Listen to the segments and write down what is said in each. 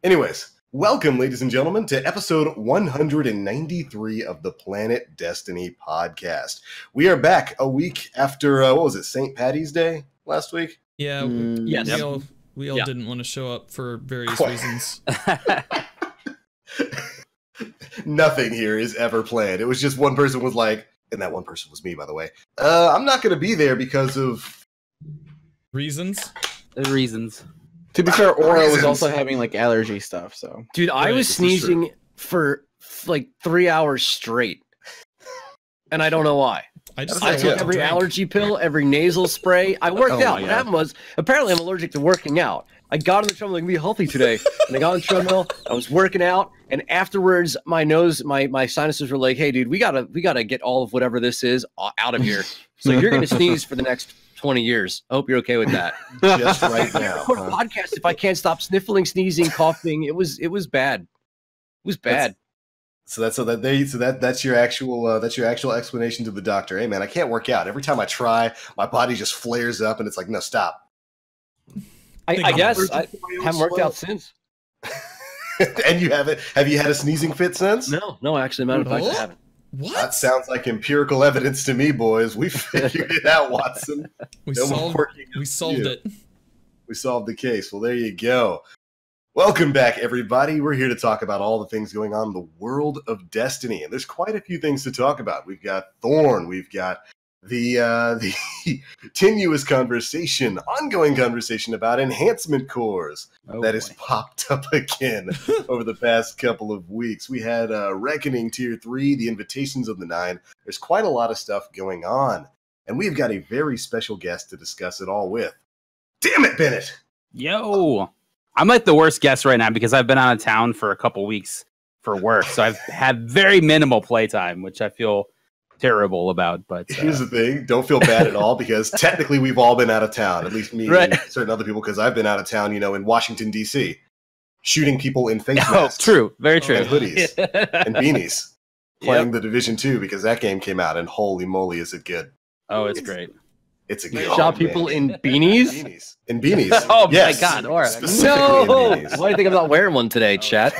Anyways, welcome, ladies and gentlemen, to episode 193 of the Planet Destiny podcast. We are back a week after, what was it, St. Patty's Day last week? Yeah, Yes. we all didn't want to show up for various reasons. Nothing here is ever planned. It was just one person was like, and that one person was me, by the way. I'm not going to be there because of... Reasons? Reasons. To be fair, Aura was also having like allergy stuff, so. Dude, I was this is sneezing for like 3 hours straight. And I don't know why. I I took every allergy pill, every nasal spray. I worked out. What happened was, apparently I'm allergic to working out. I got on the treadmill, like, be healthy today. And I got on the treadmill, I was working out, and afterwards my nose, my sinuses were like, hey dude, we gotta get all of whatever this is out of here. So you're gonna sneeze for the next 20 years. I hope you're okay with that. Just right now. Record a podcast if I can't stop sniffling, sneezing, coughing. It was bad. It was bad. That's your actual explanation to the doctor. Hey man, I can't work out. Every time I try, my body just flares up, and it's like, no, stop. I guess I haven't worked out since. And you haven't? Have you had a sneezing fit since? No, actually, matter of fact, I haven't. What? That sounds like empirical evidence to me, boys. We figured it out, Watson. We solved it. We solved the case. Well, there you go. Welcome back, everybody. We're here to talk about all the things going on in the world of Destiny, and there's quite a few things to talk about. We've got Thorn. We've got the ongoing conversation about enhancement cores that has popped up again over the past couple of weeks. We had Reckoning Tier 3, the Invitations of the Nine. There's quite a lot of stuff going on, and we've got a very special guest to discuss it all with. Damn it, Bennett! Yo! I'm like the worst guest right now because I've been out of town for a couple weeks for work, so I've had very minimal playtime, which I feel terrible about. But here's the thing: don't feel bad at all, because technically we've all been out of town, at least me and certain other people, because I've been out of town, in Washington D.C., shooting people in face masks. True, very true, and hoodies and beanies, playing the Division 2 because that game came out, and holy moly, is it good! Oh, it's great. It's a good shot people in beanies. In beanies. Oh yes. my god! All right. Specifically No. in beanies. Why do you think I'm not wearing one today, chat?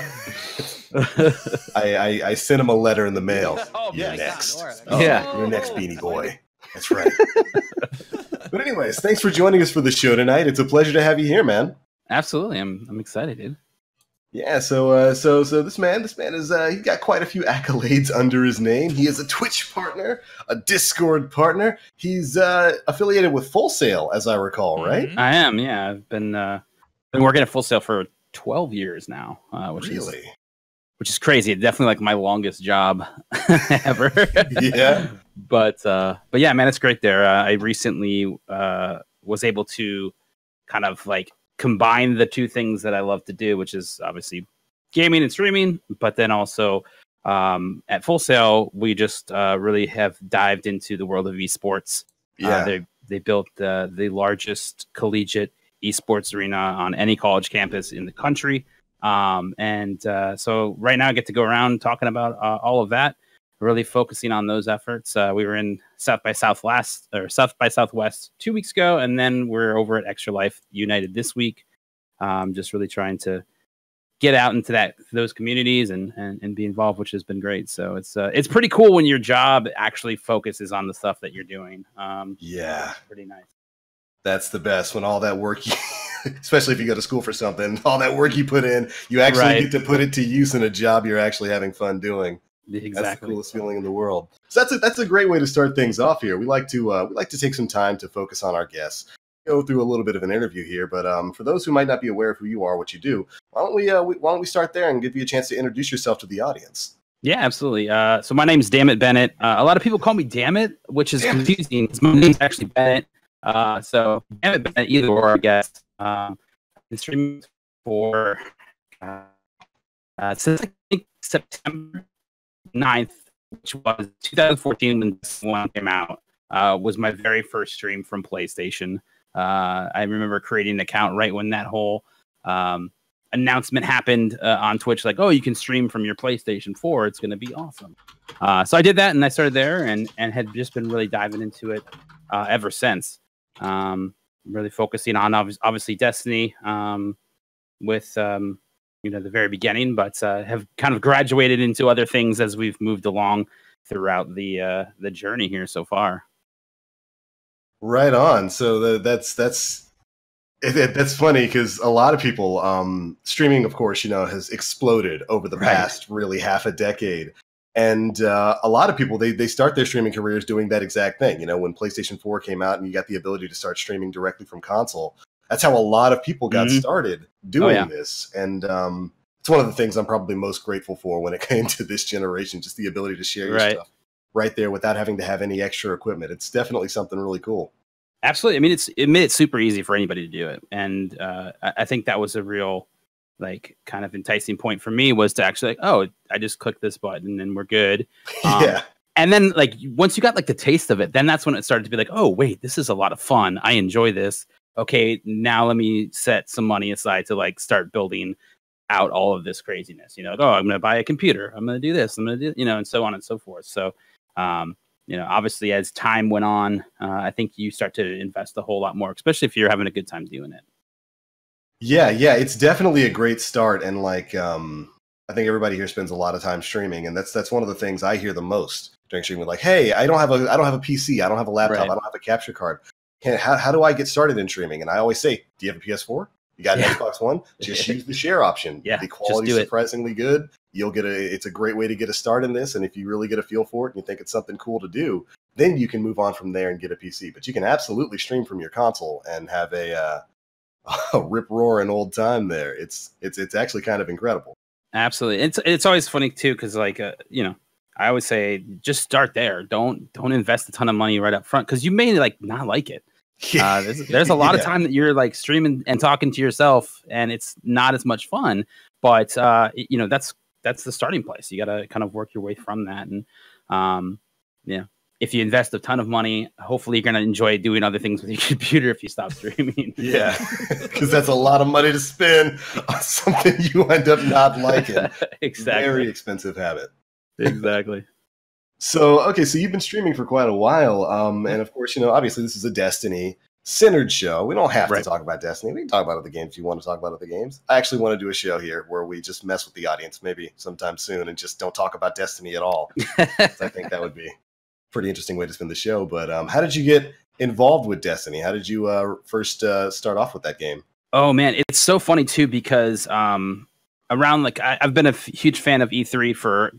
I sent him a letter in the mail. Oh, You're my next. God, Oh, Yeah. You're next, Beanie Boy. That's right. But anyways, thanks for joining us for the show tonight. It's a pleasure to have you here, man. Absolutely, I'm excited, dude. Yeah, so this man is he's got quite a few accolades under his name. He is a Twitch partner, a Discord partner. He's affiliated with Full Sail, as I recall, right? I am. Yeah, I've been working at Full Sail for 12 years now, which is crazy. It's definitely like my longest job ever. Yeah. But yeah, man, it's great there. I recently was able to kind of like combine the two things that I love to do, which is obviously gaming and streaming, but then also at Full Sail, we just really have dived into the world of esports. Yeah. They built the largest collegiate esports arena on any college campus in the country. So right now I get to go around talking about all of that, really focusing on those efforts. We were in South by Southwest 2 weeks ago, and then we're over at Extra Life United this week. Just really trying to get out into those communities and be involved, which has been great. So it's pretty cool when your job actually focuses on the stuff that you're doing. Yeah. Pretty nice. That's the best, when all that work, especially if you go to school for something, all that work you put in, you actually get to put it to use in a job you're actually having fun doing. Exactly. That's the coolest feeling in the world. So that's a great way to start things off here. We like to take some time to focus on our guests, go through a little bit of an interview here. But for those who might not be aware of who you are, what you do, why don't we start there and give you a chance to introduce yourself to the audience? Yeah, absolutely. So my name's DamnitBennett. A lot of people call me Dammit, which is confusing because my name's actually Bennett. So DamnitBennett, either or, I guess. I've been streaming for since I think September 9th, which was 2014 when this one came out. Was my very first stream from PlayStation. I remember creating an account right when that whole announcement happened on Twitch, like, oh, you can stream from your PlayStation 4. It's going to be awesome. So I did that, and I started there, and had just been really diving into it ever since. Really focusing on obviously Destiny with the very beginning, but have kind of graduated into other things as we've moved along throughout the journey here so far. Right on. So that's funny because a lot of people, streaming, of course, has exploded over the past really half a decade. And a lot of people, they start their streaming careers doing that exact thing. When PlayStation 4 came out and you got the ability to start streaming directly from console, that's how a lot of people got started doing this. And it's one of the things I'm probably most grateful for when it came to this generation, just the ability to share your stuff right there without having to have any extra equipment. It's definitely something really cool. Absolutely. I mean, it made it super easy for anybody to do it. And I think that was a real, kind of enticing point for me, was to actually I just click this button and we're good. Yeah. And then once you got the taste of it, then that's when it started to be like, oh, wait, this is a lot of fun. I enjoy this. Okay, now let me set some money aside to start building out all of this craziness. I'm going to buy a computer. I'm going to do this. I'm going to do, and so on and so forth. So, obviously as time went on, I think you start to invest a whole lot more, especially if you're having a good time doing it. Yeah, it's definitely a great start. And I think everybody here spends a lot of time streaming, and that's one of the things I hear the most during streaming. Hey, I don't have a PC, I don't have a laptop, I don't have a capture card. How do I get started in streaming? And I always say, do you have a PS4? You got an Xbox One? Just use the share option. Yeah, the quality is surprisingly good. It's a great way to get a start in this. And if you really get a feel for it and you think it's something cool to do, then you can move on from there and get a PC. But you can absolutely stream from your console and have a rip roaring old time there. It's actually kind of incredible. Absolutely. It's always funny too, because I always say, just start there. Don't invest a ton of money right up front, because you may not like it. There's a lot of time that you're streaming and talking to yourself, and it's not as much fun. But that's the starting place. You got to kind of work your way from that. And if you invest a ton of money, hopefully you're going to enjoy doing other things with your computer if you stop streaming. Yeah, because that's a lot of money to spend on something you end up not liking. Exactly. Very expensive habit. Exactly. So you've been streaming for quite a while. And of course, obviously this is a Destiny-centered show. We don't have to talk about Destiny. We can talk about other games if you want to talk about other games. I actually want to do a show here where we just mess with the audience maybe sometime soon and just don't talk about Destiny at all. I think that would be a pretty interesting way to spend the show. But how did you get involved with Destiny? How did you first start off with that game? Oh, man, it's so funny, too, because around I've been a huge fan of E3 for,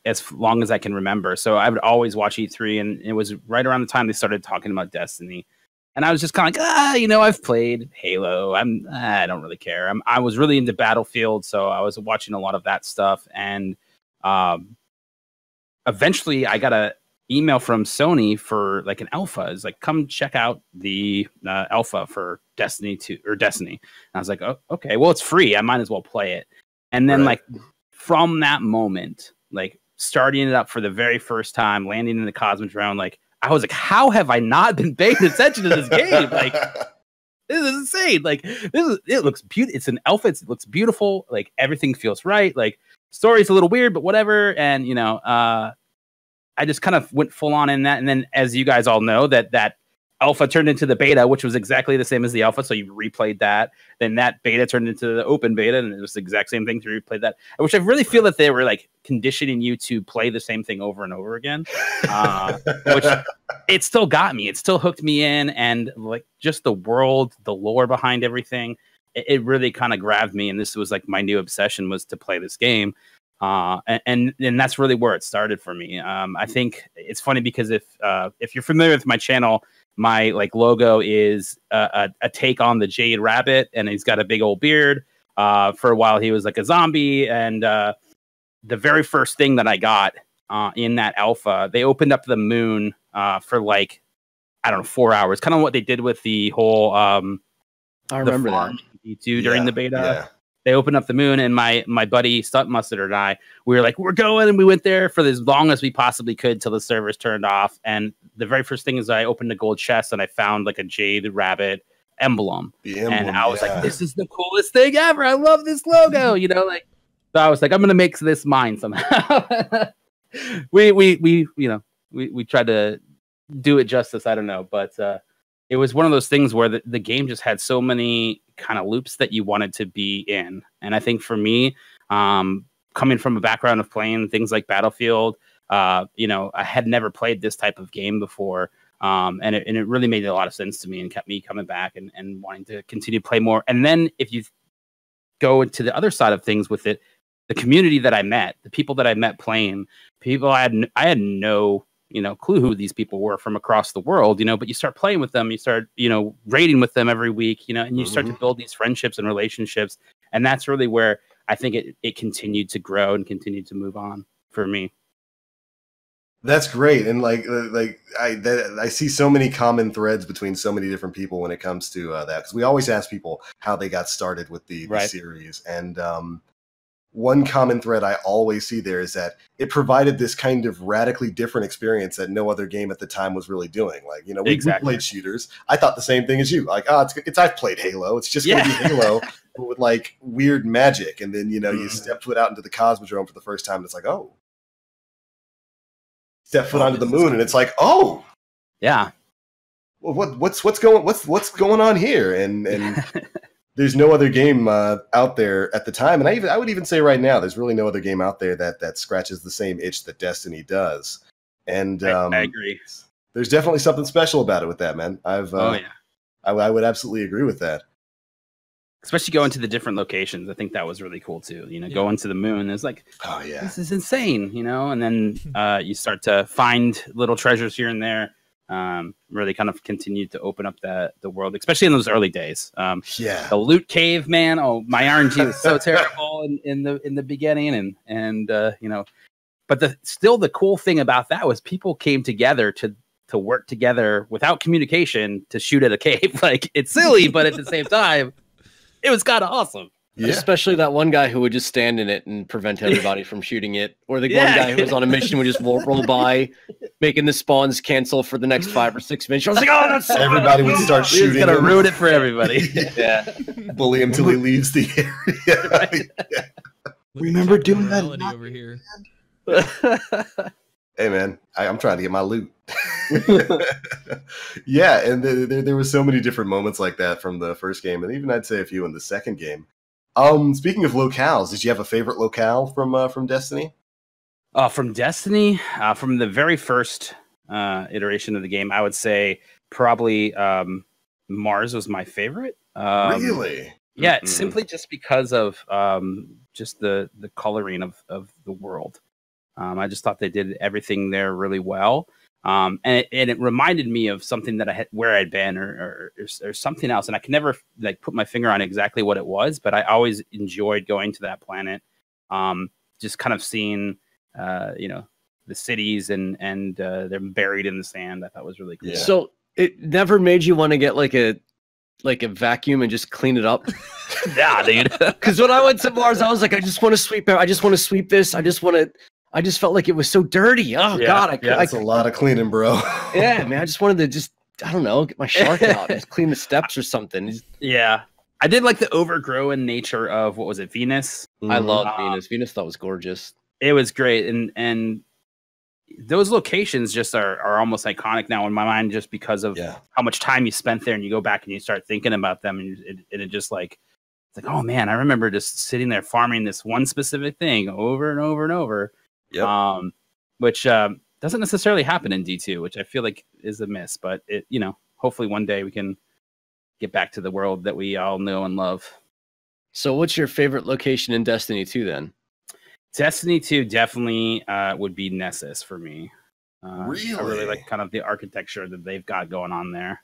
as long as I can remember. So I would always watch E3, and it was right around the time they started talking about Destiny. And I was just kind of I've played Halo. I don't really care. I was really into Battlefield, so I was watching a lot of that stuff. And eventually I got a email from Sony for an alpha. It's come check out the alpha for Destiny 2 or Destiny. And I was like, oh, okay, well, it's free. I might as well play it. And then from that moment, starting it up for the very first time, landing in the Cosmodrome, I was like, how have I not been paying attention to this game? This is insane. It looks beautiful. It's an alpha. It looks beautiful. Everything feels right. Story's a little weird, but whatever. And, I just kind of went full on in that. And then, as you guys all know, that alpha turned into the beta, which was exactly the same as the alpha. So you replayed that. Then that beta turned into the open beta, and it was the exact same thing to replay that. Which I really feel that they were conditioning you to play the same thing over and over again. Which it still got me. It still hooked me in, and just the world, the lore behind everything, it really kind of grabbed me. And this was my new obsession, was to play this game. And that's really where it started for me. I think it's funny because if you're familiar with my channel, my logo is a take on the Jade Rabbit, and he's got a big old beard. For a while, he was a zombie, and the very first thing that I got in that alpha, they opened up the moon for 4 hours, kind of what they did with the whole. I remember that D2 during the beta. Yeah. They opened up the moon, and my buddy Stunt Mustard and I, we were we're going, and we went there for as long as we possibly could till the servers turned off. And the very first thing is I opened a gold chest, and I found a Jade Rabbit emblem. And I was this is the coolest thing ever. I love this logo, So I was I'm gonna make this mine somehow. we tried to do it justice. I don't know, but it was one of those things where the game just had so many kind of loops that you wanted to be in. And I think for me, coming from a background of playing things like Battlefield, you know, I had never played this type of game before. And it really made a lot of sense to me and kept me coming back and wanting to continue to play more. And then if you go to the other side of things with it, the community that I met, the people that I met playing, people I had no, you know, clue who these people were from across the world, you know, but you start playing with them, you start, you know, raiding with them every week, you know, and you start to build these friendships and relationships. And that's really where I think it continued to grow and continued to move on for me. That's great. And I see so many common threads between so many different people when it comes to that, because we always ask people how they got started with the series. And one common thread I always see there is that it provided this kind of radically different experience that no other game at the time was really doing. Like, you know, we played shooters. I thought the same thing as you. Like, it's I've played Halo. It's just going to be Halo, but with like weird magic. And then, you know, you step foot out into the Cosmodrome for the first time, and it's like, oh. Step foot onto the moon, and it's like, oh, yeah. Well, what's going on here? And there's no other game out there at the time, and I would even say right now, there's really no other game out there that scratches the same itch that Destiny does. And I agree. There's definitely something special about it with that, man. I would absolutely agree with that. Especially going to the different locations. I think that was really cool too. You know, going to the moon is like, oh yeah, this is insane, you know, and then you start to find little treasures here and there. Really kind of continued to open up the world, especially in those early days. The loot cave, man. Oh, my RNG was so terrible in the beginning, and you know, but the cool thing about that was people came together to work together without communication to shoot at a cave. Like, it's silly, but at the same time, it was kind of awesome. Yeah. Especially that one guy who would just stand in it and prevent everybody from shooting it. Or the one guy who was on a mission would just roll by, making the spawns cancel for the next 5 or 6 minutes. I was like, oh, that's so everybody would start shooting. He's going to ruin it for everybody. Bully him till he leaves the area. Remember doing that over here. Hey, man, I'm trying to get my loot. Yeah, and there were so many different moments like that from the first game, and even I'd say a few in the second game. Speaking of locales, did you have a favorite locale from Destiny? From Destiny, from the very first iteration of the game, I would say probably Mars was my favorite. Really? Yeah, simply just because of just the coloring of the world. I just thought they did everything there really well. And it reminded me of something that I had, where I'd been or something else. And I could never like put my finger on exactly what it was, but I always enjoyed going to that planet. Just kind of seeing, you know, the cities and they're buried in the sand. I thought was really cool. Yeah. So it never made you want to get like a vacuum and just clean it up? Yeah, dude. Because when I went to Mars, I was like, I just want to sweep this. I just felt like it was so dirty. Oh God, it's a lot of cleaning, bro. Yeah, man. I just wanted to I don't know, get my shark out, just clean the steps or something. Yeah, I did like the overgrown nature of what was it, Venus? I loved Venus. Venus thought was gorgeous. It was great, and those locations just are almost iconic now in my mind, just because of how much time you spent there, and you go back and you start thinking about them, and it just like, it's like, oh man, I remember just sitting there farming this one specific thing over and over and over. Yep. Which doesn't necessarily happen in D2, which I feel like is a miss, but it, you know, hopefully one day we can get back to the world that we all know and love. So what's your favorite location in Destiny 2 then? Destiny 2 definitely would be Nessus for me. Really? I really like kind of the architecture that they've got going on there.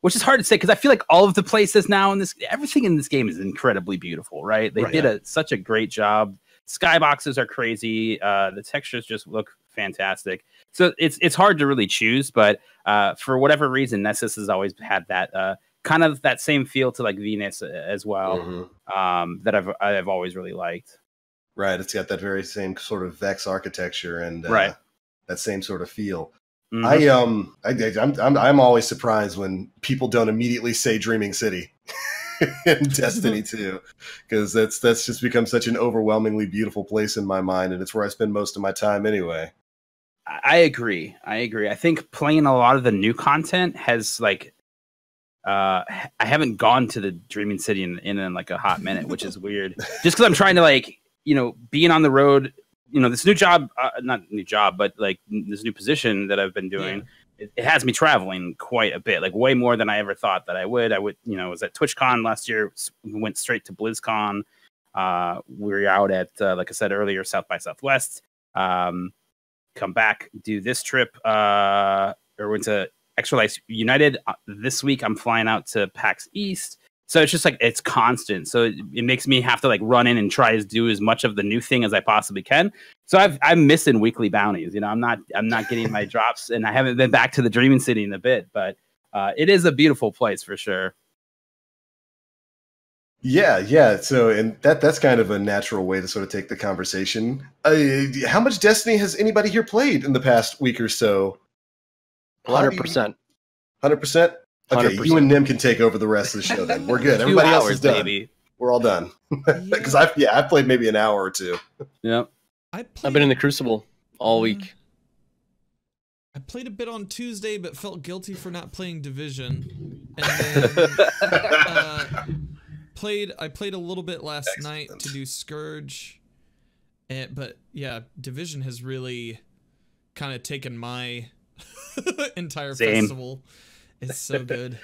Which is hard to say because I feel like all of the places now everything in this game is incredibly beautiful, right? They did such a great job. Skyboxes are crazy. The textures just look fantastic. So it's hard to really choose, but for whatever reason, Nessus has always had that kind of that same feel to like Venus as well. That I've always really liked. Right, it's got that very same sort of Vex architecture and that same sort of feel. I'm always surprised when people don't immediately say Dreaming City in Destiny 2, because that's just become such an overwhelmingly beautiful place in my mind, and it's where I spend most of my time anyway. I agree. I think playing a lot of the new content has like, I haven't gone to the Dreaming City in like a hot minute, which is weird. Just because I'm trying to like, being on the road, this new job, not new job, but like this new position that I've been doing, it has me traveling quite a bit, like way more than I ever thought that I would. I was at TwitchCon last year, went straight to BlizzCon. We were out at, like I said earlier, South by Southwest. Come back, do this trip, or went to Extra Life United. This week I'm flying out to PAX East. So it's just like, it's constant. So it makes me have to like run in and try to do as much of the new thing as I possibly can. So I'm missing weekly bounties. I'm not getting my drops, and I haven't been back to the Dreaming City in a bit, but it is a beautiful place for sure. Yeah. So, and that's kind of a natural way to sort of take the conversation. How much Destiny has anybody here played in the past week or so? 100%. 100%? Okay, 100%. you and Nim can take over the rest of the show then. We're good. Everybody else is done. Baby. We're all done. Because I've played maybe an hour or two. Yep. I've been in the Crucible all week. I played a bit on Tuesday, but felt guilty for not playing Division. And then I played a little bit last night to do Scourge. But yeah, Division has really kind of taken my entire festival. It's so good.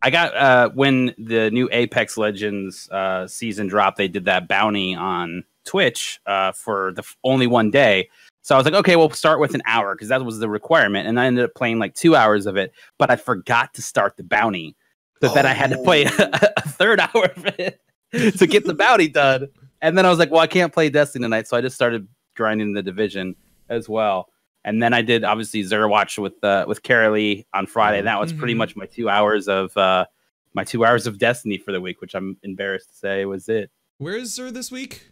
I got when the new Apex Legends season dropped, they did that bounty on Twitch for only one day. So I was like, okay, we'll start with an hour because that was the requirement, and I ended up playing like 2 hours of it. But I forgot to start the bounty, so then I had to play a third hour of it to get the bounty done. And then I was like, well, I can't play Destiny tonight, so I just started grinding the Division as well. And then I did obviously Zerwatch with Carolee on Friday. That was pretty much my 2 hours of Destiny for the week, which I'm embarrassed to say was it. Where is Zer this week?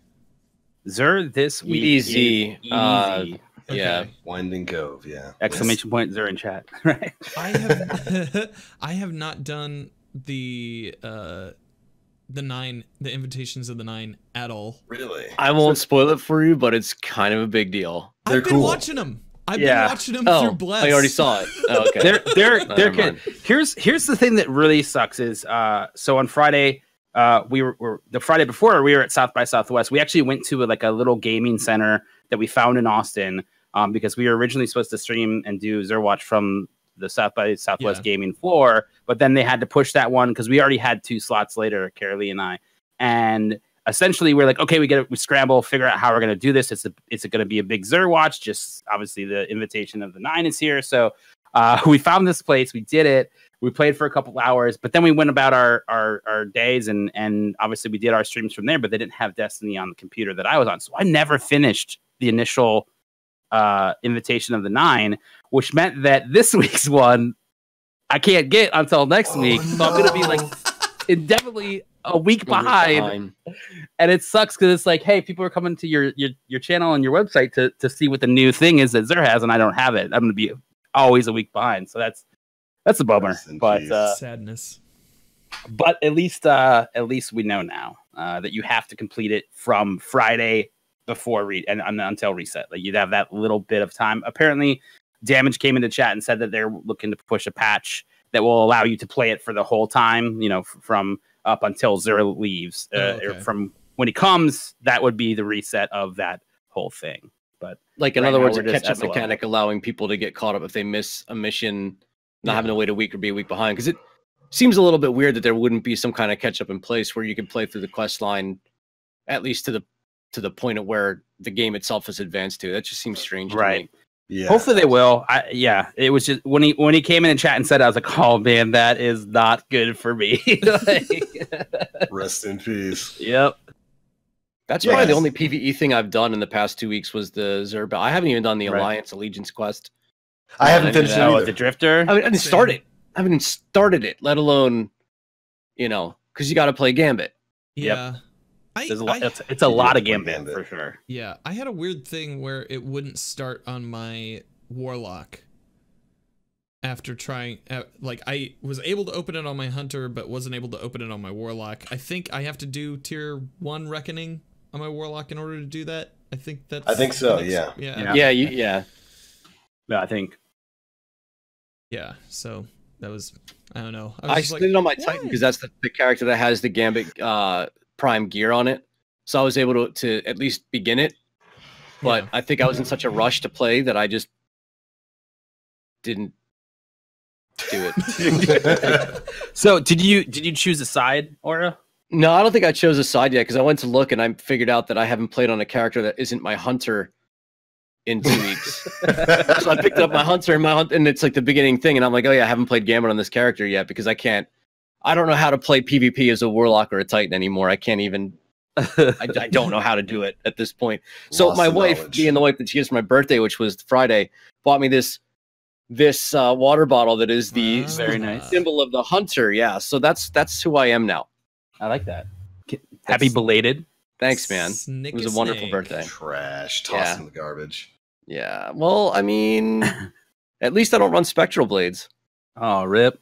Zer this week. Easy. Okay. Yeah. Winding Cove, yeah. Exclamation point Zer in chat. Right. I have not done the invitations of the 9 at all. Really? I won't spoil it for you, but it's kind of a big deal. They're I've been cool. watching them. I've been watching them through Bless. I already saw it. Oh, okay. They're good. Here's the thing that really sucks is so on Friday we were the Friday before we were at South by Southwest. We actually went to a little gaming center that we found in Austin because we were originally supposed to stream and do Zerwatch from the South by Southwest gaming floor, but then they had to push that one because we already had 2 slots later, Carolee and I, and essentially we're like, okay, we scramble, figure out how we're going to do this. It's going to be a big Zerwatch. Just obviously the invitation of the 9 is here. So we found this place. We did it. We played for a couple hours, but then we went about our days and obviously we did our streams from there, but they didn't have Destiny on the computer that I was on. So I never finished the initial invitation of the 9, which meant that this week's one I can't get until next week. So I'm going to be like indefinitely a week behind. And it sucks because it's like, hey, people are coming to your channel and your website to see what the new thing is that Zer has, and I don't have it. I'm going to be always a week behind. So that's a bummer. But sadness. But at least we know now that you have to complete it from Friday before and until reset. Like you'd have that little bit of time. Apparently, Damage came into chat and said that they're looking to push a patch that will allow you to play it for the whole time. From up until Zer leaves. Or from when he comes, that would be the reset of that whole thing. But like in other words, a catch-up mechanic allowing people to get caught up if they miss a mission, not having to wait a week or be a week behind. Because it seems a little bit weird that there wouldn't be some kind of catch-up in place where you could play through the quest line, at least to the point of where the game itself is advanced to. That just seems strange to me. Yeah. Hopefully they will. It was just when he came in chat and said, I was like, oh man, that is not good for me. Rest in peace. Yep. That's probably the only PvE thing I've done in the past 2 weeks was the Zer. But I haven't even done the Alliance Allegiance quest. I haven't finished it either. The Drifter. I didn't start it. I haven't even started it, let alone, because you got to play Gambit. Yeah. Yep. It's a lot of Gambit for sure. Yeah, I had a weird thing where it wouldn't start on my Warlock after trying. I was able to open it on my Hunter, but wasn't able to open it on my Warlock. I think I have to do Tier 1 Reckoning on my Warlock in order to do that. I think so. Yeah. Yeah. Yeah, I think. Yeah, so that was, I don't know. I was slid it on my Titan because that's the character that has the Gambit Prime gear on it. So I was able to at least begin it. But I think I was in such a rush to play that I just didn't do it. So did you choose a side, Aura? No, I don't think I chose a side yet because I went to look and I figured out that I haven't played on a character that isn't my hunter in 2 weeks. So I picked up my hunter and it's like the beginning thing, and I'm like, oh yeah, I haven't played Gambit on this character yet because I don't know how to play PvP as a Warlock or a Titan anymore. I can't even I don't know how to do it at this point. So my wife, being the wife that she is for my birthday, which was Friday, bought me this water bottle that is the very nice symbol of the hunter. Yeah, so that's who I am now. I like that. Happy belated. Thanks, man. It was a wonderful birthday. Trash, tossed in the garbage. Yeah. Well, I mean, at least I don't run spectral blades. Oh, rip.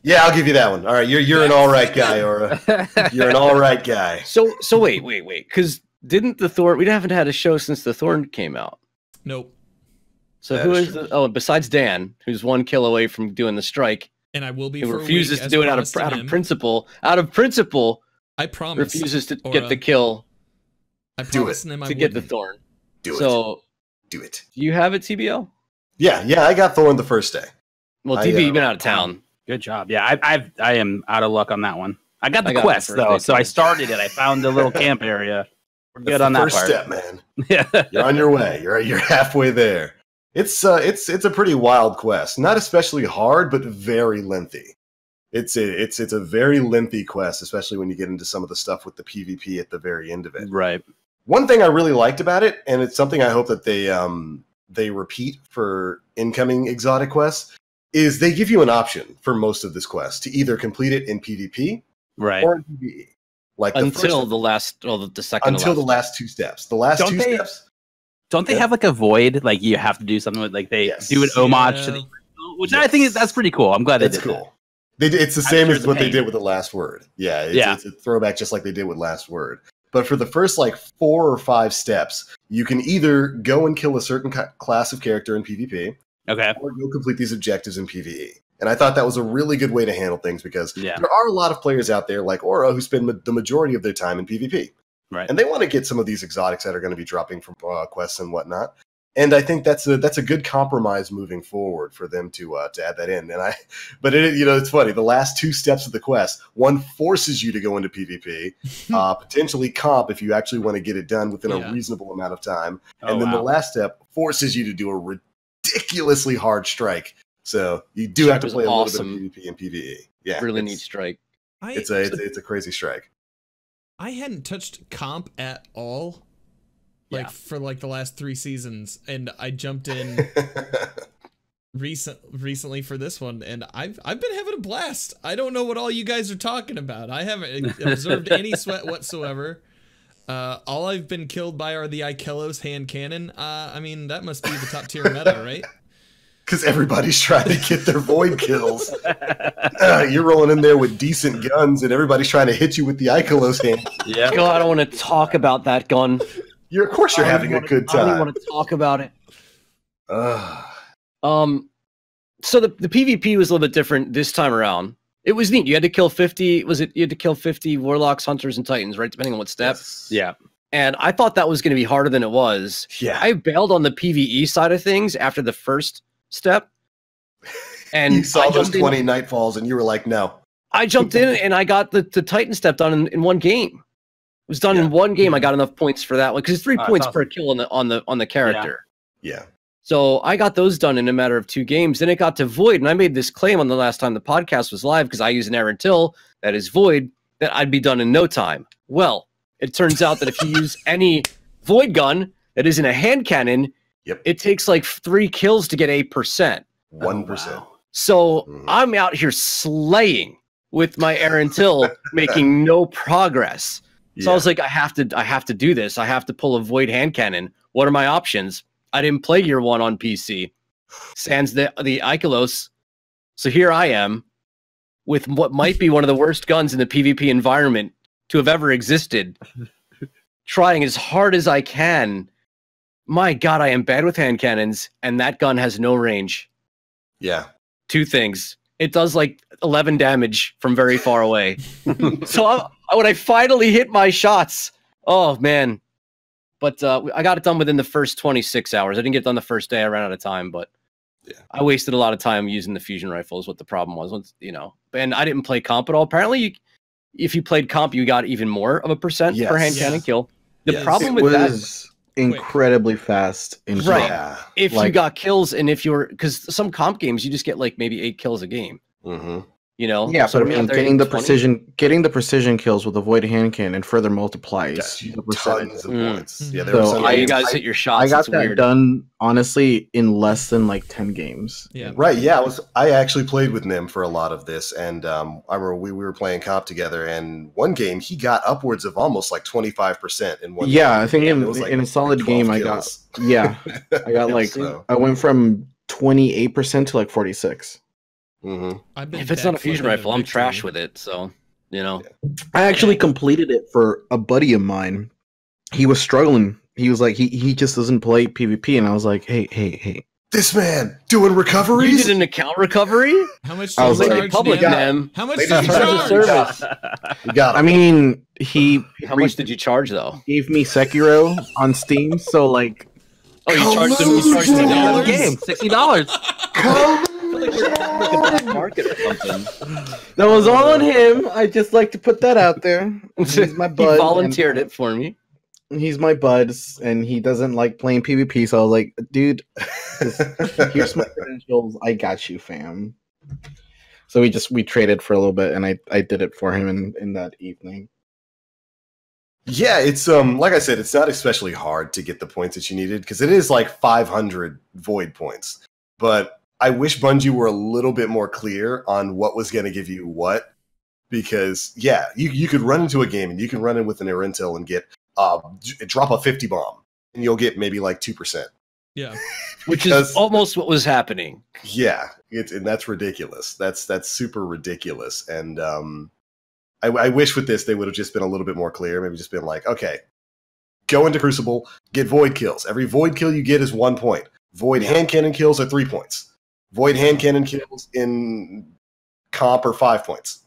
Yeah, I'll give you that one. All right, you're an all right guy, Aura. You're an all right guy. So wait, because didn't the Thorn? We haven't had a show since the Thorn came out. Nope. So who is besides Dan, who's 1 kill away from doing the strike, and I will be. Who refuses to do it out of principle? Out of principle, I promise. Refuses to get the kill. I promised him to get the Thorn. Do it. Do you have it, TBO? Yeah. I got Thorn the first day. Well, TB, you've been out of town. Good job. Yeah, I am out of luck on that one. I got the quest though, so I started it. I found the little camp area. We're good on that first part. Step, man. Yeah, you're on your way. You're halfway there. It's a pretty wild quest. Not especially hard, but very lengthy. It's a very lengthy quest, especially when you get into some of the stuff with the PvP at the very end of it. Right. One thing I really liked about it, and it's something I hope that they repeat for incoming exotic quests, is they give you an option for most of this quest to either complete it in PvP or in PvE. Like until the last 2 steps. The last two steps. Don't they have like a void? Like you have to do something with, like they do an homage to the original, which I think that's pretty cool. I'm glad they did cool. It's the same as what they did with the Last Word. Yeah, it's a throwback just like they did with Last Word. But for the first 4 or 5 steps, you can either go and kill a certain class of character in PvP, or go complete these objectives in PvE. And I thought that was a really good way to handle things because there are a lot of players out there like Aura who spend the majority of their time in PvP. Right. And they want to get some of these exotics that are going to be dropping from quests and whatnot. And I think that's a good compromise moving forward for them to add that in. But it's funny. The last 2 steps of the quest, one forces you to go into PvP, potentially comp if you actually want to get it done within a reasonable amount of time, and then the last step forces you to do a ridiculously hard strike. So you do have to play a little bit of PvP and PvE. Yeah, really neat strike. It's a crazy strike. I hadn't touched comp at all. For the last 3 seasons, and I jumped in recently for this one, and I've been having a blast. I don't know what all you guys are talking about. I haven't observed any sweat whatsoever. All I've been killed by are the Ikelos hand cannon. I mean, that must be the top tier meta, right? Because everybody's trying to get their void kills. You're rolling in there with decent guns, and everybody's trying to hit you with the Ikelos hand. Yeah. God, I don't want to talk about that gun. Of course you're having a good time. I don't even want to talk about it. So the PvP was a little bit different this time around. It was neat. You had to kill 50. You had to kill 50 Warlocks, Hunters, and Titans, right? Depending on what step. Yes. Yeah. And I thought that was going to be harder than it was. Yeah. I bailed on the PvE side of things after the first step. And you saw those 20 Nightfalls, and you were like, no. I jumped in, and I got the Titan step done in one game. It was done in one game. I got enough points for that one because it's 3 points per kill on the character. Yeah. So I got those done in a matter of 2 games. Then it got to Void, and I made this claim on the last time the podcast was live because I use an Erentil that is Void that I'd be done in no time. Well, it turns out that if you use any Void gun that isn't a hand cannon, it takes 3 kills to get 8%. 1%. Wow. So I'm out here slaying with my Erentil, making no progress. So I was like, I have to do this. I have to pull a Void hand cannon. What are my options? I didn't play Year 1 on PC. Sans the Ikelos. So here I am with what might be one of the worst guns in the PvP environment to have ever existed. Trying as hard as I can my God, I am bad with hand cannons, and that gun has no range. Yeah. 2 things. It does like 11 damage from very far away. So when I finally hit my shots, oh man. But I got it done within the first 26 hours. I didn't get it done the first day. I ran out of time, but yeah. I wasted a lot of time using the fusion rifle is what the problem was. You know, and I didn't play comp at all. Apparently, if you played comp, you got even more of a percent per hand cannon kill. The problem with that was incredibly fast in right. Yeah. If you got kills, and if you're because some comp games you just get like maybe 8 kills a game. You know, yeah. So I mean, getting the precision kills with a void hand cannon further multiplies the tons of points. Yeah, so you guys hit your shots. I got that done honestly in less than like 10 games. Yeah, right. Yeah, I actually played with Nim for a lot of this, and I remember we were playing comp together, and one game he got upwards of almost like 25% in one. Yeah, game. I think in a solid game I got I got like I went from 28% to like 46. If it's not a fusion rifle, I'm trash with it. So, you know, I actually completed it for a buddy of mine. He was struggling. He was like, he just doesn't play PvP, and I was like, hey, this man doing recoveries? You did an account recovery? How much did you charge public them? How much did you charge? Service. I mean, how much did you charge though? Gave me Sekiro on Steam, so like, you charged him $60 game, $60. Market or something. That was all on him. I just like to put that out there. He's my bud. He volunteered it for me. He's my bud, and he doesn't like playing PvP. So I was like, dude, here's my credentials. I got you, fam. So we traded for a little bit, and I did it for him in that evening. Yeah, it's like I said, it's not especially hard to get the points that you needed because it is like 500 void points. But I wish Bungie were a little bit more clear on what was going to give you what, because yeah, you could run into a game and you can run in with an Arintil and get drop a 50 bomb and you'll get maybe like 2%. Yeah, which is almost what was happening. Yeah, and that's ridiculous. That's super ridiculous. And I wish with this they would have just been a little bit more clear. Maybe just been like, okay, go into Crucible, get void kills. Every void kill you get is 1 point. Void hand cannon kills are 3 points. Void hand cannon kills in comp are 5 points.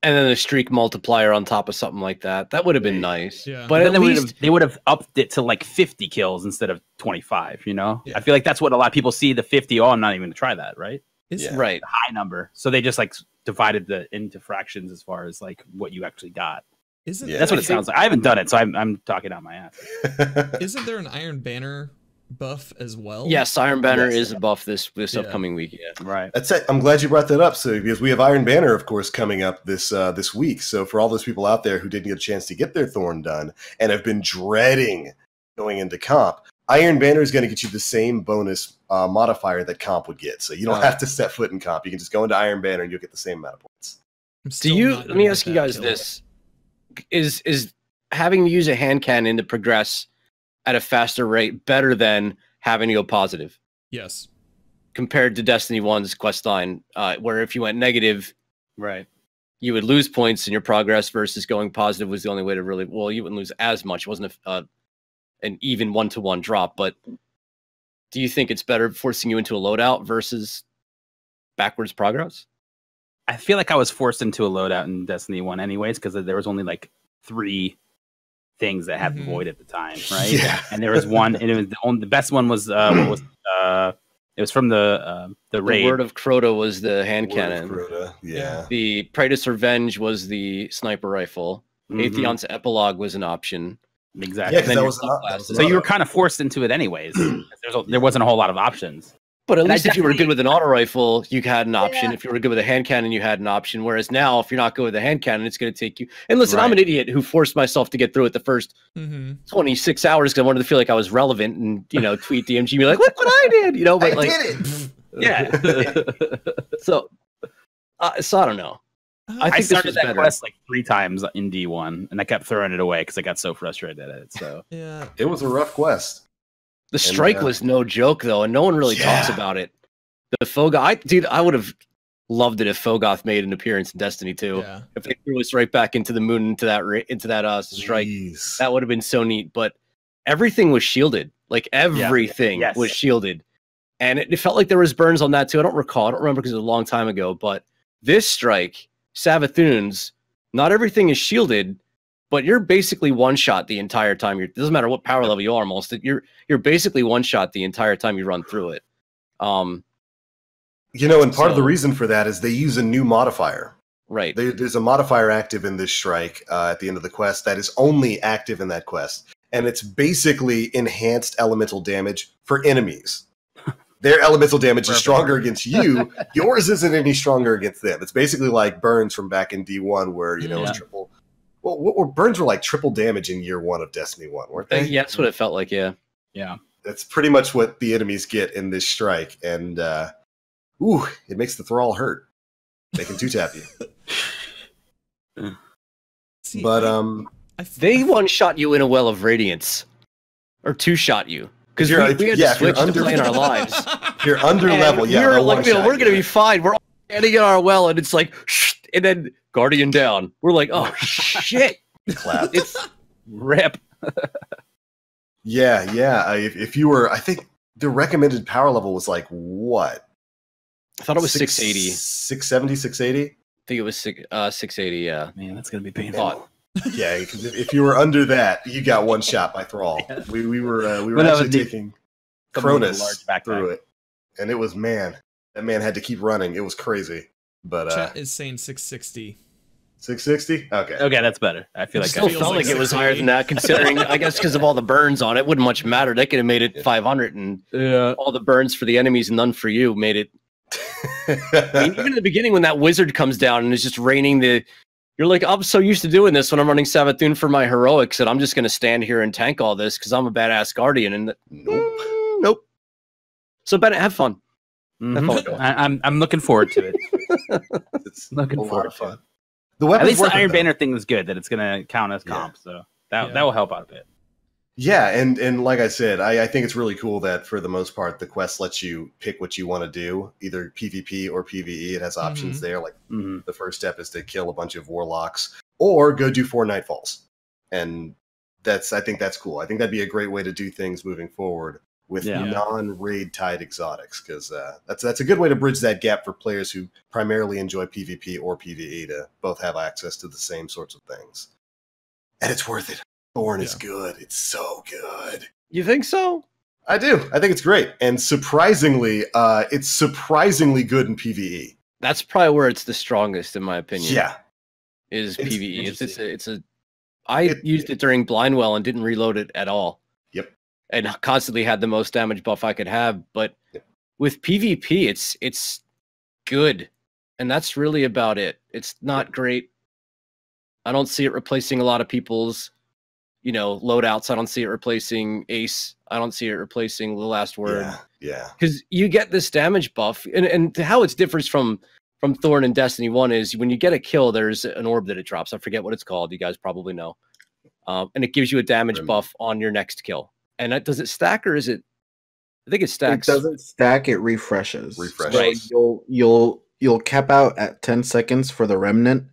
And then a streak multiplier on top of something like that. That would have been nice. Yeah. But at least they would have upped it to like 50 kills instead of 25, you know? Yeah. I feel like that's what a lot of people see, the 50. Oh, I'm not even going to try that, right? Right. The high number. So they just like divided into fractions as far as like what you actually got. That's what it sounds like. I haven't done it, so I'm talking out my ass. Isn't there an Iron Banner buff as well? Yes, Iron Banner is a buff this upcoming week. Yeah, right. That's it. I'm glad you brought that up. So because we have Iron Banner, of course, coming up this week. So for all those people out there who didn't get a chance to get their Thorn done and have been dreading going into comp, Iron Banner is going to get you the same bonus modifier that comp would get. So you don't have to set foot in comp. You can just go into Iron Banner and you'll get the same amount of points. Let me ask you guys this: is having to use a hand cannon to progress at a faster rate better than having to go positive? Yes. Compared to Destiny 1's quest line, where if you went negative, right, you would lose points in your progress versus going positive was the only way to really, well, you wouldn't lose as much. It wasn't an even 1-to-1 drop, but do you think it's better forcing you into a loadout versus backwards progress? I feel like I was forced into a loadout in Destiny 1 anyways, because there was only like 3 things that had the void at the time, right? Yeah. And there was one, and it was the best one was what was it was from the raid. The Word of Crota was the hand cannon. Crota, yeah. The Praetor's Revenge was the sniper rifle. Atheon's Epilogue was an option. Exactly. Yeah, that was so you were kind of forced into it anyways. There wasn't a whole lot of options. But at least if you were good with an auto rifle, you had an option. Yeah. If you were good with a hand cannon, you had an option. Whereas now, if you're not good with a hand cannon, it's going to take you. And listen, I'm an idiot who forced myself to get through it the first 26 hours because I wanted to feel like I was relevant and, tweet DMG and be like, look what I did, But I did it. Yeah. So I don't know. I started that quest like 3 times in D1, and I kept throwing it away because I got so frustrated at it. So yeah, it was a rough quest. The strike was no joke, though, and no one really talks about it. The Fogoth, I would have loved it if Fogoth made an appearance in Destiny 2. Yeah. If they threw us right back into the moon, into that strike, that would have been so neat. But everything was shielded. Like everything Yes. was shielded. And it felt like there was burns on that too. I don't recall. I don't remember because it was a long time ago. But this strike, Savathun's, not everything is shielded, but you're basically one-shot the entire time. It doesn't matter what power level you are almost. You're basically one-shot the entire time you run through it. You know, and part of the reason for that is they use a new modifier. Right. There's a modifier active in this strike at the end of the quest that is only active in that quest. And it's basically enhanced elemental damage for enemies. Their elemental damage is stronger against you. Yours isn't any stronger against them. It's basically like burns from back in D1 where, you know, it's triple. Well, burns were like triple damage in year 1 of Destiny 1, weren't they? Yeah, that's what it felt like, yeah. Yeah. That's pretty much what the enemies get in this strike. And, it makes the Thrall hurt. They can two-tap you. See, but, they one-shot you in a Well of Radiance. Or two-shot you. Because we had to switch to play in our lives. If you're under level, we were like, we're going to be fine. We're all standing in our well, and it's like, shh, and then Guardian down. We're like, oh, shit. Clap. It's rip. Yeah. If you were, I think the recommended power level was like, what? I thought it was 680. 670, 680? I think it was 680, yeah. Man, that's going to be painful. Yeah, because if you were under that, you got one shot by Thrall. We were actually taking Cronus through it, and it was that man had to keep running. It was crazy. But chat is saying 660. 660? Okay, that's better. I feel like still felt like it was higher than that, considering I guess because of all the burns on it. Wouldn't much matter. They could have made it 500, and all the burns for the enemies and none for you made it. I mean, even in the beginning when that wizard comes down and is just raining you're like, I'm so used to doing this when I'm running Savathun for my heroics that I'm just going to stand here and tank all this because I'm a badass guardian. And nope. So Bennett, have fun. Mm-hmm. I'm looking forward to it. It's looking a lot forward of to fun. it. The weapons At least the worth it, Iron though. Banner thing was good that it's going to count as comp. So that will help out a bit. Yeah, and like I said, I think it's really cool that for the most part the quest lets you pick what you want to do, either PvP or PvE. It has options there. Like the first step is to kill a bunch of warlocks or go do 4 nightfalls. And I think that's cool. I think that'd be a great way to do things moving forward with non-raid tied exotics, because that's a good way to bridge that gap for players who primarily enjoy PvP or PvE to both have access to the same sorts of things. And it's worth it. Thorn is good. It's so good. You think so? I do. I think it's great. And surprisingly, it's surprisingly good in PvE. That's probably where it's the strongest, in my opinion. Yeah. Is PvE. I used it during Blindwell and didn't reload it at all. Yep. And constantly had the most damage buff I could have. But with PvP, it's good. And that's really about it. It's not great. I don't see it replacing a lot of people's loadouts. I don't see it replacing Ace. I don't see it replacing the Last Word. Yeah. Because you get this damage buff, and how it differs from Thorn and Destiny 1 is when you get a kill, there's an orb that it drops. I forget what it's called. You guys probably know. And it gives you a damage buff on your next kill. And does it stack or is it? I think it stacks. It doesn't stack. It refreshes. Right. So you'll cap out at 10 seconds for the remnant,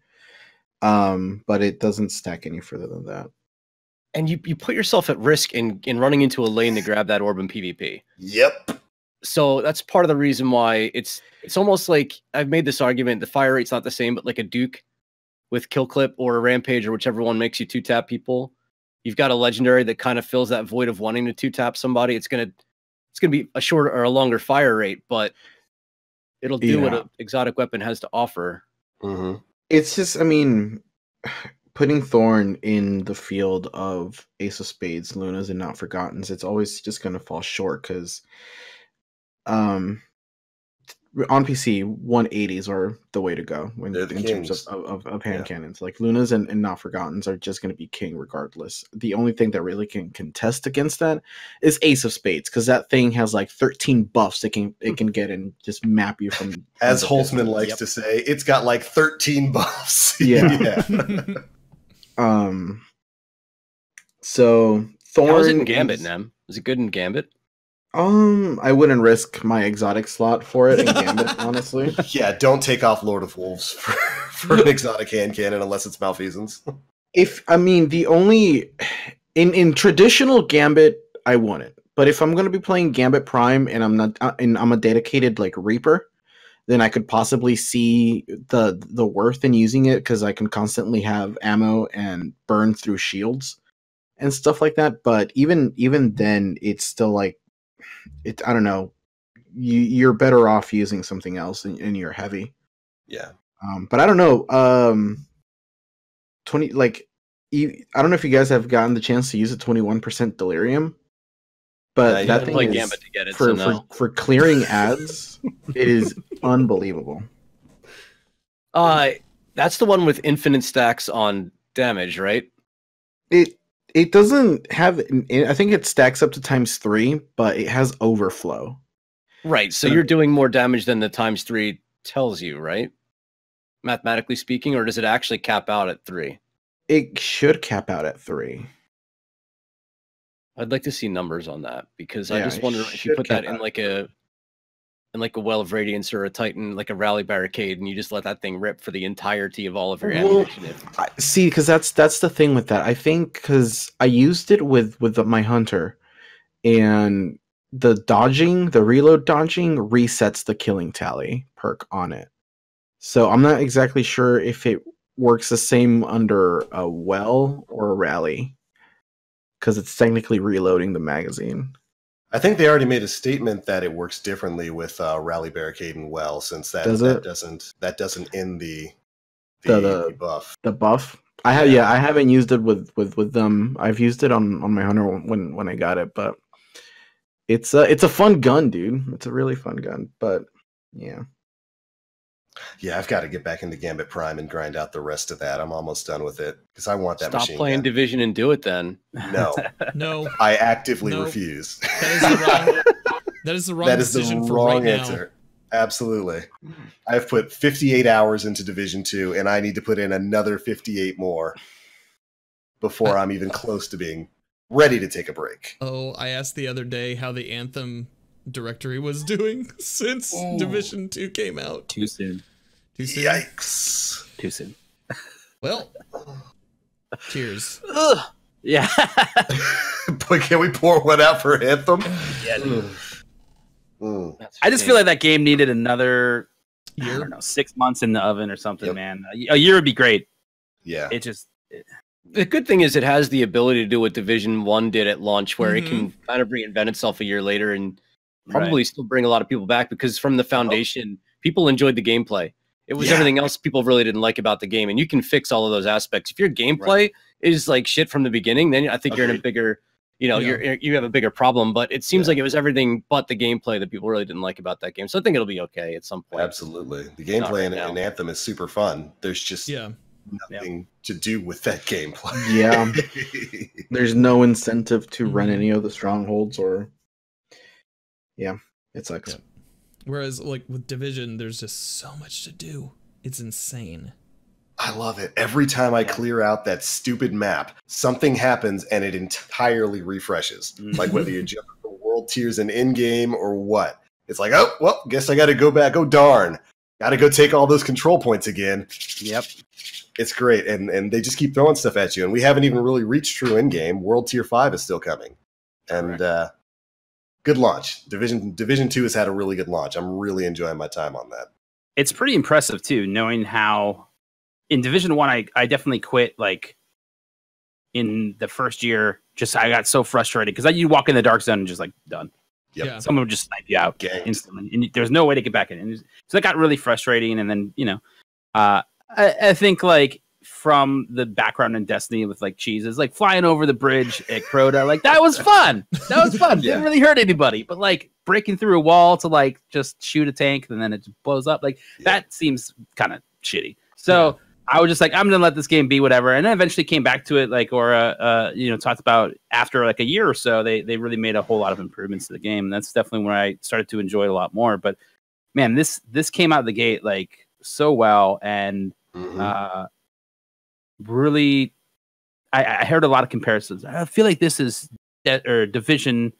but it doesn't stack any further than that. And you put yourself at risk in running into a lane to grab that orb in PvP. Yep. So that's part of the reason why it's almost like I've made this argument. The fire rate's not the same, but like a Duke with Kill Clip or a Rampage or whichever one makes you 2-tap people. You've got a legendary that kind of fills that void of wanting to 2-tap somebody. It's gonna be a shorter or a longer fire rate, but it'll do what an exotic weapon has to offer. Mm-hmm. It's just, I mean, putting Thorn in the field of Ace of Spades, Lunas, and Not Forgottens, it's always just going to fall short because on PC, 180s are the way to go in terms of hand cannons. Like Lunas and Not Forgottens are just going to be king regardless. The only thing that really can contest against that is Ace of Spades, because that thing has like 13 buffs it can get and just map you from. As Holtzman likes to say, it's got like 13 buffs. Yeah. So Thorn. How was it in Gambit, Nem? Was it good in Gambit? I wouldn't risk my exotic slot for it in Gambit, honestly. Yeah, don't take off Lord of Wolves for an exotic hand cannon unless it's malfeasance. The only in traditional Gambit, I won it. But if I'm gonna be playing Gambit Prime and I'm a dedicated like Reaper, then I could possibly see the worth in using it because I can constantly have ammo and burn through shields and stuff like that. But even then, it's still like I don't know. You're better off using something else in your heavy. Yeah. But I don't know. 20 like I don't know if you guys have gotten the chance to use a 21% Delirium. But that thing is Gambit to get it, for clearing ads, it is unbelievable. That's the one with infinite stacks on damage, right? It doesn't have. I think it stacks up to ×3, but it has overflow. Right. So you're doing more damage than the ×3 tells you, right? Mathematically speaking, or does it actually cap out at 3? It should cap out at 3. I'd like to see numbers on that because I just wonder if you put that in like a Well of Radiance or a Titan, like a Rally Barricade, and you just let that thing rip for the entirety of all of your ammunition. See, because that's the thing with that. I think because I used it with my Hunter, and the reload dodging resets the killing tally perk on it. So I'm not exactly sure if it works the same under a Well or a Rally. Because it's technically reloading the magazine. I think they already made a statement that it works differently with Rally Barricade and Well, since that doesn't end the buff. The buff. I haven't used it with them. I've used it on my Hunter when I got it, but it's a fun gun, dude. It's a really fun gun. But yeah. Yeah, I've got to get back into Gambit Prime and grind out the rest of that. I'm almost done with it because I want that machine. Stop playing Division and do it then. No. No. I actively refuse. That is the wrong decision for right answer. Now. Absolutely. I've put 58 hours into Division 2 and I need to put in another 58 more before I'm even close to being ready to take a break. Oh, I asked the other day how the Anthem directory was doing since Division 2 came out. Too soon. Too soon? Yikes. Too soon. Well, cheers. Yeah. But can we pour one out for Anthem? Yeah. I just feel like that game needed another year. I don't know, 6 months in the oven or something, man. A year would be great. Yeah. The good thing is it has the ability to do what Division 1 did at launch, where it can kind of reinvent itself a year later and probably still bring a lot of people back, because from the foundation, people enjoyed the gameplay. It was everything else people really didn't like about the game, and you can fix all of those aspects. If your gameplay is like shit from the beginning, then I think you're in a bigger, you have a bigger problem. But it seems like it was everything but the gameplay that people really didn't like about that game. So I think it'll be okay at some point. Absolutely, the gameplay in Anthem is super fun. There's just nothing to do with that gameplay. Yeah, there's no incentive to run any of the strongholds or. Yeah, it sucks. Yeah. Whereas, like, with Division, there's just so much to do. It's insane. I love it. Every time I clear out that stupid map, something happens and it entirely refreshes. Like, whether you jump for world tiers in in-game or what. It's like, oh, well, guess I got to go back. Oh, darn. Got to go take all those control points again. Yep. It's great. And they just keep throwing stuff at you. And we haven't even really reached true in-game. World Tier 5 is still coming. And, good launch. Division 2 has had a really good launch. I'm really enjoying my time on that. It's pretty impressive too, knowing how in Division 1 I definitely quit like in the first year. Just I got so frustrated because you walk in the dark zone and just like done. Yep. Yeah. Someone would just snipe you out instantly, and there's no way to get back in. And so that got really frustrating. And then I think like from the background in Destiny with like cheeses, like flying over the bridge at Crota, like that was fun. That was fun. Didn't really hurt anybody, but like breaking through a wall to like just shoot a tank and then it just blows up, like that seems kind of shitty. So I was just like, I'm gonna let this game be whatever. And I eventually came back to it, like talked about after like a year or so, they really made a whole lot of improvements to the game. And that's definitely when I started to enjoy it a lot more. But man, this came out of the gate like so well, and really, I heard a lot of comparisons. I feel like this is Division,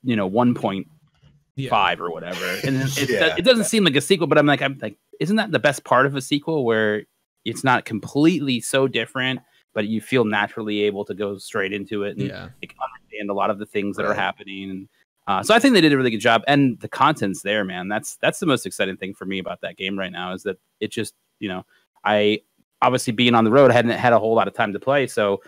1.5 or whatever, and it doesn't seem like a sequel. But I'm like, isn't that the best part of a sequel, where it's not completely so different, but you feel naturally able to go straight into it and like, understand a lot of the things that are happening. And so I think they did a really good job, and the content's there, man. That's the most exciting thing for me about that game right now, is that it just, you know, I obviously being on the road, I hadn't had a whole lot of time to play, so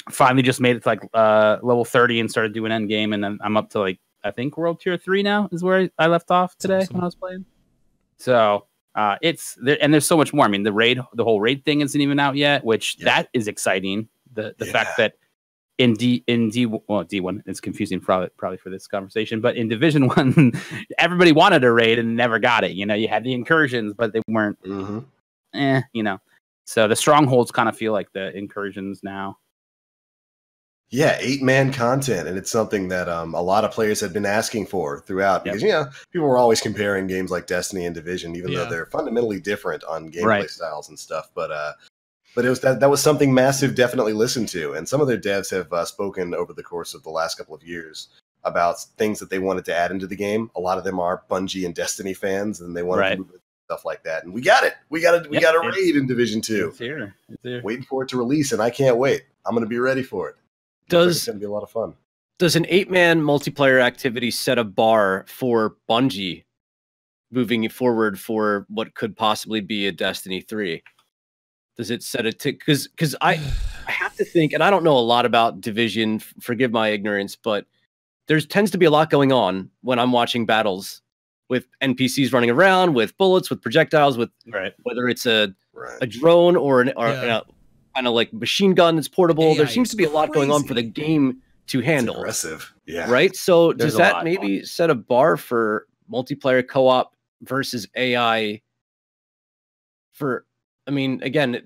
finally just made it to like level 30 and started doing end game, and then I'm up to like, I think World Tier 3 now is where I left off today when I was playing. So it's there, and there's so much more. I mean, the whole raid thing isn't even out yet, which that is exciting. The fact that in D1, it's confusing probably for this conversation, but in Division 1, everybody wanted a raid and never got it. You know, you had the incursions, but they weren't, you know. So the strongholds kind of feel like the incursions now. Yeah, 8-man content, and it's something that a lot of players have been asking for throughout, because you know, people were always comparing games like Destiny and Division, even though they're fundamentally different on gameplay styles and stuff. But it was that was something Massive definitely listened to, and some of their devs have spoken over the course of the last couple of years about things that they wanted to add into the game. A lot of them are Bungie and Destiny fans, and they wanted to move stuff like that. And we got it. We got a raid in Division 2. It's here. Waiting for it to release, and I can't wait. I'm going to be ready for it. It's going to be a lot of fun. Does an 8-man multiplayer activity set a bar for Bungie moving forward for what could possibly be a Destiny 3? Does it set a tick? Because I have to think, and I don't know a lot about Division, forgive my ignorance, but there tends to be a lot going on when I'm watching battles with NPCs running around, with bullets, with projectiles, with whether it's a drone or kind of like machine gun that's portable. There seems to be a lot going on for the game to handle. It's aggressive, right? So does that maybe set a bar for multiplayer co-op versus AI? I mean, again,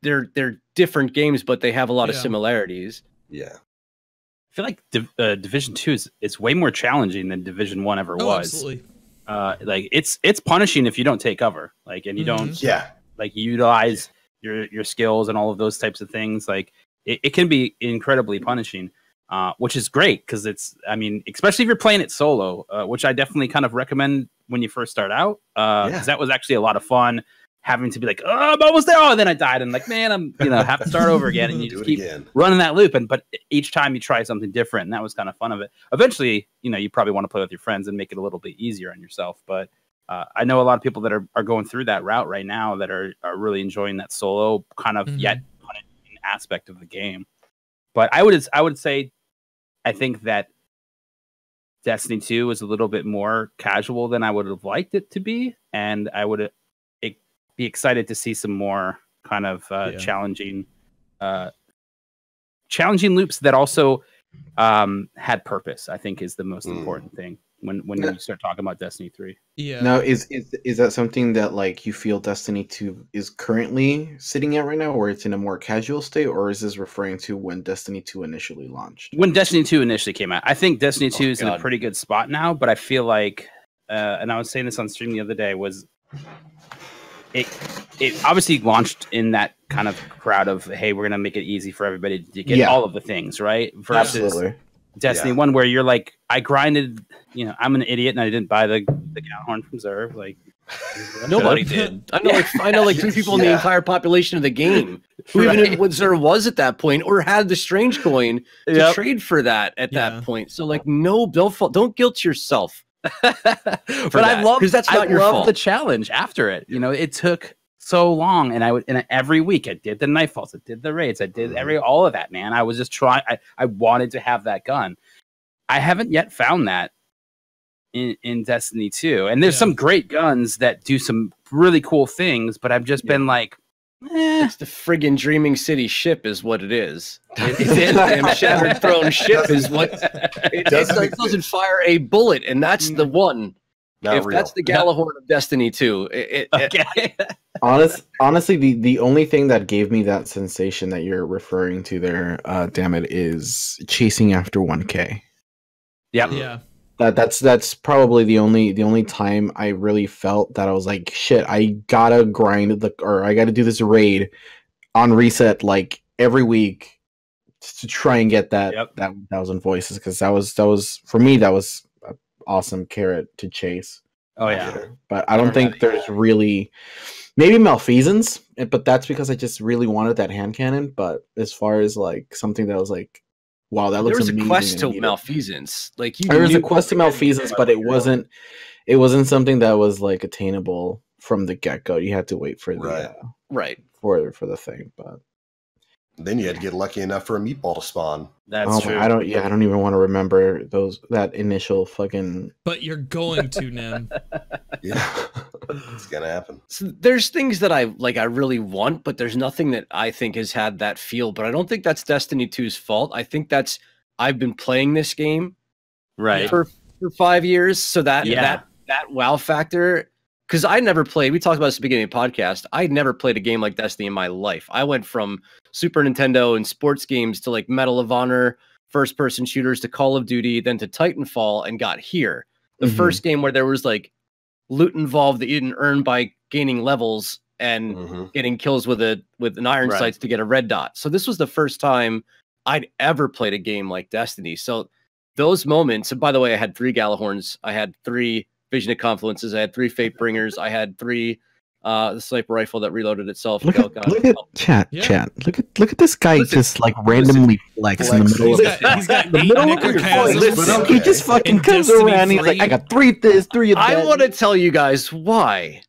they're different games, but they have a lot of similarities. Yeah, I feel like Division 2 is way more challenging than Division 1 ever was. Absolutely. Like it's punishing if you don't take cover, like, and you don't like utilize your skills and all of those types of things. Like it can be incredibly punishing, which is great, because it's, I mean, especially if you're playing it solo, which I definitely kind of recommend when you first start out, because that was actually a lot of fun, having to be like, oh, I'm almost there, and then I died, and like, man, I'm, you know, have to start over again, and you just keep running that loop, but each time you try something different, and that was kind of fun of it. Eventually, you know, you probably want to play with your friends and make it a little bit easier on yourself, but I know a lot of people that are going through that route right now that are really enjoying that solo kind of yet punishing aspect of the game. But I would say, I think that Destiny 2 is a little bit more casual than I would have liked it to be, and I would be excited to see some more kind of challenging loops that also had purpose, I think, is the most important thing when you start talking about Destiny 3. Yeah. Now, is that something that, like, you feel Destiny 2 is currently sitting at right now, or it's in a more casual state, or is this referring to when Destiny 2 initially launched? When Destiny 2 initially came out, I think Destiny 2 is in a pretty good spot now, but I feel like, and I was saying this on stream the other day, was it obviously launched in that kind of crowd of, hey, we're gonna make it easy for everybody to get all of the things, right? Versus Destiny 1, where you're like, I grinded, you know, I'm an idiot and I didn't buy the Gallhorn from Zerv. Like, nobody did. I know like 2 people in the entire population of the game who even knew what Zerv was at that point, or had the strange coin to trade for that at that point. So like, no, don't guilt yourself. But I love, because that's not your fault. The challenge after it, you know, it took so long, and every week I did the nightfalls, I did the raids, I did all of that, man. I was just trying. I wanted to have that gun. I haven't yet found that in Destiny 2, and there's some great guns that do some really cool things, but I've just been like, it's the friggin' Dreaming City ship is what it is. Damn Shattered Throne ship is what it doesn't fire a bullet, and that's the one. That's the Gallahorn of Destiny 2. Honestly, the only thing that gave me that sensation that you're referring to there, damn it, is chasing after 1K. Yeah. That's probably the only time I really felt that I was like, shit, I gotta grind I gotta do this raid on reset like every week to try and get that 1,000 voices, because that was for me, that was an awesome carrot to chase. Oh yeah. But I don't think there's really Maybe malfeasance, but that's because I just really wanted that hand cannon. But as far as like something that was like, wow, that looks amazing. There was a quest to malfeasance. Like there was a quest to malfeasance, but it wasn't something that was like attainable from the get go. You had to wait for the for the thing, but then you had to get lucky enough for a meatball to spawn. That's true. I don't even want to remember that initial fucking. But you're going to, Nim. Yeah, it's gonna happen. So there's things that I really want, but there's nothing that I think has had that feel. But I don't think that's Destiny 2's fault. I think that's I've been playing this game for 5 years, so that wow factor. Because I never played, we talked about this at the beginning of the podcast, I'd never played a game like Destiny in my life. I went from Super Nintendo and sports games to like Medal of Honor, first-person shooters, to Call of Duty, then to Titanfall, and got here. The first game where there was like loot involved that you didn't earn by gaining levels and getting kills with an iron sights to get a red dot. So this was the first time I'd ever played a game like Destiny. So those moments, and by the way, I had 3 Galahorns, I had 3 Vision of Confluences, I had 3 Fate Bringers, I had 3 the sniper rifle that reloaded itself. Look at chat. Look at this guy just like randomly flex in the middle of He's got the middle of he just fucking comes around. He's like, I got 3 of this, 3 of that. I want to tell you guys why.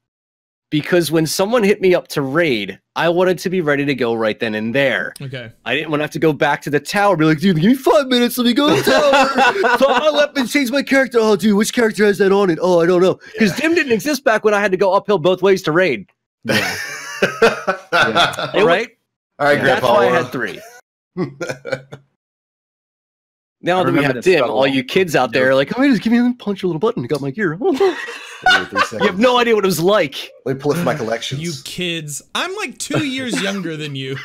Because when someone hit me up to raid, I wanted to be ready to go right then and there. Okay. I didn't want to have to go back to the tower. Be like, dude, give me 5 minutes. Let me go to the tower. Put my weapon, change my character. Oh, dude, which character has that on it? Oh, I don't know. Because Dim didn't exist back when I had to go uphill both ways to raid. Yeah. All right? All right, Grandpa. That's why I had 3. Now that we have Dim, all you kids out there are like, oh, just give me a punch a little button. I got my gear. You have no idea what it was like. Let me pull it from my collections. You kids. I'm like 2 years younger than you.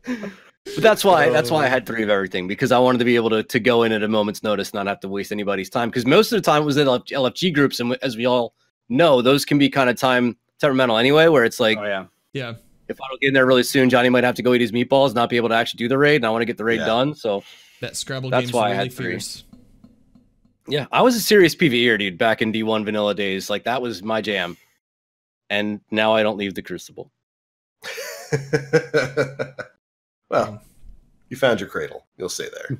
But that's why I had 3 of everything, because I wanted to be able to go in at a moment's notice, not have to waste anybody's time. Because most of the time it was in LFG groups, and as we all know, those can be kind of time temperamental anyway, where it's like, yeah. If I don't get in there really soon, Johnny might have to go eat his meatballs, not be able to actually do the raid, and I want to get the raid done. So that Scrabble that's game's why really I had 3. fierce. Yeah, I was a serious PvEer, dude, back in D1 vanilla days. Like, that was my jam. And now I don't leave the Crucible. Well, you found your cradle. You'll stay there.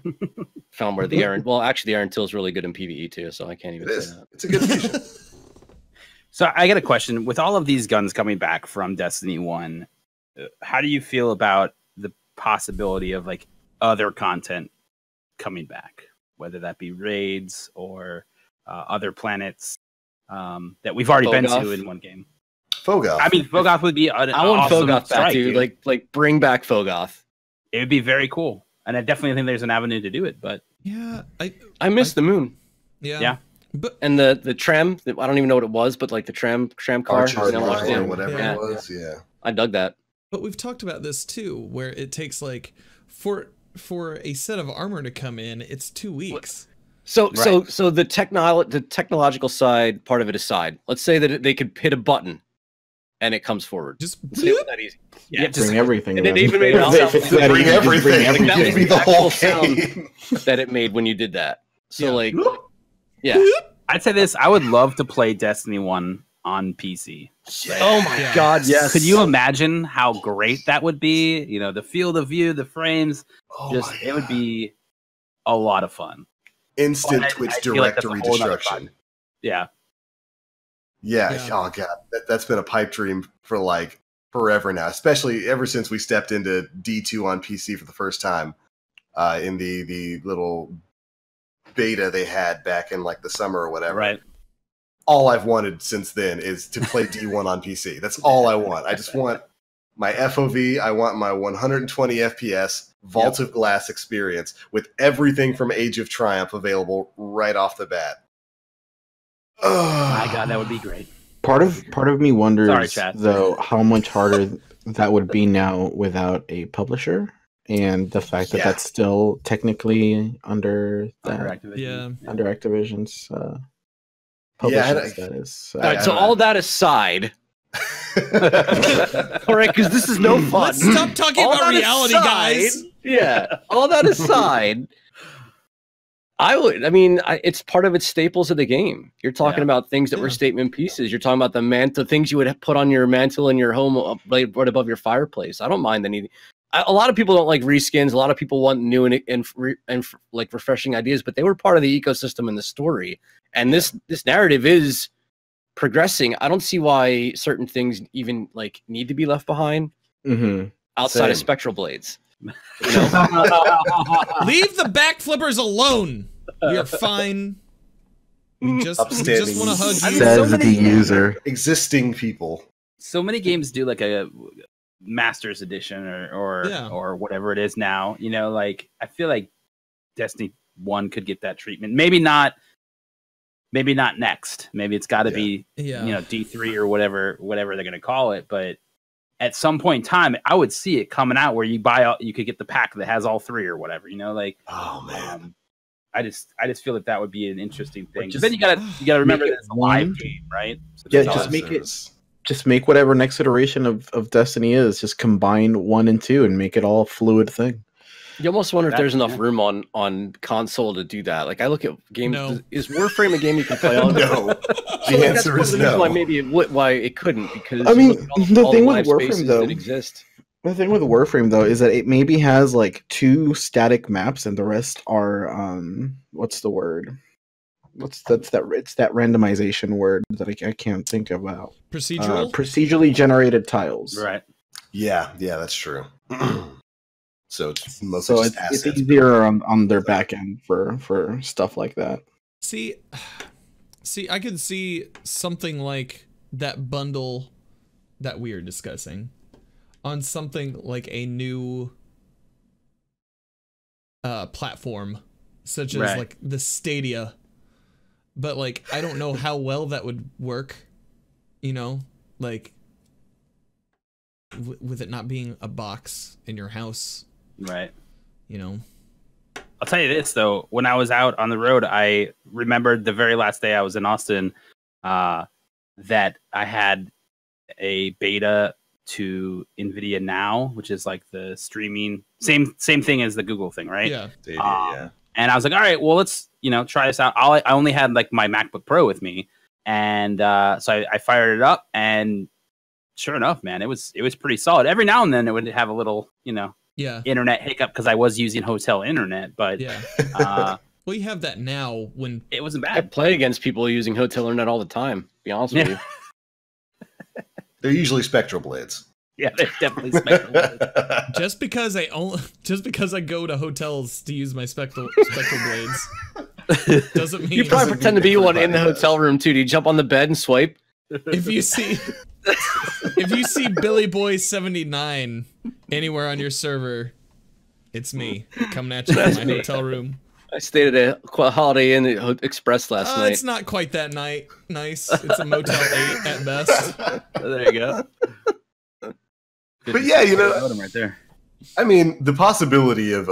Found where the Aaron... Well, actually, the Aaron Till is really good in PvE, too, so I can't even say that. It's a good fusion. So I got a question. With all of these guns coming back from Destiny 1, how do you feel about the possibility of like other content coming back, whether that be raids or other planets that we've already been to in one game? Fogoth. I mean, Fogoth would be an I want awesome Fogoth back, strike, dude. Like bring back Fogoth. It would be very cool, and I definitely think there's an avenue to do it. But yeah, I miss the moon. Yeah. But and the tram, I don't even know what it was, but like the tram car, or whatever it was. Yeah, I dug that. But we've talked about this too, where it takes like for a set of armor to come in, it's 2 weeks. So the technological side part of it aside, let's say that they could hit a button and it comes forward. Just that easy. Yeah, bring everything. And it even made it sound bring everything. That was Give me the whole sound game that it made when you did that. So yeah. I'd say this: I would love to play Destiny 1 on PC. Oh my God, yes. Could you imagine how great that would be? You know, the field of view, the frames, it would be a lot of fun. Instant Twitch directory destruction. Yeah. Oh God, that's been a pipe dream for like forever now, especially ever since we stepped into D2 on PC for the first time in the little beta they had back in like the summer or whatever. Right. All I've wanted since then is to play D1 on PC. That's all I want. I just want my FOV. I want my 120 FPS Vault of Glass experience with everything from Age of Triumph available right off the bat. Oh my God, that would be great. Part of me wonders, though, how much harder that would be now without a publisher, and the fact that that's still technically under Activision's publishing status. All right, so all that aside, all right, because this is no fun. Let's stop talking about reality, guys. Yeah, all that aside, I mean, it's part of its staples of the game. You're talking about things that were statement pieces. You're talking about the things you would put on your mantle in your home, right above your fireplace. I don't mind any. A lot of people don't like reskins. A lot of people want new and like refreshing ideas, but they were part of the ecosystem and the story. And this narrative is progressing. I don't see why certain things even like need to be left behind outside of spectral blades. You know? Leave the back flippers alone. You're fine. We just want to hug you. Says the user. Existing people. So many games do like a Masters Edition or whatever it is now. You know, like I feel like Destiny 1 could get that treatment. Maybe not next. Maybe it's got to be D3 or whatever they're going to call it. But at some point in time, I would see it coming out where you could get the pack that has all three or whatever. You know, like oh man, I just feel that that would be an interesting thing. But then you gotta remember that it's a live game, right? So just make whatever next iteration of Destiny is. Just combine 1 and 2 and make it all a fluid thing. You almost wonder if there's enough room on console to do that. Like I look at games. No. Is Warframe a game you can play on? No. The answer is no. Why it couldn't? Because I mean, the thing with Warframe though, exist. the thing with Warframe though is that it maybe has like 2 static maps and the rest are what's the word? It's that randomization word that I can't think about. Procedural? Procedurally generated tiles. Right. Yeah, that's true. So it's mostly just it's easier on their back end for stuff like that. See, I could see something like that bundle that we are discussing on something like a new platform, such as like the Stadia. But like, I don't know how well that would work, you know, like with it not being a box in your house. Right. You know, I'll tell you this though, when I was out on the road, I remembered the very last day I was in Austin, that I had a beta to NVIDIA Now, which is like the streaming, same thing as the Google thing, right? Yeah. yeah. And I was like, all right, well, let's, try this out. I only had like my MacBook Pro with me. And so I fired it up, and sure enough, man, it was pretty solid. Every now and then it would have a little, internet hiccup because I was using hotel internet. But well, you have that now when it wasn't bad. I play against people using hotel internet all the time, to be honest with you. They're usually spectral blades. Yeah, they're definitely spectral blades. Just because I go to hotels to use my spectral blades doesn't mean you probably pretend to be one in the hotel room too. Do you jump on the bed and swipe? If you see Billy Boy 79 anywhere on your server, it's me coming at you in my hotel room. I stayed at a Holiday Inn Express last night. It's not quite that nice. It's a Motel 8 at best. There you go. But yeah, right there. I mean, the possibility of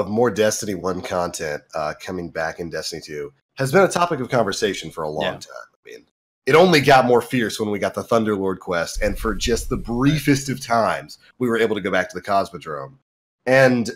more Destiny 1 content coming back in Destiny 2 has been a topic of conversation for a long time. I mean, it only got more fierce when we got the Thunderlord quest, and for just the briefest of times, we were able to go back to the Cosmodrome. And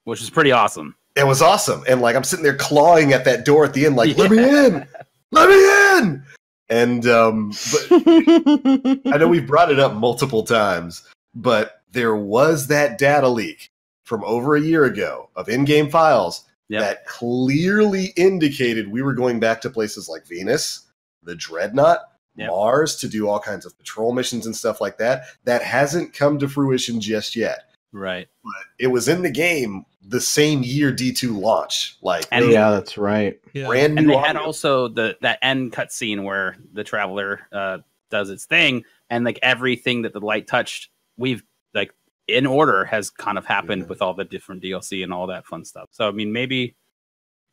which is pretty awesome. It was awesome. And like I'm sitting there clawing at that door at the end, like, let me in! Let me in! And but I know we've brought it up multiple times, but there was that data leak from over a year ago of in-game files that clearly indicated we were going back to places like Venus, the Dreadnought, Mars to do all kinds of patrol missions and stuff like that. That hasn't come to fruition just yet. Right. But it was in the game the same year D2 launch. Yeah, that's right. Yeah. Brand new. And they had also that end cutscene where the Traveler does its thing, and like everything that the light touched, we've like in order has kind of happened with all the different DLC and all that fun stuff. So I mean, maybe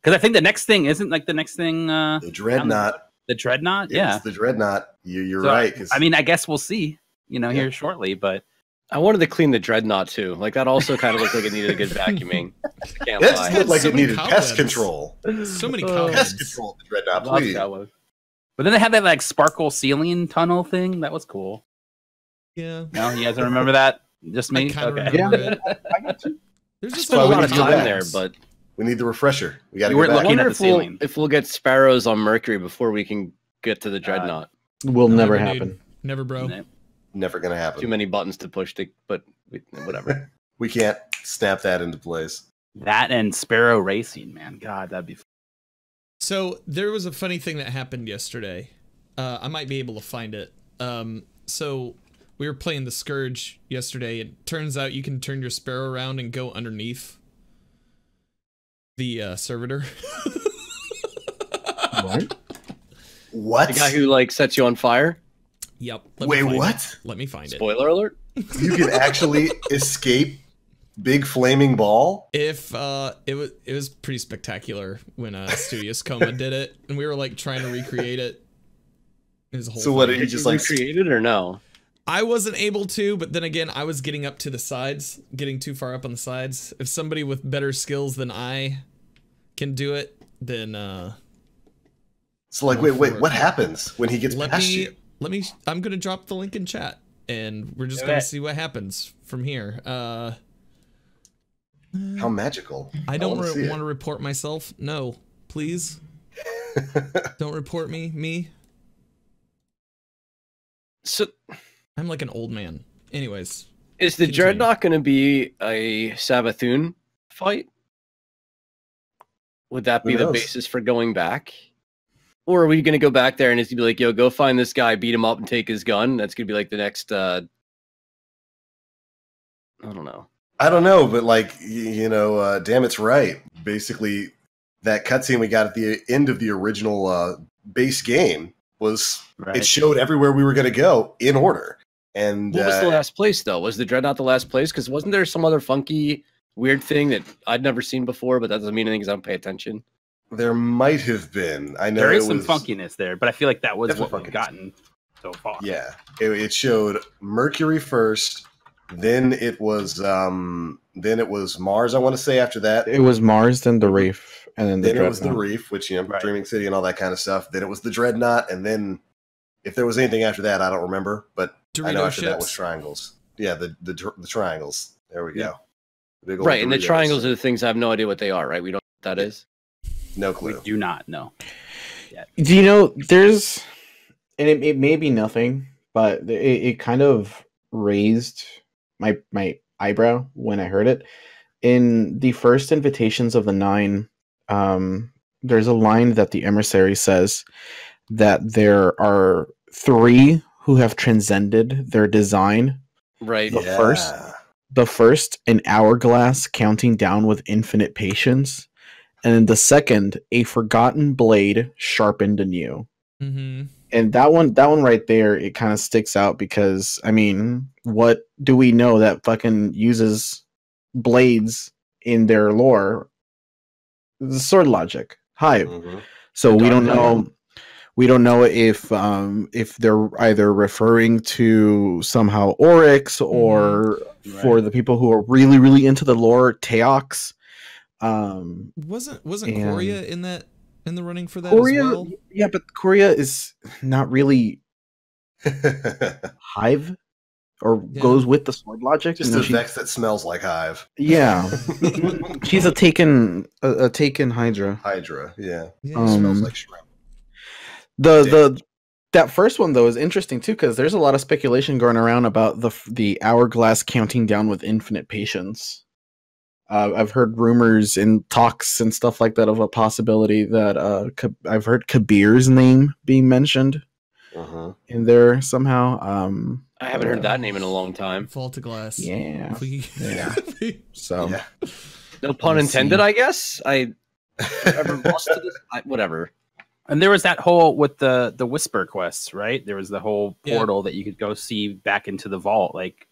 because I think the next thing the Dreadnought. The Dreadnought, It's the Dreadnought. You're right. I mean, I guess we'll see. Here shortly, but. I wanted to clean the Dreadnought too. Like that also kind of looked like it needed a good vacuuming. I can't that lie. looked like So it many needed cobwebs. pest control. So many Pest comments. control of the Dreadnought, please. But then they had that like sparkle ceiling tunnel thing. That was cool. Yeah. No, you guys don't remember that? Just me? I kinda Okay. remember it. There's just Spent a why we lot of need to go time back. there, but We need the refresher. We got to You get weren't back. looking at the if ceiling. we'll get sparrows on Mercury before we can get to the Dreadnought. Will never dude. happen. Never, bro. Never going to happen. Too many buttons to push, but whatever. We can't snap that into place. That and Sparrow Racing, man. God, that'd be fun. So there was a funny thing that happened yesterday. I might be able to find it. So we were playing the Scourge yesterday. It turns out you can turn your Sparrow around and go underneath the servitor. What? The guy who like sets you on fire. Yep. Wait, what? Let me find it. Spoiler alert. You can actually escape big flaming ball? If it was pretty spectacular when Studious Coma did it, and we were like trying to recreate it. His whole So what, thing. did you just like recreated or no? I wasn't able to, but then again, I was getting up to the sides, getting too far up on the sides. If somebody with better skills than I can do it, then So like, wait, what happens when he gets past you? I'm gonna drop the link in chat, and we're just gonna see what happens from here. How magical. I don't want to report myself. No, please. Don't report me. So I'm like an old man. Anyways. is the Continue. Dreadnought going to be a Savathun fight? Would that be Who the knows? basis for going back? Or are we going to go back there and it's going to be like, yo, go find this guy, beat him up and take his gun? That's going to be like the next, I don't know. I don't know, but like, Damnit's right. Basically, that cutscene we got at the end of the original base game was, it showed everywhere we were going to go in order. And What was the last place, though? Was the Dreadnought the last place? Because wasn't there some other funky, weird thing that I'd never seen before, but that doesn't mean anything because I don't pay attention? There might have been. I know There is it some was, funkiness there, but I feel like that was Definitely what we've gotten so far. Yeah, it showed Mercury first, then it was Mars. I want to say after that, It was Mars, then the Reef, and then the then it was the Dreadnought. Reef, which Right. Dreaming City and all that kind of stuff. Then it was the Dreadnought, and then if there was anything after that, I don't remember. But I know Dorito after that was ships. triangles. Yeah, the triangles. There we go. Yeah. Big old Right, and the Doritos. triangles are the things I have no idea what they are, right? We don't know what that is. No We clue. do not know. Do you know there's, and it may be nothing, but it kind of raised my eyebrow when I heard it. In the first Invitations of the Nine, there's a line that the emissary says that there are 3 who have transcended their design. Right. The first, an hourglass counting down with infinite patience, and then the second, a forgotten blade sharpened anew. Mm-hmm. And that one right there, it kind of sticks out because, I mean, what do we know that fucking uses blades in their lore? The sword logic, Hive. Mhm. So we Dark don't Knight. know. We don't know if they're either referring to somehow Oryx or for the people who are really, really into the lore, Teox. Wasn't And- Korea in the running for that Korea, as well? yeah, but Korea is not really Hive or Yeah. goes with the sword logic. Just You know, a Vex that smells like Hive. yeah, she's a taken Hydra. Hydra. Yeah. Yeah. Smells like shrimp. That first one though is interesting too because there's a lot of speculation going around about the hourglass counting down with infinite patience. I've heard rumors and talks and stuff like that of a possibility that I've heard Kabir's name being mentioned in there somehow. I haven't heard that name in a long time. Vault of Glass. Yeah. Yeah. So Yeah. No pun Let's see. intended, I guess. I ever lost to this? Whatever. And there was that whole with the Whisper quests, right? There was the whole Yeah. portal that you could go see back into the vault. Like,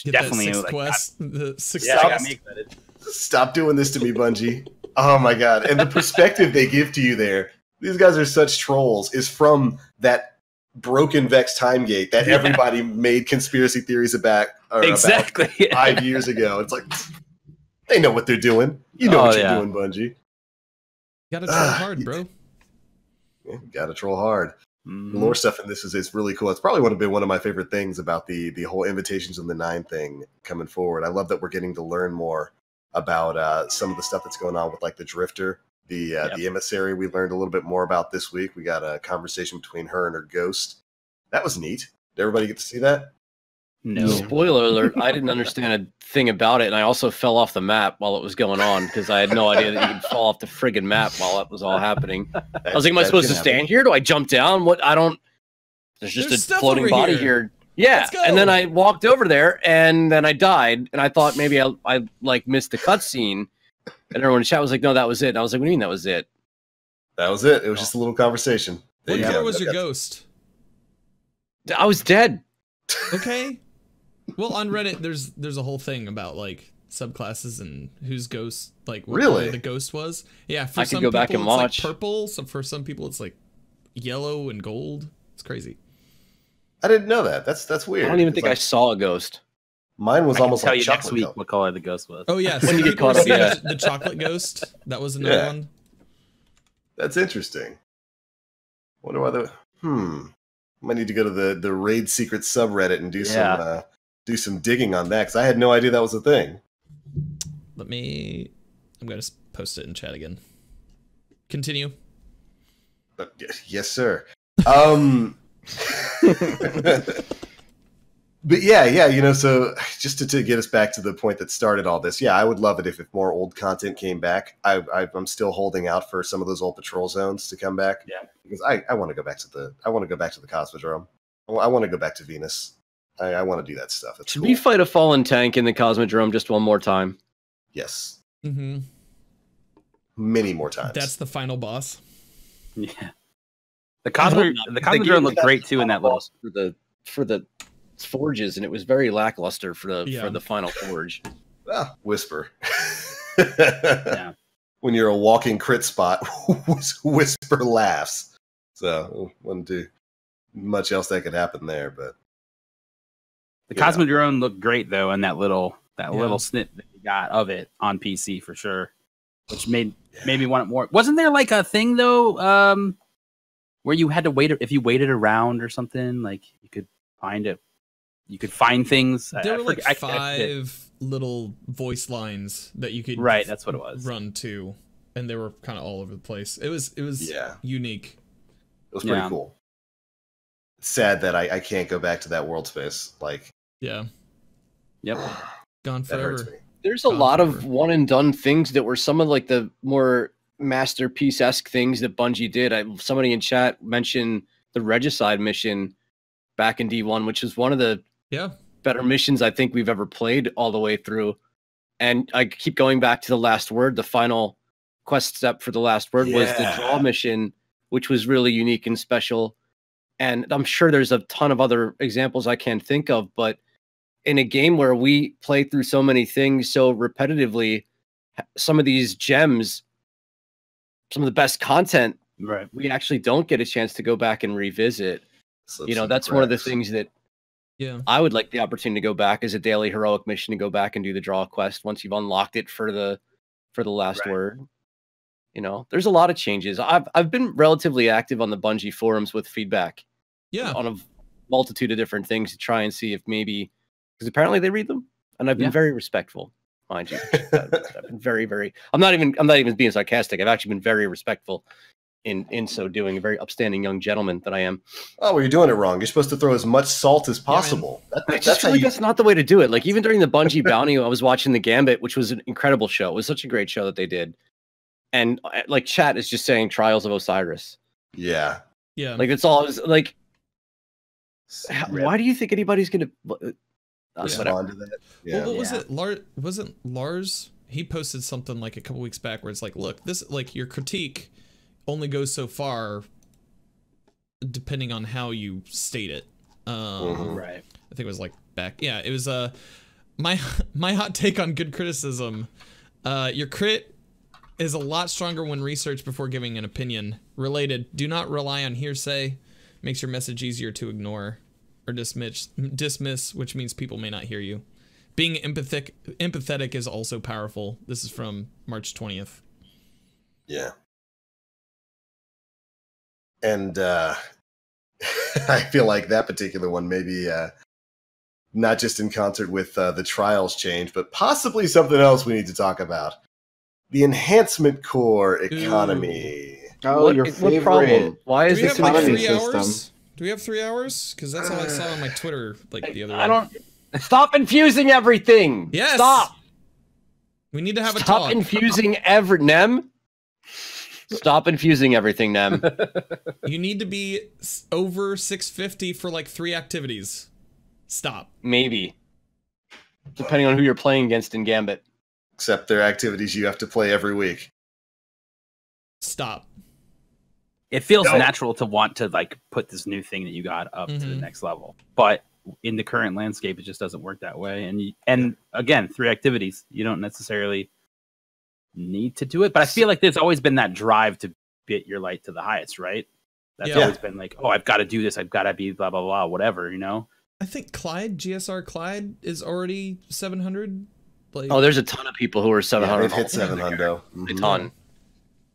Get definitely that sixth like, quest. The sixth yeah, I got quest. me excited. Stop doing this to me, Bungie. Oh my god. And the perspective they give to you there, these guys are such trolls, is from that broken Vex time gate that everybody made conspiracy theories about Exactly. 5 years ago. It's like, they know what they're doing. You know Oh, what you're yeah. doing, Bungie. Gotta try hard, bro. Yeah, you gotta troll hard. The Mhm. lore stuff in this is really cool. It's probably been one of my favorite things about the whole Invitations of the Nine thing coming forward. I love that we're getting to learn more about some of the stuff that's going on with like the Drifter, the emissary. We learned a little bit more about this week. We got a conversation between her and her ghost. That was neat. Did everybody get to see that? No. Spoiler alert, I didn't understand a thing about it, and I also fell off the map while it was going on, because I had no idea that you could fall off the friggin' map while that was all happening. I was like, am I supposed to stand here? Do I jump down? What? I don't... There's just a floating body here. Yeah, and then I walked over there, and then I died, and I thought maybe I like missed the cutscene, and everyone in chat was like, no, that was it. And I was like, what do you mean that was it? That was it. It was just a little conversation. What color was your ghost? I was dead. Okay. Well, on Reddit, there's a whole thing about like subclasses and whose ghost, like what color the ghost was. Yeah, for some people back and it's watch. like purple. So for some people it's like yellow and gold. It's crazy. I didn't know that. That's weird. I don't even think I saw a ghost. Mine was almost tell like you chocolate next week color. what color the ghost was. Oh yeah, When you get caught up, yeah. The chocolate ghost. That was another one. That's interesting. Wonder why the might need to go to the raid secret subreddit and do some digging on that, because I had no idea that was a thing. I'm gonna post it in chat again. Continue. Yes, sir. But yeah, so just to get us back to the point that started all this, I would love it if more old content came back. I'm still holding out for some of those old patrol zones to come back. Yeah, because I want to go back to the Cosmodrome. I want to go back to Venus. I want to do that stuff. Should we fight a fallen tank in the Cosmodrome just one more time? Yes. Mm-hmm. Many more times. That's the final boss. Yeah. The Cosmodrome looked great too in that little for the forges, and it was very lackluster for the final forge. Well, Whisper. Yeah. When you're a walking crit spot, Whisper laughs. So wouldn't do much else that could happen there, but the Cosmodrome looked great though in that little snip that you got of it on PC for sure, which made me want it more. Wasn't there like a thing though, where you had to wait if you waited around or something, like you could find it. You could find things. There were like five little voice lines that you could that's what it was. Run to, and they were kind of all over the place. It was unique. It was pretty cool. It's sad that I can't go back to that world space. Like, yep, gone that hurts forever. me. There's a lot of one and done things that were some of like the more masterpiece-esque things that Bungie did. Somebody in chat mentioned the Regicide mission back in D1, which is one of the better missions I think we've ever played all the way through. And I keep going back to the last word. The final quest step for the last word was the draw mission, which was really unique and special. And I'm sure there's a ton of other examples I can't think of, but in a game where we play through so many things so repetitively, some of these gems, some of the best content, we actually don't get a chance to go back and revisit. That's one of the things that I would like the opportunity to go back as a daily heroic mission to go back and do the draw quest once you've unlocked it for the last word. There's a lot of changes. I've been relatively active on the Bungie forums with feedback. On a multitude of different things to try and see if maybe, because apparently they read them, and I've been very respectful, mind you. I've been very. I'm not even being sarcastic. I've actually been very respectful in so doing. A very upstanding young gentleman that I am. Oh, well, you're doing it wrong. You're supposed to throw as much salt as possible. That's not the way to do it. Like even during the Bungie bounty, I was watching the Gambit, which was an incredible show. It was such a great show that they did. And like chat is just saying Trials of Osiris. Yeah. Like it's all like. Why do you think anybody's gonna respond to that? Yeah. Well, what was it? Wasn't Lars? He posted something like a couple weeks back where it's like, look, this like your critique only goes so far, depending on how you state it. Right. I think it was like back. Yeah, it was my hot take on good criticism. Your crit is a lot stronger when researched before giving an opinion. Related, do not rely on hearsay. Makes your message easier to ignore or dismiss, which means people may not hear you. Being empathetic is also powerful. This is from March 20th. Yeah. And I feel like that particular one maybe not just in concert with the trials change, but possibly something else we need to talk about. The enhancement core economy. Oh, your favorite. What problem? Why is Do we this have like economy 3 system? hours? Do we have 3 hours? Because that's all I saw on my Twitter like the other day. I don't. Stop infusing everything. Yes. Stop. We need to have a Stop talk. infusing Nem. Stop infusing everything, Nem. You need to be over 650 for like 3 activities. Stop. Maybe. Depending on who you're playing against in Gambit. Except they're activities you have to play every week. Stop. It feels natural to want to like put this new thing that you got up to the next level, but in the current landscape, it just doesn't work that way. And again, 3 activities, you don't necessarily need to do it. But I feel like there's always been that drive to get your light to the highest, right? That's always been like, oh, I've got to do this. I've got to be blah blah blah, whatever, you know. I think GSR Clyde is already 700. Like, Oh, there's a ton of people who are 700. They've hit 700. A ton.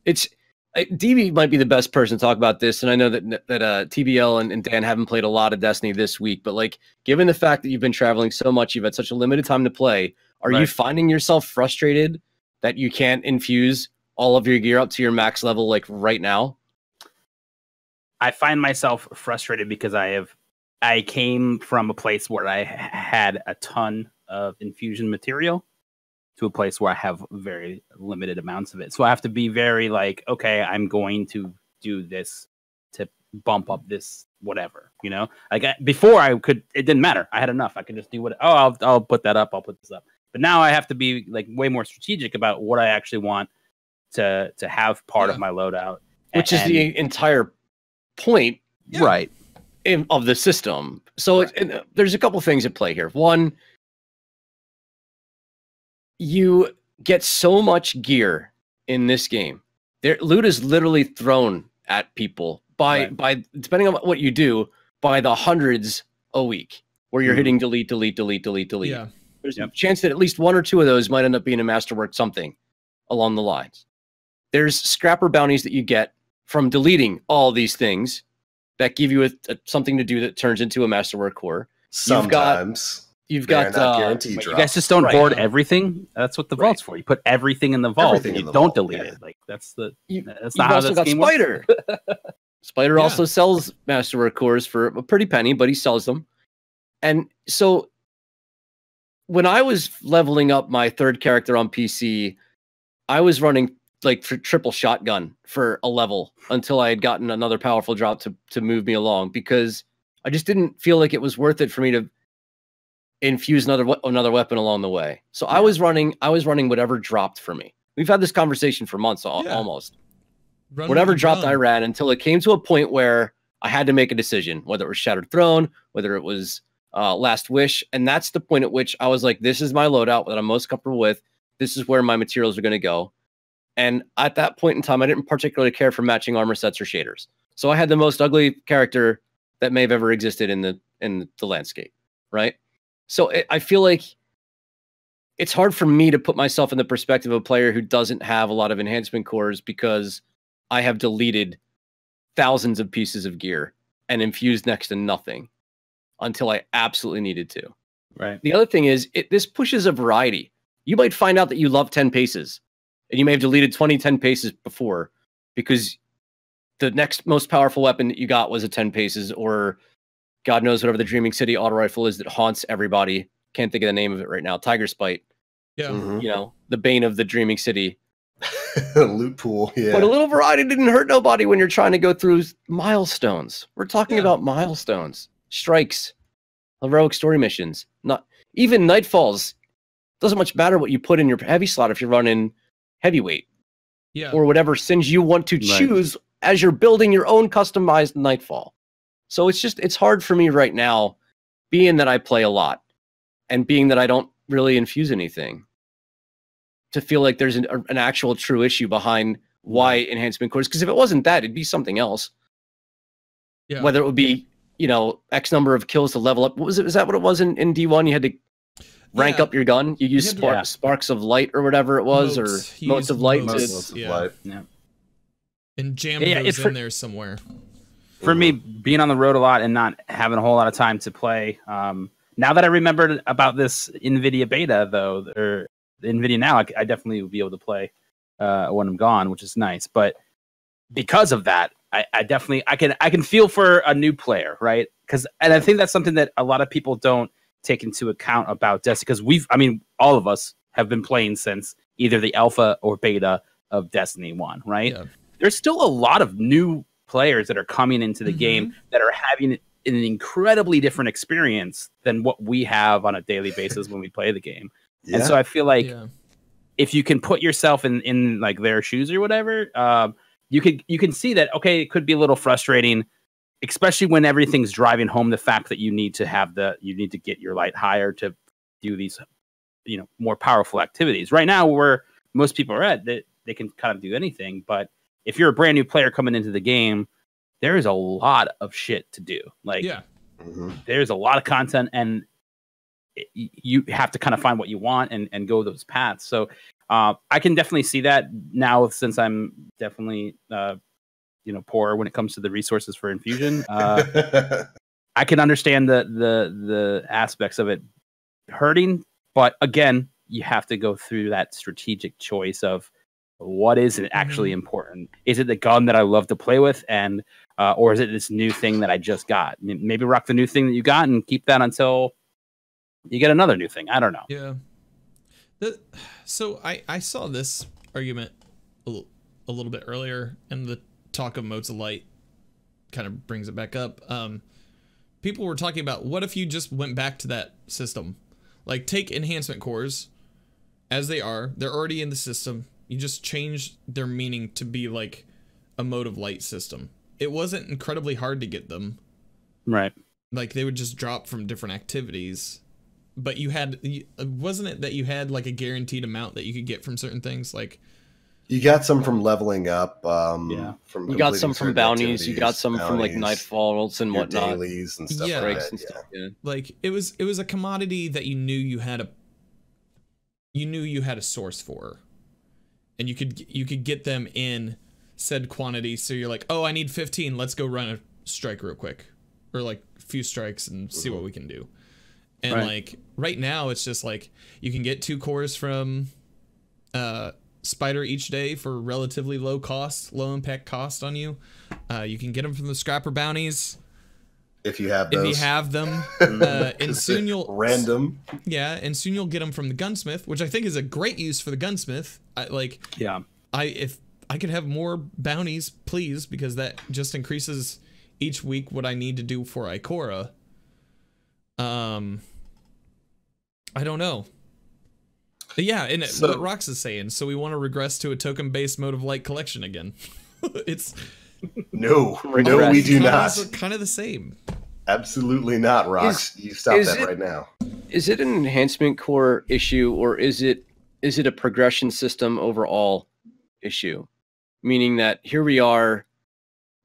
It's DB might be the best person to talk about this, and I know that TBL and Dan haven't played a lot of Destiny this week, but like, given the fact that you've been traveling so much, you've had such a limited time to play, are you finding yourself frustrated that you can't infuse all of your gear up to your max level like right now? I find myself frustrated because I came from a place where I had a ton of infusion material to a place where I have very limited amounts of it. So I have to be very like, okay, I'm going to do this to bump up this whatever, you know? Like before it didn't matter. I had enough. I could just do I'll put that up. I'll put this up. But now I have to be like way more strategic about what I actually want to have part of my loadout. Which is the entire point, right, of the system. So there's a couple things at play here. One, you get so much gear in this game. Loot is literally thrown at people by depending on what you do, by the hundreds a week, where you're hitting delete. yeah. There's a chance that at least 1 or 2 of those might end up being a masterwork something along the lines. There's scrapper bounties that you get from deleting all these things that give you something to do that turns into a masterwork core. Sometimes. You've got guaranteed you drop. guys just don't hoard everything. That's what the vault's for. You put everything in the vault Everything and in you the don't vault, delete it. Like that's not You've how also this got game Spider. works. Spider also sells masterwork cores for a pretty penny, but he sells them. And so when I was leveling up my 3rd character on PC, I was running like triple shotgun for a level until I had gotten another powerful drop to move me along, because I just didn't feel like it was worth it for me to infuse another weapon along the way. So I was running whatever dropped for me. We've had this conversation for months almost. Whatever dropped, I ran until it came to a point where I had to make a decision, whether it was Shattered Throne, whether it was Last Wish. And that's the point at which I was like, this is my loadout that I'm most comfortable with. This is where my materials are going to go. And at that point in time, I didn't particularly care for matching armor sets or shaders. So I had the most ugly character that may have ever existed in the landscape, right? So I feel like it's hard for me to put myself in the perspective of a player who doesn't have a lot of enhancement cores, because I have deleted thousands of pieces of gear and infused next to nothing until I absolutely needed to. Right. The other thing is, this pushes a variety. You might find out that you love 10 paces, and you may have deleted 10 paces before because the next most powerful weapon that you got was a 10 paces, or God knows whatever the Dreaming City auto rifle is that haunts everybody. Can't think of the name of it right now. Tiger Spite. Yeah. You know, the bane of the Dreaming City. Loot pool, yeah. But a little variety didn't hurt nobody when you're trying to go through milestones. We're talking about milestones, strikes, heroic story missions. Not even Nightfalls. Doesn't much matter what you put in your heavy slot if you're running heavyweight. Yeah. Or whatever sins you want to choose as you're building your own customized Nightfall. So it's hard for me right now, being that I play a lot and being that I don't really infuse anything, to feel like there's an actual true issue behind why enhancement cores. Because if it wasn't that, it'd be something else. Yeah. Whether it would be, you know, X number of kills to level up. What was it? Is that what it was in D1? You had to rank up your gun. You used sparks of light or whatever it was, or motes of light. Yeah. And jam those in there somewhere. For me, being on the road a lot and not having a whole lot of time to play, Now that I remembered about this NVIDIA beta, though, or NVIDIA Now, I definitely will be able to play when I'm gone, which is nice. But because of that, I definitely I can feel for a new player, right? And I think that's something that a lot of people don't take into account about Destiny, because all of us have been playing since either the alpha or beta of Destiny 1, right? Yeah. There's still a lot of new players that are coming into the game that are having an incredibly different experience than what we have on a daily basis when we play the game. Yeah. And so I feel like if you can put yourself in like their shoes or whatever, you can see that, okay, it could be a little frustrating, especially when everything's driving home the fact that you need to get your light higher to do these, more powerful activities. Right now, where most people are at, they can kind of do anything. But if you're a brand new player coming into the game, there is a lot of shit to do. Like, there's a lot of content, and you have to kind of find what you want and go those paths. So I can definitely see that now, since I'm definitely poor when it comes to the resources for Infusion. I can understand the aspects of it hurting, but again, you have to go through that strategic choice of what is actually important. Is it the gun that I love to play with, and or is it this new thing that I just got? Maybe rock the new thing that you got and keep that until you get another new thing. I don't know. Yeah. So I saw this argument a little bit earlier, and the talk of modes of light kind of brings it back up. People were talking about, what if you just went back to that system? Like, take enhancement cores as they are. They're already in the system. You just change their meaning to be like a mode of light system. It wasn't incredibly hard to get them. Right. Like, they would just drop from different activities. But you had, wasn't it that you had like a guaranteed amount that you could get from certain things? Like, you got some from leveling up. From you got some from bounties. You got some from like nightfalls and whatnot, dailies and stuff like that. And stuff, Like, it was a commodity that you knew you had a source for, and you could get them in said quantity. So you're like, oh, I need 15. Let's go run a strike real quick, or like a few strikes and see what we can do. And like right now, it's just like you can get 2 cores from Spider each day for relatively low impact cost on you. You can get them from the scrapper bounties if you have those. And soon you'll random. Yeah, and soon you'll get them from the gunsmith, which I think is a great use for the gunsmith. If I could have more bounties, please, because that just increases each week what I need to do for Ikora. I don't know. But yeah, and what Rox is saying, so we want to regress to a token-based mode of light collection again. It's no, we do not. It's kind of the same. Absolutely not, Rox. You stop that right now. Is it an enhancement core issue, or is it a progression system overall issue? Meaning that here we are,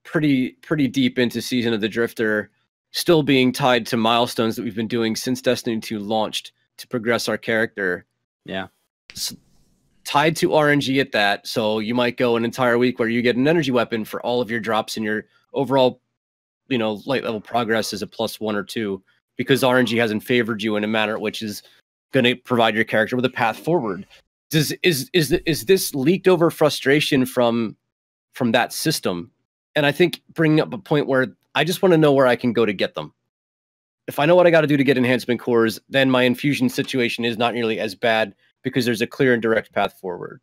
pretty deep into Season of the Drifter, still being tied to milestones that we've been doing since Destiny 2 launched to progress our character. Yeah. Tied to RNG at that. So you might go an entire week where you get an energy weapon for all of your drops, and your overall, light level progress is a +1 or 2, because RNG hasn't favored you in a manner which is going to provide your character with a path forward. Is this leaked over frustration from that system? And I think bringing up a point where I just want to know where I can go to get them. If I know what I got to do to get enhancement cores, then my infusion situation is not nearly as bad, because there's a clear and direct path forward.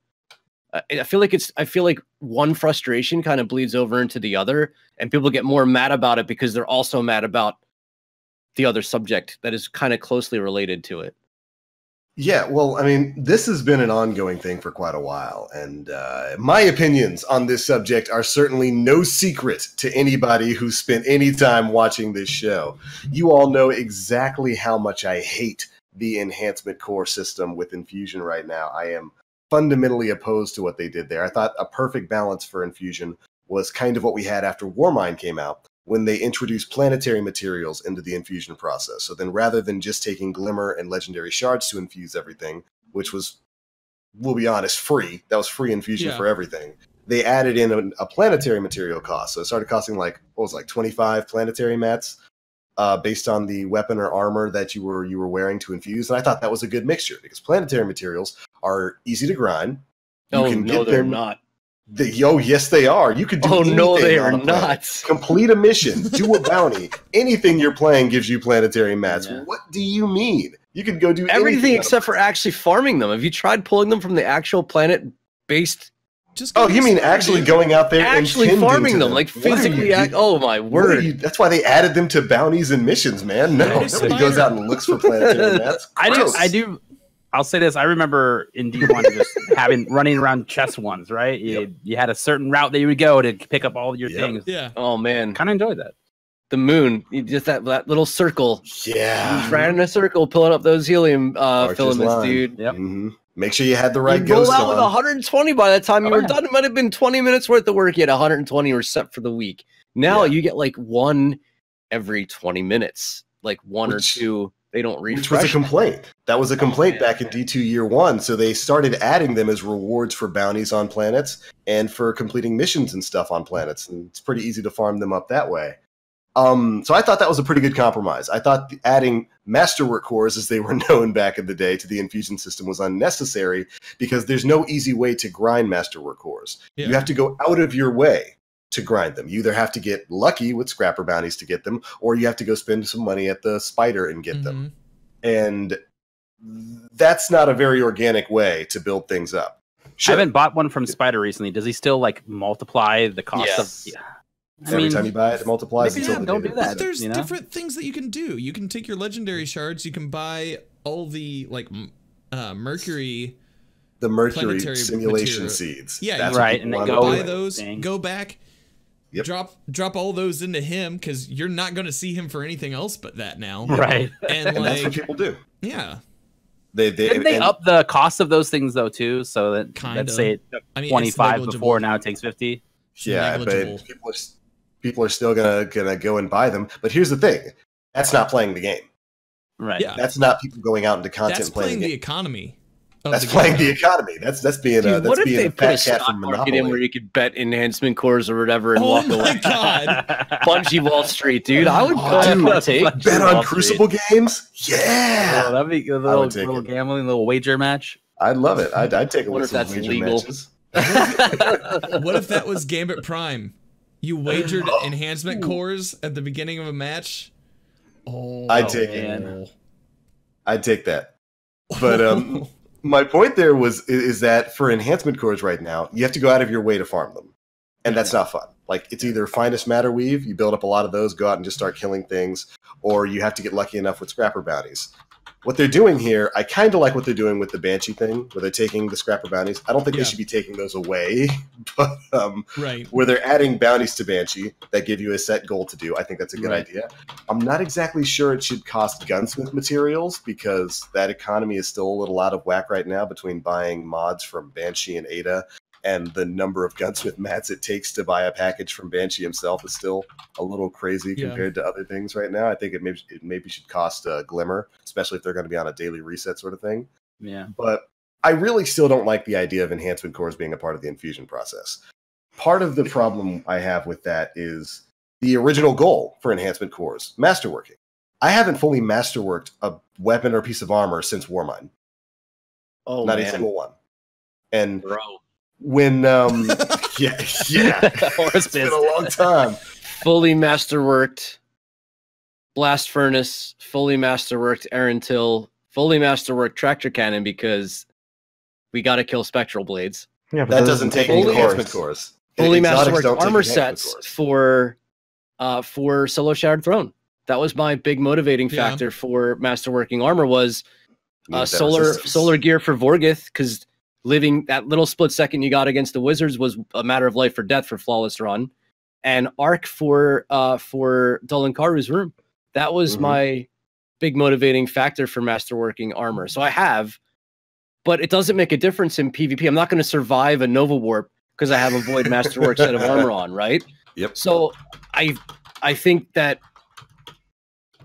I feel like one frustration kind of bleeds over into the other, and people get more mad about it because they're also mad about the other subject that is kind of closely related to it. Yeah, well, I mean, this has been an ongoing thing for quite a while, and my opinions on this subject are certainly no secret to anybody who's spent any time watching this show. You all know exactly how much I hate the enhancement core system with Infusion right now. I am fundamentally opposed to what they did there. I thought a perfect balance for Infusion was kind of what we had after Warmind came out, when they introduced planetary materials into the infusion process. So then, rather than just taking Glimmer and Legendary Shards to infuse everything, which was, we'll be honest, free. That was free infusion for everything. They added in a planetary material cost. So it started costing like 25 planetary mats based on the weapon or armor that you were wearing to infuse. And I thought that was a good mixture because planetary materials are easy to grind. They're not. Yes, they are. You could do anything. No, they are not. Complete a mission, do a bounty. Anything you're playing gives you planetary mats. Yeah. What do you mean? You could go do everything except for actually farming them. Have you tried pulling them from the actual planet-based? You mean actually going out there actually and farming them, like physically? Oh my word! That's why they added them to bounties and missions, man. No, nobody goes out and looks for planetary mats. I do. I'll say this. I remember in D1 just running around chest ones, right? You had a certain route that you would go to pick up all your things. Yeah. Oh, man. Kind of enjoyed that. The moon. Just that little circle. Yeah. Just ran in a circle, pulling up those helium filaments, dude. Yep. Mm-hmm. Make sure you had the right you ghost roll out on. with 120 by the time you were done. It might have been 20 minutes worth of work. You had 120 were set for the week. Now you get like one every 20 minutes. Like one or two. They don't refresh. Which was a complaint. That was a complaint back in D2 Year 1. So they started adding them as rewards for bounties on planets and for completing missions and stuff on planets. And it's pretty easy to farm them up that way. So I thought that was a pretty good compromise. I thought adding masterwork cores, as they were known back in the day, to the infusion system was unnecessary because there's no easy way to grind masterwork cores. Yeah. You have to go out of your way to grind them. You either have to get lucky with scrapper bounties to get them, or you have to go spend some money at the spider and get them. And that's not a very organic way to build things up. Sure. I haven't bought one from Spider recently. Does he still like multiply the cost of? Yeah. Every time you buy it, it multiplies. Don't do that. But there's different things that you can do. You can take your legendary shards. You can buy all the Mercury. The Mercury simulation seeds. Yeah, that's right. And then buy those. Go back. Yep. Drop all those into him because you're not going to see him for anything else but that now. Right. And that's what people do. Yeah. They up the cost of those things though too, so that let's say it took 25 before, now it takes 50. Yeah, but people are still gonna go and buy them. But here's the thing: that's not playing the game. Right. Yeah. That's not people going out into content. That's playing the economy. That's playing the economy. That's being Dude, what if they put a stock market in where you could bet enhancement cores or whatever and walk away? Oh my god! Bungie Wall Street, dude. I would bet on Crucible games. Yeah, that'd be a little gambling, little wager match. I'd love it. I'd take a look at some wager matches. What if that was Gambit Prime? You wagered enhancement cores at the beginning of a match. Oh, I'd take it. I'd take that. But my point there is that for enhancement cores right now, you have to go out of your way to farm them. And that's not fun. Like, it's either finest matter weave, you build up a lot of those, go out and just start killing things, or you have to get lucky enough with scrapper bounties. What they're doing here, I kind of like what they're doing with the Banshee thing, where they're taking the scrapper bounties. I don't think they should be taking those away, but where they're adding bounties to Banshee that give you a set goal to do, I think that's a good idea. I'm not exactly sure it should cost gunsmith materials, because that economy is still a little out of whack right now between buying mods from Banshee and Ada, and the number of gunsmith mats it takes to buy a package from Banshee himself is still a little crazy compared to other things right now. I think it maybe should cost a Glimmer, especially if they're going to be on a daily reset sort of thing. Yeah. But I really still don't like the idea of enhancement cores being a part of the infusion process. Part of the problem I have with that is the original goal for enhancement cores, masterworking. I haven't fully masterworked a weapon or piece of armor since Warmind. Oh, not a single one. And bro. When it's been a long time. Fully masterworked blast furnace, fully masterworked Aaron Till, fully masterworked tractor cannon, because we got to kill spectral blades. Yeah, but that doesn't take any enhancement cores. Fully masterworked armor sets for Solo Shattered Throne. That was my big motivating factor for masterworking armor, was solar gear for Vorgith, because living that little split second you got against the Wizards was a matter of life or death for Flawless Run, and Arc for Dolankaru's room. That was my big motivating factor for masterworking armor. So I have, but it doesn't make a difference in PvP. I'm not going to survive a Nova Warp because I have a Void Masterwork set of armor on, right? Yep. So I think that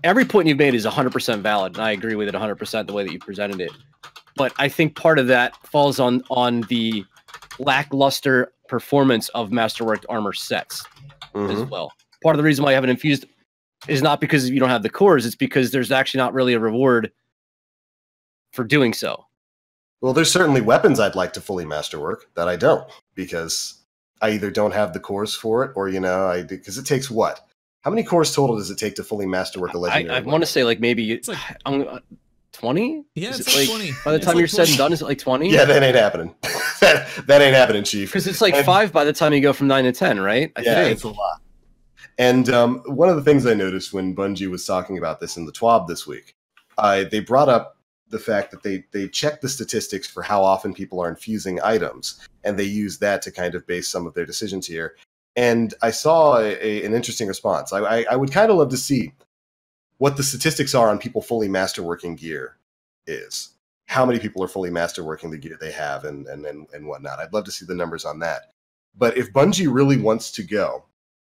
every point you've made is 100% valid, and I agree with it 100% the way that you presented it. But I think part of that falls on the lackluster performance of masterworked armor sets as well. Part of the reason why I haven't infused is not because you don't have the cores. It's because there's actually not really a reward for doing so. Well, there's certainly weapons I'd like to fully masterwork that I don't, because I either don't have the cores for it, or, you know, because it takes what? How many cores total does it take to fully masterwork a legendary? I want to say like maybe it's like 20. Yeah, is it's like 20. By the time you're said and done, is it like 20? Yeah, that ain't happening. that ain't happening, Chief. Because it's like 5 by the time you go from 9 to 10, right? I think it's a lot. And one of the things I noticed when Bungie was talking about this in the TWAB this week, they brought up the fact that they check the statistics for how often people are infusing items, and they use that to kind of base some of their decisions here. And I saw an interesting response. I would kind of love to see what the statistics are on people fully masterworking gear is. How many people are fully masterworking the gear they have and whatnot. I'd love to see the numbers on that. But if Bungie really wants to go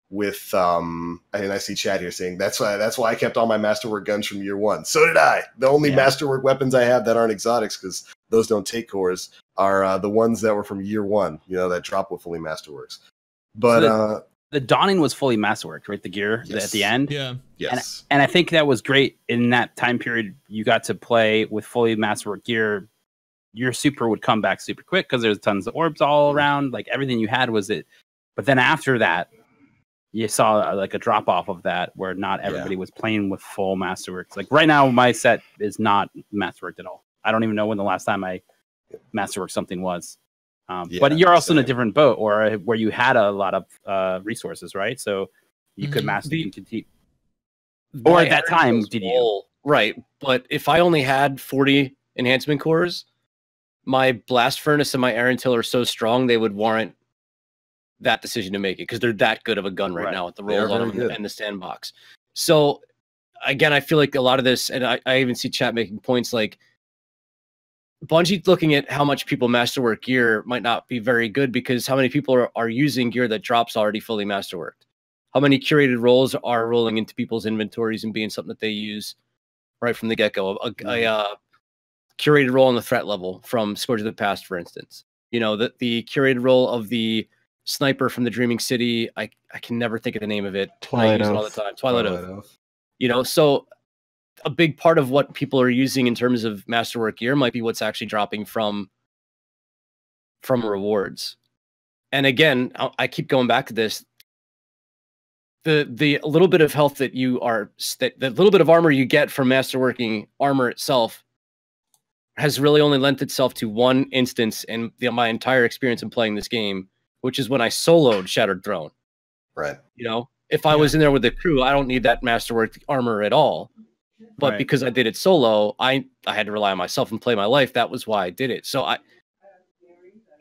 with, and I see Chad here saying, that's why I kept all my masterwork guns from year one. So did I. The only masterwork weapons I have that aren't exotics, because those don't take cores, are the ones that were from year one, you know, that drop with fully masterworks. But so the Dawning was fully masterworked, right? The gear at the end. Yeah. Yes. And I think that was great in that time period. You got to play with fully masterworked gear. Your super would come back super quick because there's tons of orbs all around. Like everything you had was it. But then after that, you saw like a drop off of that where not everybody was playing with full masterworks. Like right now, my set is not masterworked at all. I don't even know when the last time I masterworked something was. But you're also in a different boat, or where you had a lot of resources, right? So you could master and compete. Or at that time, did you? Right. But if I only had 40 enhancement cores, my blast furnace and my Aaron Till are so strong they would warrant that decision to make it, because they're that good of a gun right now with the rolls on them and the sandbox. So again, I feel like a lot of this, and I even see chat making points like Bungie looking at how much people masterwork gear might not be very good, because how many people are using gear that drops already fully masterworked? How many curated rolls are rolling into people's inventories and being something that they use right from the get-go? A curated roll on the threat level from Scourge of the Past, for instance. You know, the curated roll of the sniper from the Dreaming City. I can never think of the name of it. I use it all the time. Twilight Oath. You know, so a big part of what people are using in terms of masterwork gear might be what's actually dropping from rewards. And again, I keep going back to this. The little bit of health that the little bit of armor you get from masterworking armor itself has really only lent itself to one instance in my entire experience in playing this game, which is when I soloed Shattered Throne. Right. You know, if I was in there with the crew, I don't need that masterwork armor at all. But because I did it solo, I had to rely on myself and play my life. That was why I did it. So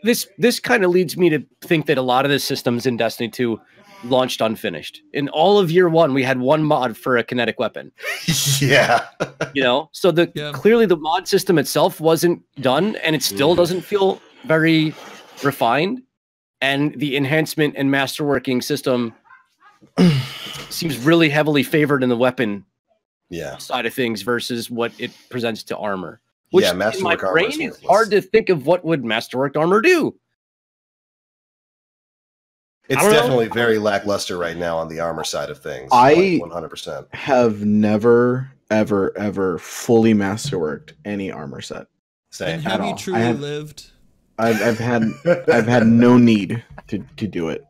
this kind of leads me to think that a lot of the systems in Destiny 2 launched unfinished. In all of year one, we had one mod for a kinetic weapon. Yeah. You know, so clearly the mod system itself wasn't done, and it still doesn't feel very refined. And the enhancement and masterworking system seems really heavily favored in the weapon side of things versus what it presents to armor. Which in my brain is hard to think of what would masterworked armor do. It's definitely very lackluster right now on the armor side of things. I 100% have never, ever fully masterworked any armor set. And have you truly lived? I've had no need to do it.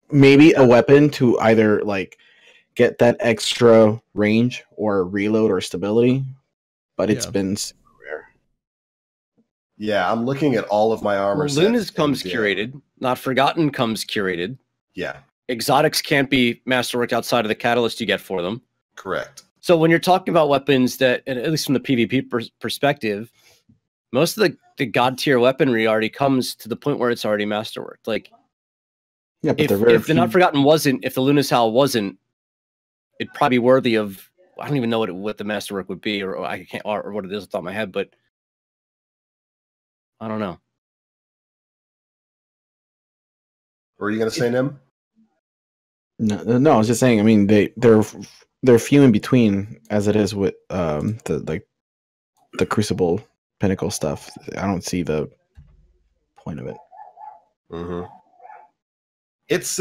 Maybe a weapon to either like get that extra range or reload or stability, but it's been super rare. Yeah, I'm looking at all of my armor sets. Luna's comes curated. Not Forgotten comes curated. Yeah. Exotics can't be masterworked outside of the catalyst you get for them. Correct. So when you're talking about weapons that, at least from the PvP perspective, most of the god tier weaponry already comes to the point where it's already masterworked. Like, yeah, but if the Not Forgotten wasn't, if the Luna's Howl wasn't, it'd probably be worthy of. I don't even know what the masterwork would be, or I can't, or what it is off the top of my head, but I don't know. What are you gonna say, Nim? No, I was just saying. I mean, they're few in between as it is with the Crucible Pinnacle stuff. I don't see the point of it. Mm-hmm. It's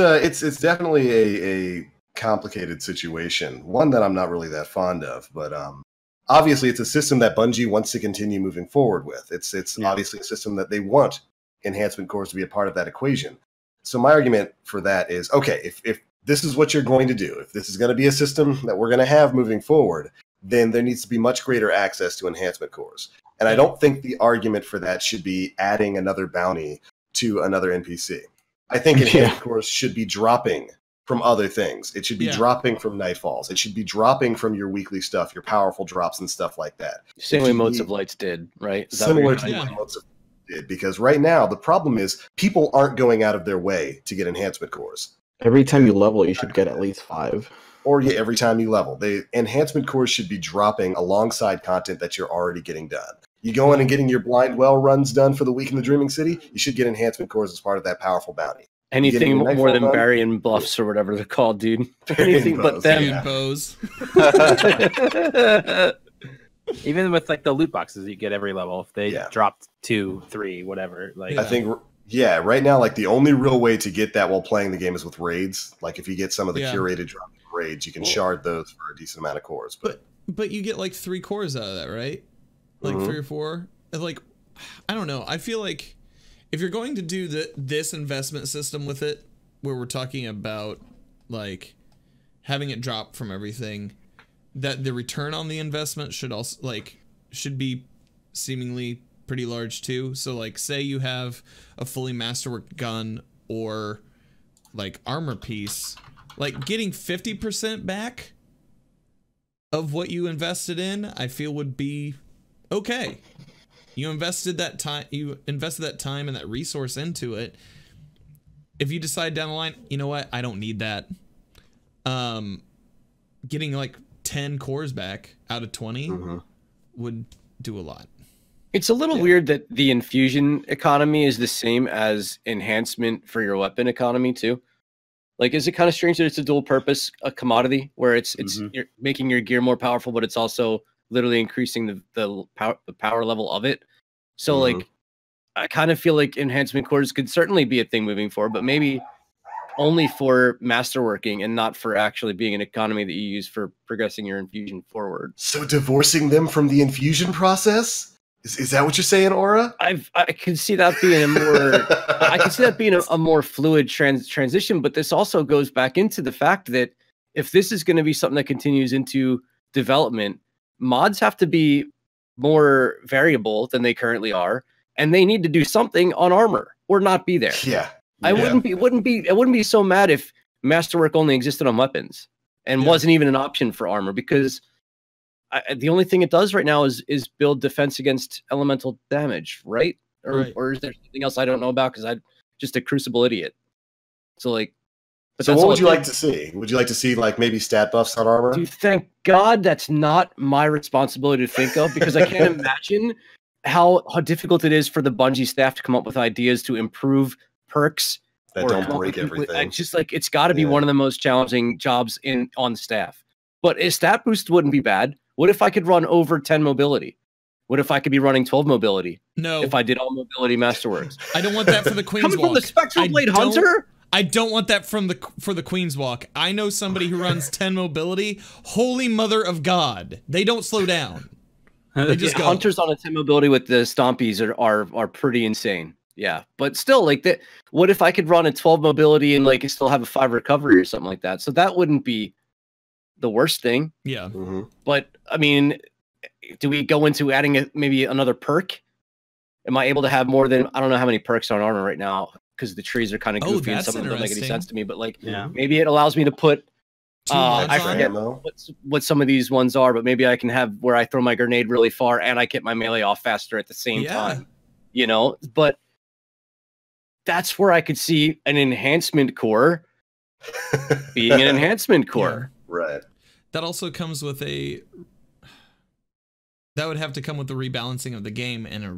definitely complicated situation. One that I'm not really that fond of, but obviously it's a system that Bungie wants to continue moving forward with. It's obviously a system that they want enhancement cores to be a part of that equation. So my argument for that is, okay, if this is what you're going to do, if this is going to be a system that we're going to have moving forward, then there needs to be much greater access to enhancement cores. And I don't think the argument for that should be adding another bounty to another NPC. I think enhancement cores should be dropping from other things. It should be dropping from Nightfalls. It should be dropping from your weekly stuff, your powerful drops and stuff like that. Same way Motes of Lights did, right? Similar to what Motes of Lights did, because right now the problem is people aren't going out of their way to get enhancement cores. Every time you level, you should get at least 5. Or every time you level. The enhancement cores should be dropping alongside content that you're already getting done. You go in and getting your blind well runs done for the week in the Dreaming City, you should get enhancement cores as part of that powerful bounty. Anything more than Baryon buffs or whatever they're called, dude. Anything but them. Bows. Even with like the loot boxes you get every level, if they dropped 2, 3, whatever. Like I think right now, like the only real way to get that while playing the game is with raids. Like if you get some of the curated drop raids, you can shard those for a decent amount of cores. But you get like 3 cores out of that, right? Like 3 or 4. Like I don't know. I feel like if you're going to do this investment system with it, where we're talking about like having it drop from everything, that the return on the investment should also should be seemingly pretty large too. So like say you have a fully masterwork gun or like armor piece, like getting 50% back of what you invested in, I feel would be okay. You invested that time and that resource into it. If you decide down the line, you know what, I don't need that. Getting like 10 cores back out of 20 would do a lot. It's a little weird that the infusion economy is the same as enhancement for your weapon economy too. Like, is it kind of strange that it's a dual purpose, a commodity where it's you're making your gear more powerful, but it's also literally increasing the power level of it. So like, I kind of feel like enhancement cores could certainly be a thing moving forward, but maybe only for masterworking and not for actually being an economy that you use for progressing your infusion forward. So divorcing them from the infusion process? Is that what you're saying, Aura? I can see that being a more a more fluid transition, but this also goes back into the fact that if this is going to be something that continues into development, mods have to be more variable than they currently are, and they need to do something on armor or not be there. Yeah. I wouldn't be so mad if masterwork only existed on weapons and wasn't even an option for armor, because the only thing it does right now is build defense against elemental damage, right? Or is there something else I don't know about because I'm just a Crucible idiot? So like, so what would you like to see? Would you like to see like maybe stat buffs on armor? Dude, thank God that's not my responsibility to think of, because I can't imagine how difficult it is for the Bungie staff to come up with ideas to improve perks that don't break everything. It's just like, it's got to be one of the most challenging jobs on staff. But a stat boost wouldn't be bad. What if I could run over 10 mobility? What if I could be running 12 mobility? No. If I did all mobility masterworks. I don't want that for the Queen's Coming Walk. from the Spectral Blade Hunter? I don't want that for the Queen's Walk. I know somebody who runs 10 mobility. Holy mother of God. They don't slow down. They just go. Hunters on a 10 mobility with the Stompies are pretty insane. Yeah. But still, like, that. What if I could run a 12 mobility and like still have a 5 recovery or something like that? So that wouldn't be the worst thing. Yeah. But I mean, do we go into adding maybe another perk? Am I able to have more than, I don't know how many perks on armor right now, because the trees are kind of goofy and some of them don't make any sense to me, but like, maybe it allows me to put, I forget what some of these ones are, but maybe I can have where I throw my grenade really far and I get my melee off faster at the same time, you know? But that's where I could see an enhancement core being an enhancement core. Right. That also comes with that would have to come with the rebalancing of the game and a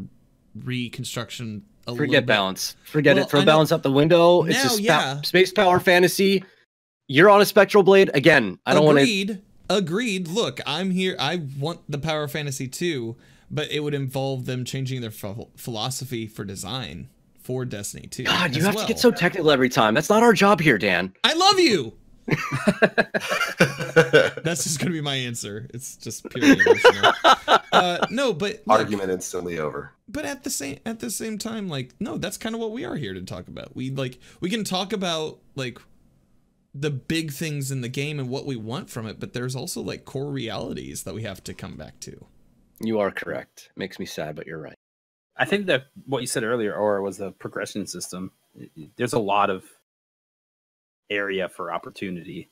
reconstruction. Forget balance. Forget it. Throw balance out the window. It's a space power fantasy. You're on a spectral blade. Again, I don't want to. Agreed. Look, I'm here. I want the power fantasy too, but it would involve them changing their philosophy for design for Destiny 2. God, you have to get so technical every time. That's not our job here, Dan. I love you. That's just gonna be my answer. It's just purely emotional. No, but look, argument instantly over. But at the same time, like, no, that's kind of what we are here to talk about. We can talk about like the big things in the game and what we want from it, but there's also like core realities that we have to come back to. You are correct. Makes me sad, but you're right. I think that what you said earlier, or was the progression system. There's a lot of area for opportunity,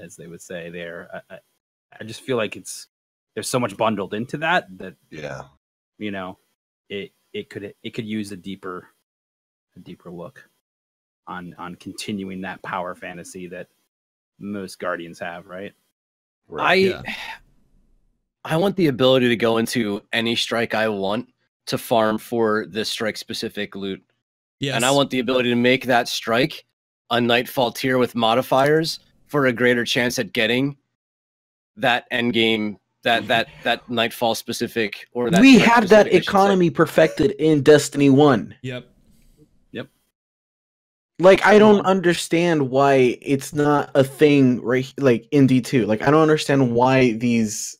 as they would say there. I just feel like there's so much bundled into that yeah, you know, it could use a deeper look on continuing that power fantasy that most Guardians have, right? I want the ability to go into any strike I want to farm for the strike specific loot. Yes. And I want the ability to make that strike a Nightfall tier with modifiers for a greater chance at getting that end game, that Nightfall specific, or that we had that economy perfected in Destiny 1. Yep. Like, I don't understand why it's not a thing right like in D2. Like, I don't understand why these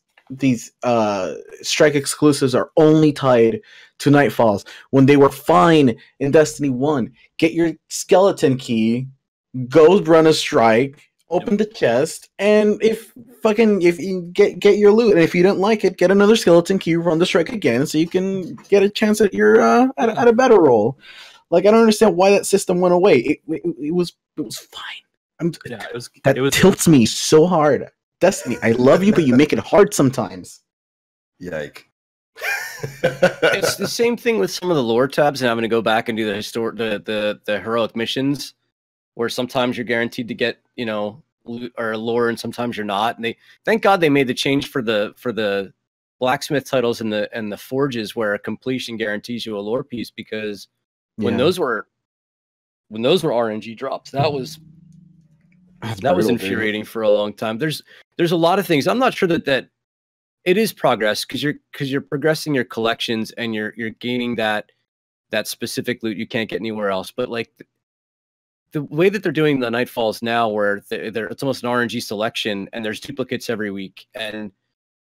strike exclusives are only tied to Nightfalls when they were fine in Destiny 1. Get your skeleton key, go run a strike, open the chest, and if you get your loot, and if you don't like it, get another skeleton key, run the strike again, so you can get a chance at your at a better roll. Like, I don't understand why that system went away. It was fine. That tilts me so hard. Destiny, I love you, but you make it hard sometimes. Yike. It's the same thing with some of the lore tabs, and I'm going to go back and do the heroic missions, where sometimes you're guaranteed to get, loot or lore, and sometimes you're not. And thank God they made the change for the blacksmith titles and the forges, where a completion guarantees you a lore piece, because when those were RNG drops, that was infuriating for a long time. There's a lot of things. I'm not sure that it is progress, because you're progressing your collections and you're gaining that specific loot you can't get anywhere else. But like the way that they're doing the Nightfalls now, where it's almost an RNG selection and there's duplicates every week, and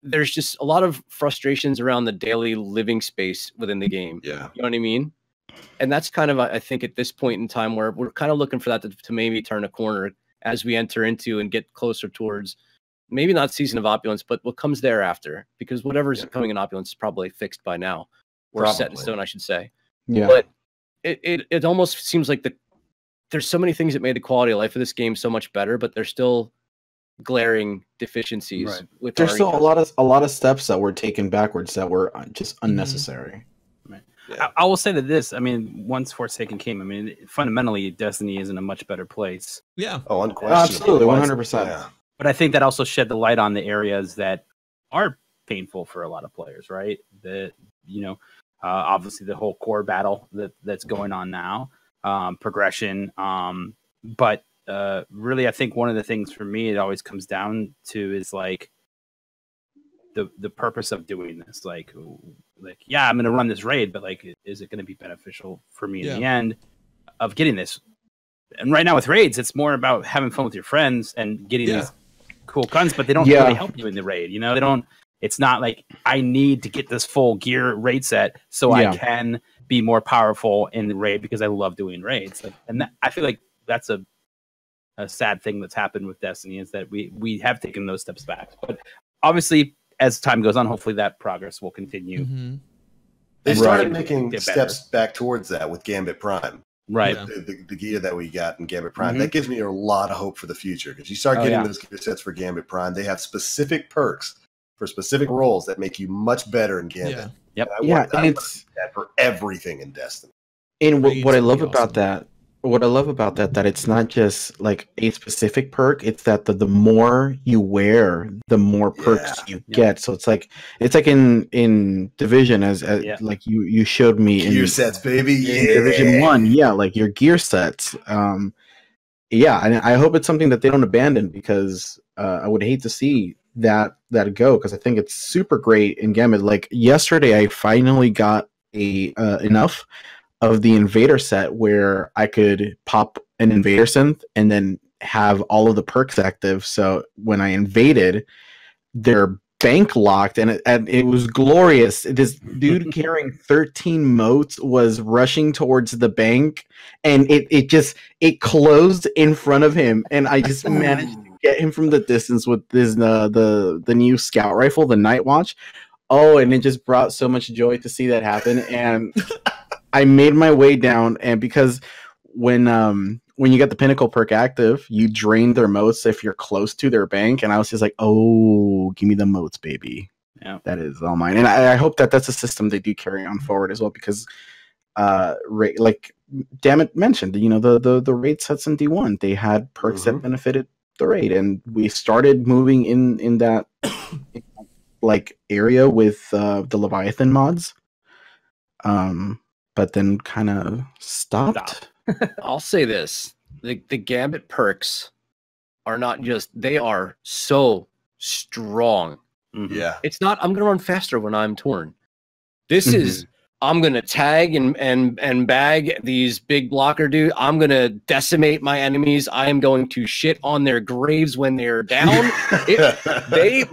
there's just a lot of frustrations around the daily living space within the game. Yeah, you know what I mean? And that's kind of, I think, at this point in time, where we're kind of looking for that to maybe turn a corner as we enter into and get closer towards, maybe not Season of Opulence, but what comes thereafter, because whatever's coming in Opulence is probably fixed by now, or set in stone, I should say. Yeah. But it almost seems like there's so many things that made the quality of life of this game so much better, but there's still glaring deficiencies. Right. With there's still a lot of steps that were taken backwards that were just unnecessary. Right. Yeah. I will say that this, I mean, once Forsaken came, I mean, fundamentally, Destiny is in a much better place. Yeah. Oh, unquestionably. Absolutely, 100%. Yeah. But I think that also shed the light on the areas that are painful for a lot of players, right? Obviously the whole core battle that's going on now, progression. But really, I think one of the things for me, it always comes down to is like the purpose of doing this. Like, yeah, I'm going to run this raid, but like, is it going to be beneficial for me in the end of getting this? And right now with raids, it's more about having fun with your friends and getting these cool guns, but they don't really help you in the raid. They don't. It's not like I need to get this full gear raid set so I can be more powerful in the raid, because I love doing raids. I feel like that's a sad thing that's happened with Destiny, is that we have taken those steps back. But obviously, as time goes on, hopefully that progress will continue. Mm-hmm. They started making steps back towards that with Gambit Prime. Right. The gear that we got in Gambit Prime. That gives me a lot of hope for the future, because you start getting those gear sets for Gambit Prime. They have specific perks for specific roles that make you much better in Gambit. Yeah. Yep. I want that for everything in Destiny. And what I love about that, that it's not just like a specific perk. It's that the more you wear, the more perks you get. So it's like in Division, as like you showed me gear sets, baby. In Division 1, like your gear sets. And I hope it's something that they don't abandon, because I would hate to see that go, because I think it's super great in Gambit. Like yesterday, I finally got enough of the Invader set where I could pop an Invader synth and then have all of the perks active. So when I invaded, their bank locked, and it was glorious. This dude carrying 13 moats was rushing towards the bank, and it closed in front of him, and I just managed to get him from the distance with this the new scout rifle, the Night Watch. Oh, and it just brought so much joy to see that happen. And I made my way down, and because when you get the Pinnacle perk active, you drain their moats if you're close to their bank. And I was just like, oh, give me the moats, baby. Yeah, that is all mine. And I hope that that's a system they do carry on forward as well, because like Dammit mentioned, the raid sets in D1, they had perks that benefited the raid, and we started moving in that like area with the Leviathan mods, but then kind of stopped. I'll say this: the Gambit perks are not just, they are so strong. Yeah, it's not I'm gonna run faster when I'm Torn. This is I'm gonna tag and bag these big blocker dude. I'm gonna decimate my enemies. I am going to shit on their graves when they're down. They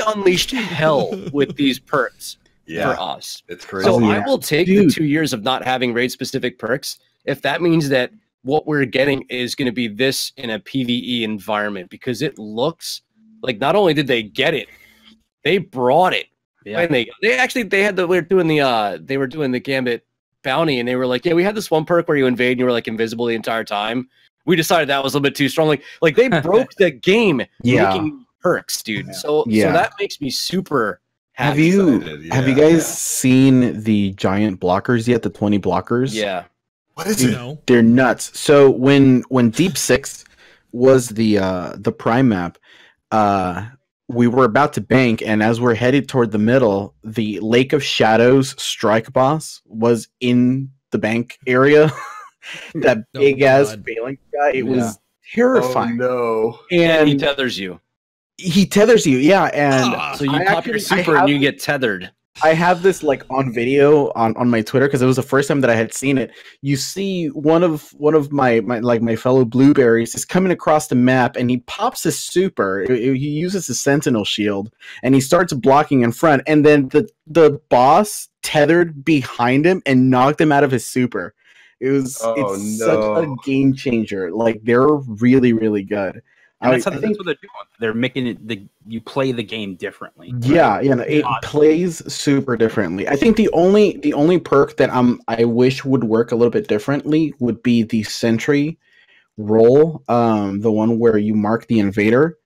unleashed hell with these perks for us. It's crazy. So I will take the 2 years of not having raid specific perks if that means that what we're getting is going to be this in a PvE environment, because it looks like not only did they get it, they brought it. Yeah. And they were doing the Gambit bounty, and they were like, yeah, we had this one perk where you invade and you were like invisible the entire time. We decided that was a little bit too strong. Like they broke the game making perks, dude. Yeah. So that makes me super happy. Have you guys seen the giant blockers yet? The 20 blockers? Yeah. What is it? They're nuts. So when Deep 6 was the prime map, we were about to bank, and as we're headed toward the middle, the Lake of Shadows strike boss was in the bank area. That big ass phalanx guy. It was terrifying. Oh, no. And he tethers you. He tethers you, yeah. And so you pop your super and you get tethered. I have this like on video on my Twitter, because it was the first time that I had seen it. You see one of my fellow blueberries is coming across the map, and he pops his super. He uses his sentinel shield, and he starts blocking in front, and then the boss tethered behind him and knocked him out of his super. It's such a game changer. Like, they're really, really good. That's what they're doing. They're making it you play the game differently. Yeah, it plays super differently. I think the only perk that I wish would work a little bit differently would be the sentry role, the one where you mark the invader.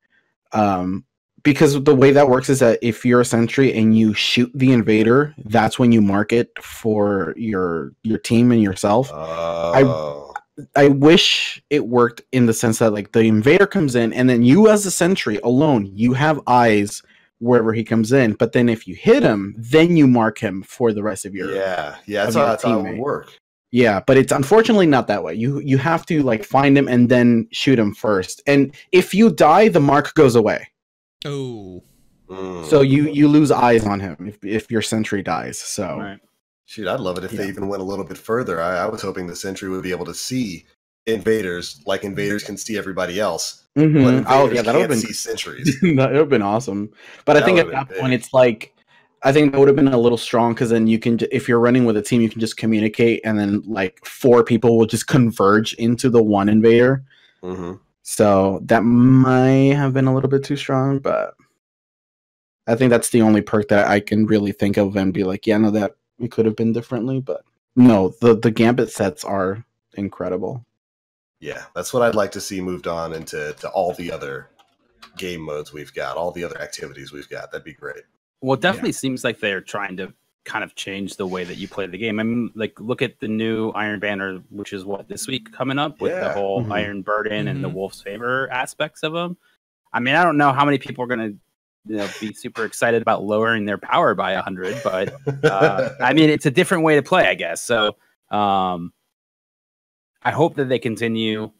Because the way that works is that if you're a sentry and you shoot the invader, that's when you mark it for your team and yourself. I wish it worked in the sense that, like, the invader comes in, and then you as a sentry alone, you have eyes wherever he comes in. But then if you hit him, then you mark him for the rest of your that's how it would work. Yeah, but it's unfortunately not that way. You have to like find him and then shoot him first. And if you die, the mark goes away. Oh. So you lose eyes on him if your sentry dies. So. Right. Shoot, I'd love it if they even went a little bit further. I was hoping the sentry would be able to see invaders, like invaders can see everybody else. Mm-hmm. But that would have been see sentries. That would have been awesome. But I think at that point, it's like, I think that would have been a little strong, because then you can, if you're running with a team, you can just communicate, and then like 4 people will just converge into the one invader. Mm-hmm. So that might have been a little bit too strong, but I think that's the only perk that I can really think of and be like, yeah, no, that it could have been differently. But no, the Gambit sets are incredible. Yeah, that's what I'd like to see moved on into all the other game modes we've got, all the other activities we've got. That'd be great. Well, it definitely seems like they're trying to kind of change the way that you play the game. I mean, like, look at the new Iron Banner, which is this week coming up with the whole Iron Burden and the Wolf's Favor aspects of them. I mean, I don't know how many people are going to be super excited about lowering their power by 100, but I mean, it's a different way to play, I guess. So I hope that they continue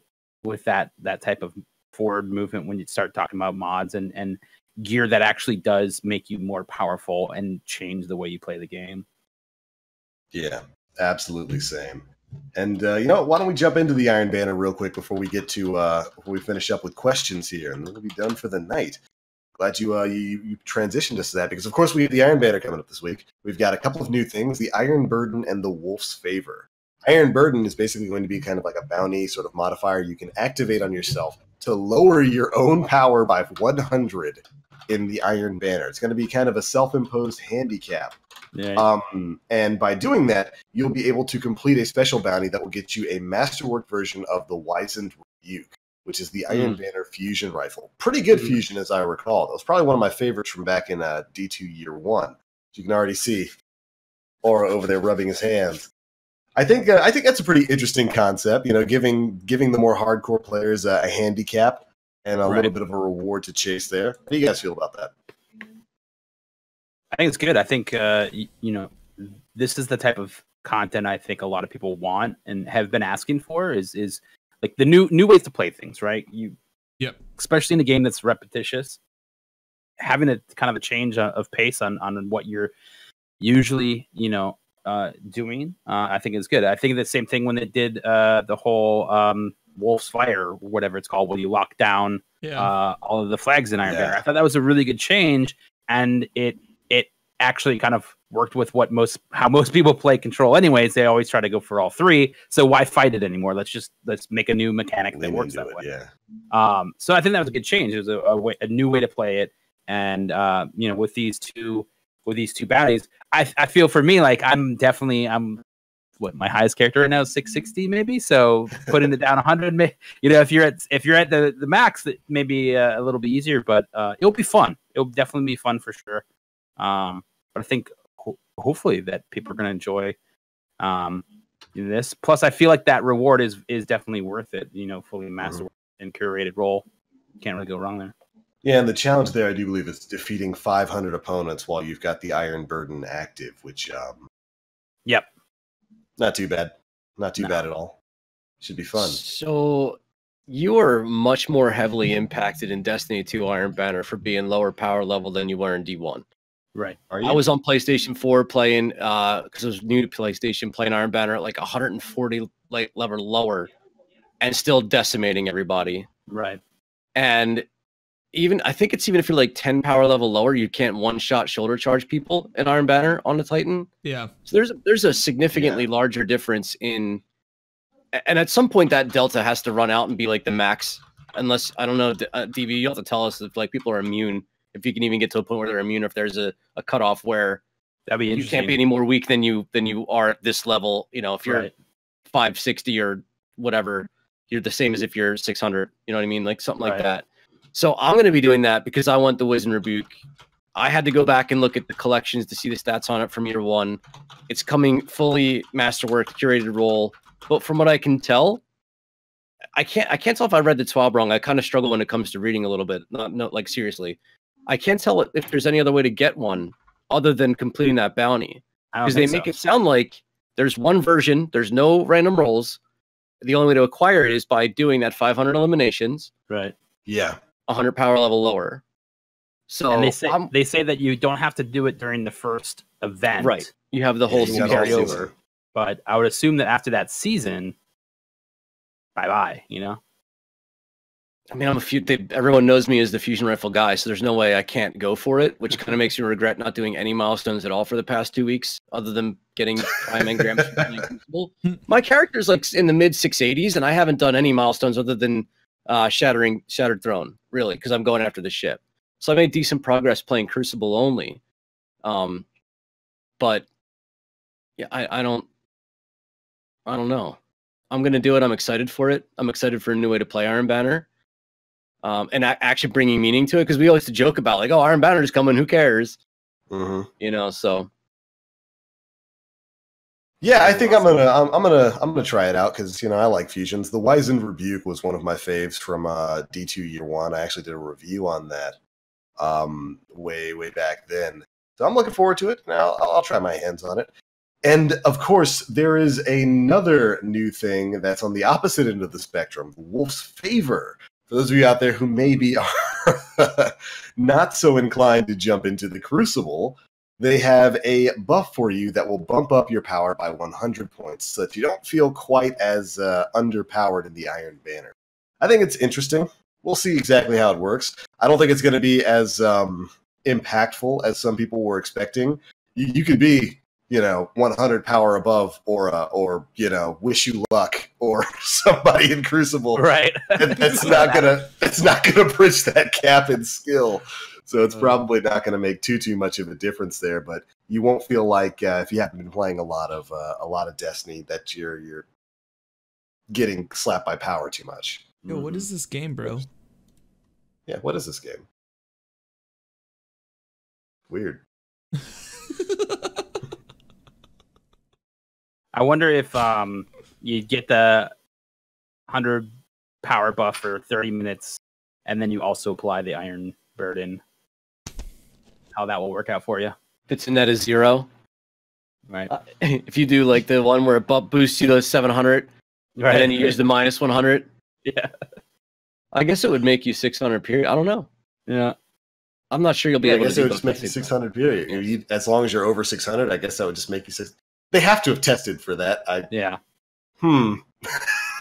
with that type of forward movement when you start talking about mods and gear that actually does make you more powerful and change the way you play the game. Yeah, absolutely same. And you know, why don't we jump into the Iron Banner real quick before we get to before we finish up with questions here, and then we'll be done for the night. Glad you transitioned us to that, because of course we have the Iron Banner coming up this week. We've got a couple of new things: the Iron Burden and the Wolf's Favor. Iron Burden is basically going to be kind of like a bounty sort of modifier you can activate on yourself to lower your own power by 100 in the Iron Banner. It's going to be kind of a self-imposed handicap. Yeah. And by doing that, you'll be able to complete a special bounty that will get you a masterwork version of the Wizened Rebuke, which is the Iron Banner fusion rifle. Pretty good fusion, as I recall. That was probably one of my favorites from back in D2 Year 1. You can already see Aura over there rubbing his hands. I think that's a pretty interesting concept, you know, giving the more hardcore players a handicap and a little bit of a reward to chase there. How do you guys feel about that? I think it's good. I think you know, this is the type of content I think a lot of people want and have been asking for is like the new ways to play things, right? Especially in a game that's repetitious, having a kind of a change of pace on what you're usually, you know, doing, I think is good. I think the same thing when it did the whole Wolf's Fire, or whatever it's called, where you lock down all of the flags in Iron Banner. I thought that was a really good change, and it actually kind of worked with how most people play Control anyways. They always try to go for all three, so why fight it anymore? Let's make a new mechanic that works that way. So I think that was a good change. It was a new way to play it, and you know, with these two bounties, I feel for me like I'm my highest character right now is 660 maybe, so putting it down 100, you know, if you're at the max, that may be a little bit easier, but it'll be fun. It'll definitely be fun for sure. But I think hopefully that people are going to enjoy this. Plus, I feel like that reward is definitely worth it. You know, fully master and curated role, can't really go wrong there. Yeah, and the challenge there, I do believe, is defeating 500 opponents while you've got the Iron Burden active, which not too bad. Not too bad at all. Should be fun. So you are much more heavily impacted in Destiny 2 Iron Banner for being lower power level than you were in D1. Right. I was on PlayStation 4 playing, because I was new to PlayStation, playing Iron Banner at like 140 level lower and still decimating everybody. Right. And I think it's even if you're like 10 power level lower, you can't one-shot shoulder charge people in Iron Banner on the Titan. Yeah. So there's a significantly larger difference in, and at some point that delta has to run out and be like the max, unless, I don't know, DV, you'll have to tell us if like people are immune, if you can even get to a point where they're immune, or if there's a cutoff where that'd be you can't be any more weak than you are at this level. You know, if you're 560 or whatever, you're the same as if you're 600. You know what I mean? Like something like that. So I'm going to be doing that because I want the Wizened Rebuke. I had to go back and look at the collections to see the stats on it from year 1. It's coming fully masterwork, curated role. But from what I can tell, I can't tell if I read the TWAB wrong. I kind of struggle when it comes to reading a little bit. Not like seriously. I can't tell if there's any other way to get one other than completing that bounty. Because they make it sound like there's one version, there's no random rolls. The only way to acquire it is by doing that 500 eliminations. Right. Yeah. 100 power level lower. So and they say that you don't have to do it during the first event. Right. You have the whole carryover. But I would assume that after that season, bye-bye, you know? I mean, everyone knows me as the fusion rifle guy, so there's no way I can't go for it, which kind of makes me regret not doing any milestones at all for the past 2 weeks, other than getting Prime and Gambit Prime Crucible. My character's like in the mid 680s, and I haven't done any milestones other than Shattered Throne, really, because I'm going after the ship. So I made decent progress playing Crucible only. But yeah, I don't know. I'm gonna do it. I'm excited for it. I'm excited for a new way to play Iron Banner. And actually bringing meaning to it, because we always to joke about like, oh, Iron Banner is coming, who cares? You know, so yeah, I think I'm gonna try it out because, you know, I like fusions. The Wizened Rebuke was one of my faves from D2 Year 1. I actually did a review on that way back then. So I'm looking forward to it. Now I'll try my hands on it. And of course, there is another new thing that's on the opposite end of the spectrum: Wolf's Favor. For those of you out there who maybe are not so inclined to jump into the Crucible, they have a buff for you that will bump up your power by 100 points so that you don't feel quite as underpowered in the Iron Banner. I think it's interesting. We'll see exactly how it works. I don't think it's going to be as impactful as some people were expecting. You could be, 100 power above or wish you luck or somebody in Crucible. Right. It's not gonna bridge that gap in skill. So it's probably not going to make too much of a difference there, but you won't feel like if you haven't been playing a lot of Destiny that you're getting slapped by power too much. Yo, what is this game, bro? Yeah, what is this game? Weird. I wonder if you get the 100 power buff for 30 minutes, and then you also apply the Iron Burden. How that will work out for you. If it's a net of 0. Right. If you do like the one where it boosts you to 700, Right. and then you use the minus 100. Yeah. I guess it would make you 600 period. I don't know. Yeah. I'm not sure you'll be I able guess to it do would just both make at you the same 600 period. As long as you're over 600, I guess that would just make you 6. They have to have tested for that. Yeah. I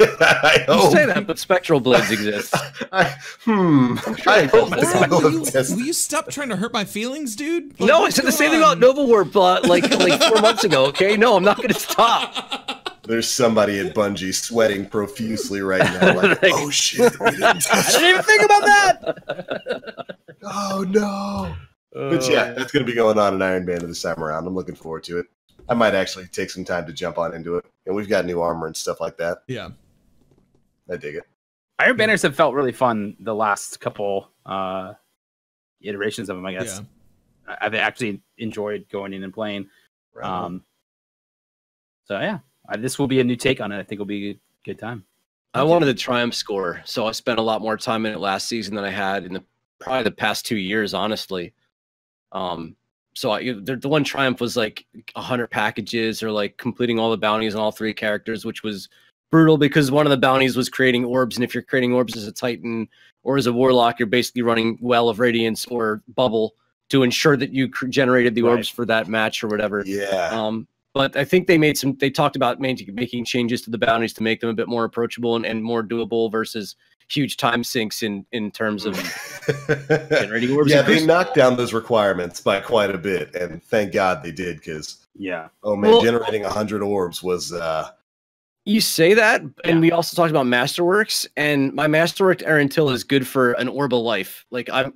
You hope. say that, but spectral blades exist. I hope they Thorn, will will have tested. you stop trying to hurt my feelings, dude? No, I what's said the going same thing on? about Nova Warp like 4 months ago, okay? No, I'm not going to stop. There's somebody at Bungie sweating profusely right now. Like, oh shit, we didn't I test didn't even think about that. Oh no. But yeah, that's going to be going on in Iron Banner this time around. I'm looking forward to it. I might actually take some time to jump on into it. And we've got new armor and stuff like that. Yeah. I dig it. Iron Banners have felt really fun the last couple iterations of them, I guess. Yeah. I've actually enjoyed going in and playing. Right. So yeah, this will be a new take on it. I think it'll be a good time. I wanted the Triumph score, so I spent a lot more time in it last season than I had in probably the past 2 years, honestly. So the one Triumph was like 100 packages or like completing all the bounties on all 3 characters, which was brutal because one of the bounties was creating orbs, and if you're creating orbs as a Titan or as a Warlock, you're basically running Well of Radiance or Bubble to ensure that you generated the orbs for that match or whatever. Yeah. But I think they talked about making changes to the bounties to make them a bit more approachable and more doable versus huge time sinks in terms of generating orbs. Yeah, they knocked down those requirements by quite a bit, and thank God they did, because oh man, generating 100 orbs was you say that, and we also talked about Masterworks, and my Masterwork Erentil is good for an orb of life. Like I'm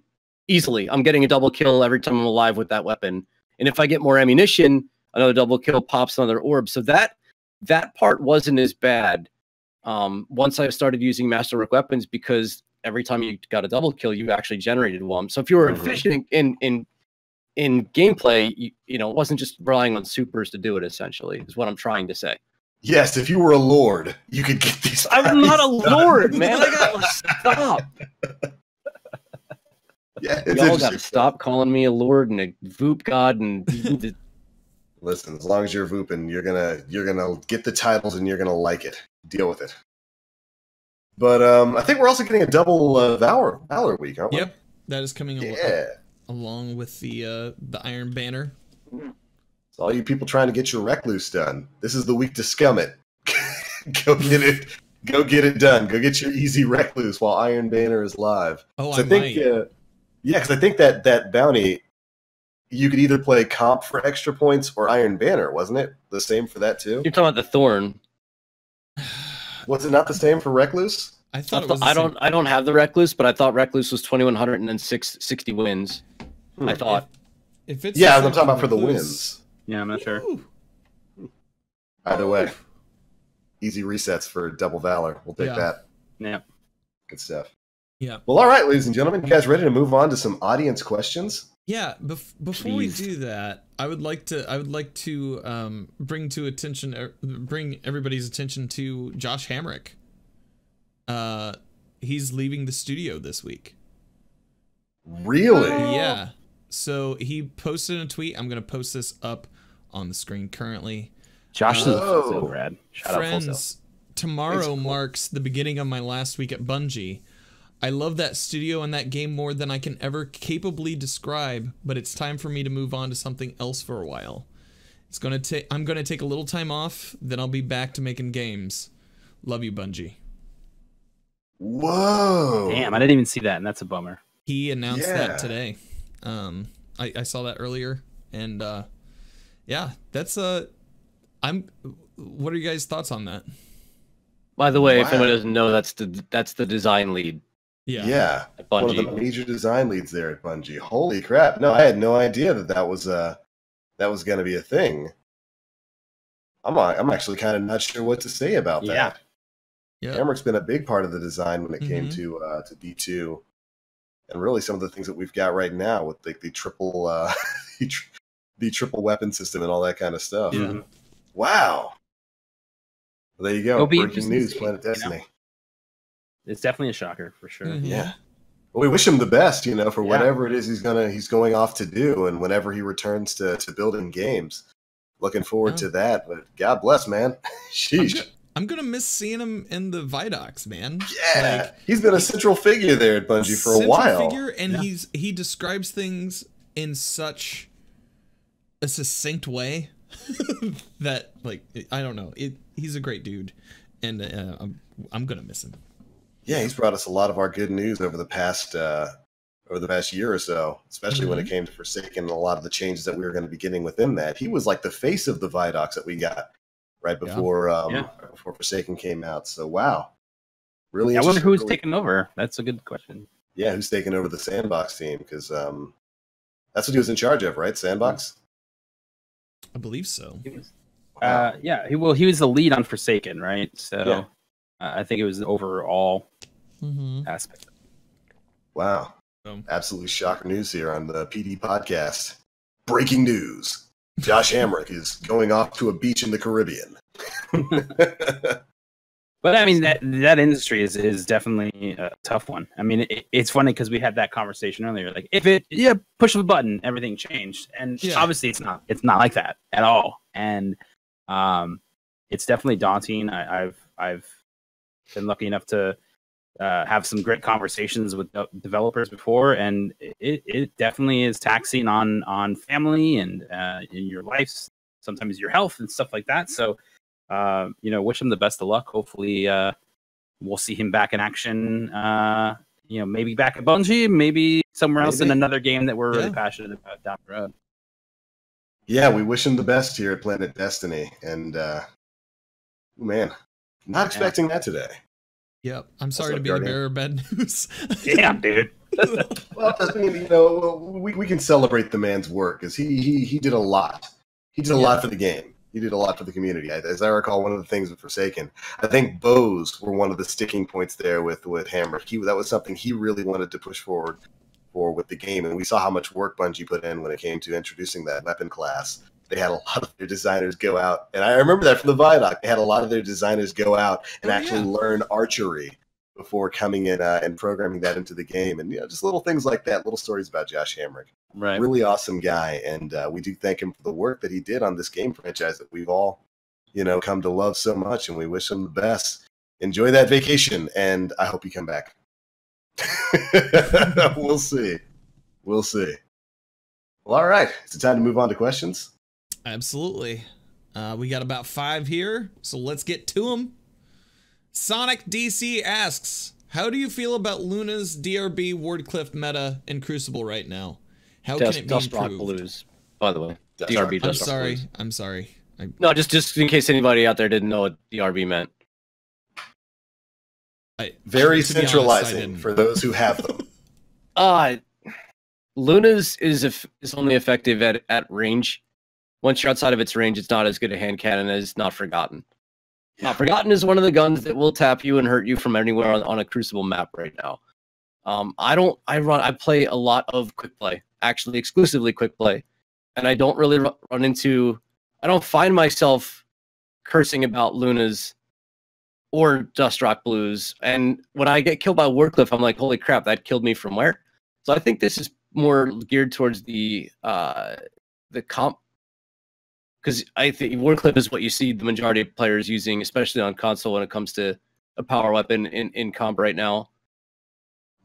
getting a double kill every time I'm alive with that weapon. And if I get more ammunition, another double kill pops another orb. So that part wasn't as bad once I started using Masterwork weapons, because every time you got a double kill, you actually generated one. So if you were efficient in gameplay, you know, it wasn't just relying on supers to do it, essentially, is what I'm trying to say. Yes, if you were a lord, you could get these. I'm not a lord, man. I gotta stop. Yeah, y'all gotta stop calling me a lord and a Voop god and. Listen, as long as you're Vooping, you're gonna get the titles and you're gonna like it. Deal with it. But I think we're also getting a double Valor week, aren't we? Yep, that is coming along with the Iron Banner. So all you people trying to get your Recluse done, this is the week to scum it. Go get it. Go get it done. Go get your easy Recluse while Iron Banner is live. Oh, so I think, yeah, because I think that bounty, you could either play comp for extra points or Iron Banner, wasn't it? The same for that too? You're talking about the Thorn. Was it not the same for Recluse? I thought it was. I don't have the Recluse, but I thought Recluse was 2100 and then 60 wins. I thought. If it's I'm talking about for the wins. Yeah, I'm not sure. Either way, easy resets for double Valor. We'll take that. Yeah, good stuff. Yeah. Well, all right, ladies and gentlemen, you guys ready to move on to some audience questions? Yeah. Before we do that, I would like to bring everybody's attention to Josh Hamrick. He's leaving the studio this week. Really? Yeah. So he posted a tweet. I'm gonna post this up on the screen currently. Josh is so rad. Friends, tomorrow marks the beginning of my last week at Bungie. I love that studio and that game more than I can ever capably describe, but it's time for me to move on to something else for a while. I'm gonna take a little time off, then I'll be back to making games. Love you, Bungie. Whoa. Damn, I didn't even see that, and that's a bummer. He announced that today. I saw that earlier, and yeah, that's what are you guys' thoughts on that? By the way, if anyone doesn't know, that's the design lead. Yeah. One of the major design leads there at Bungie. Holy crap! No, I had no idea that was going to be a thing. I'm actually kind of not sure what to say about that. Yeah. Hamrick's been a big part of the design when it came to D2, and really some of the things that we've got right now with the triple the triple weapon system and all that kind of stuff. Yeah. Wow. Well, there you go. Breaking news, Planet Destiny. You know? It's definitely a shocker for sure. Yeah. Well, we wish him the best, for whatever it is he's going off to do, and whenever he returns to building games. Looking forward to that, but God bless, man. Sheesh. I'm gonna miss seeing him in the Vidocs, man. Yeah, he's been a central figure there at Bungie for a while. And he describes things in such a succinct way that, like, I don't know. He's a great dude, and I'm gonna miss him. Yeah, he's brought us a lot of our good news over the past year or so, especially when it came to Forsaken and a lot of the changes that we were going to be getting within that. He was like the face of the Vidocs that we got right before before Forsaken came out. So wow, really. I wonder who's taking over. That's a good question. Yeah, who's taking over the Sandbox team? Because that's what he was in charge of, right? Sandbox. I believe so. He was, he was the lead on Forsaken, right? So I think it was the overall aspect. Wow. Absolutely shocker news here on the PD podcast. Breaking news. Josh Hamrick is going off to a beach in the Caribbean. But I mean, that industry is definitely a tough one. I mean, it's funny because we had that conversation earlier. Like, if push the button, everything changed. And obviously it's not like that at all. And it's definitely daunting. I've been lucky enough to have some great conversations with developers before, and it definitely is taxing on family and in your life, sometimes your health and stuff like that. So, wish him the best of luck. Hopefully, we'll see him back in action. Maybe back at Bungie, maybe somewhere else in another game that we're really passionate about down the road. Yeah, we wish him the best here at Planet Destiny, and man, not expecting that today. Yep, I'm sorry to be the bearer of bad news. Damn, dude. Well, I mean, we can celebrate the man's work because he did a lot. He did a lot for the game. He did a lot for the community. As I recall, one of the things with Forsaken, I think bows were one of the sticking points there with Hamrick. That was something he really wanted to push forward for with the game, and we saw how much work Bungie put in when it came to introducing that weapon class. They had a lot of their designers go out, and I remember that from the Vidoc. They had a lot of their designers go out and actually learn archery before coming in and programming that into the game. And just little things like that, little stories about Josh Hamrick. Right. Really awesome guy, and we do thank him for the work that he did on this game franchise that we've all, come to love so much, and we wish him the best. Enjoy that vacation, and I hope you come back. We'll see. We'll see. Well, all right. Is it time to move on to questions? Absolutely. We got about 5 here, so let's get to them. Sonic DC asks, how do you feel about Luna's DRB Wardcliff meta in Crucible right now? How can it be improved? Blues, by the way. DRB I'm sorry. I'm sorry. No, just in case anybody out there didn't know what DRB meant. Very centralizing for those who have them. Luna's is only effective at range. Once you're outside of its range, it's not as good a hand cannon as Not Forgotten. Not Forgotten is one of the guns that will tap you and hurt you from anywhere on a Crucible map right now. I play a lot of quick play, actually exclusively quick play, and I don't really run into. I don't find myself cursing about Lunas or Dustrock Blues, and when I get killed by Wardcliff, I'm like, holy crap, that killed me from where? So I think this is more geared towards the comp. Because I think Wardcliff is what you see the majority of players using, especially on console when it comes to a power weapon in comp right now.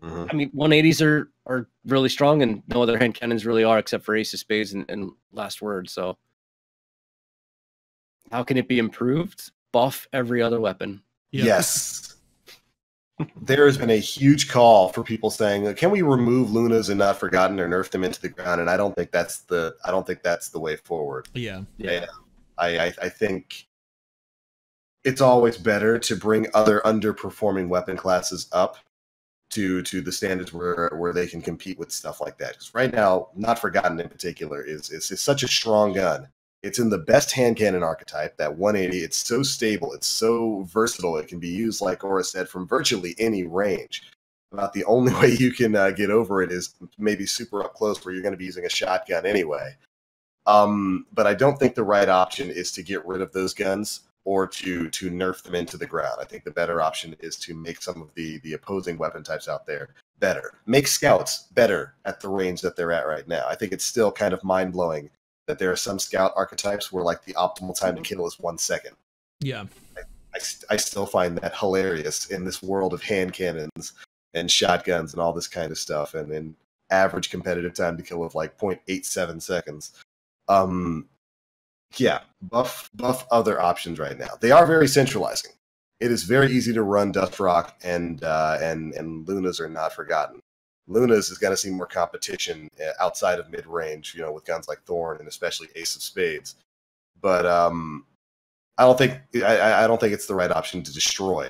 I mean, 180s are really strong, and no other hand cannons really are, except for Ace of Spades and Last Word. So, how can it be improved? Buff every other weapon. Yep. Yes. There has been a huge call for people saying, "Can we remove Lunas and Not Forgotten or nerf them into the ground?" And I don't think that's the way forward. Yeah. I think it's always better to bring other underperforming weapon classes up to the standards where they can compete with stuff like that. Because right now, Not Forgotten in particular is such a strong gun. It's in the best hand cannon archetype, that 180. It's so stable. It's so versatile. It can be used, like Aura said, from virtually any range. About the only way you can get over it is maybe super up close, where you're going to be using a shotgun anyway. But I don't think the right option is to get rid of those guns or to nerf them into the ground. I think the better option is to make some of the opposing weapon types out there better. Make scouts better at the range that they're at right now. I think it's still kind of mind-blowing that there are some scout archetypes where like the optimal time to kill is 1 second. Yeah. I still find that hilarious in this world of hand cannons and shotguns and all this kind of stuff, and an average competitive time to kill of like 0.87 seconds. Yeah, buff other options right now. They are very centralizing. It is very easy to run Dust Rock and Lunas are Not Forgotten. Lunas is going to see more competition outside of mid-range, with guns like Thorn and especially Ace of Spades. But I don't think it's the right option to destroy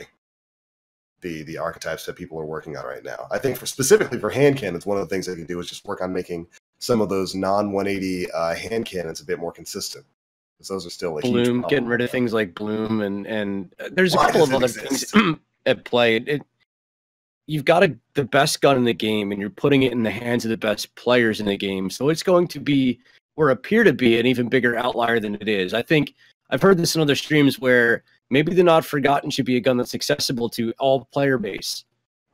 the archetypes that people are working on right now. I think specifically for hand cannons, one of the things they can do is just work on making some of those non-180 hand cannons a bit more consistent. Because those are still a huge Bloom, problem. getting rid of things like Bloom, and there's a couple of other things at play. You've got the best gun in the game, and you're putting it in the hands of the best players in the game. So it's going to be, or appear to be, an even bigger outlier than it is. I think I've heard this in other streams where maybe the Not Forgotten should be a gun that's accessible to all player base.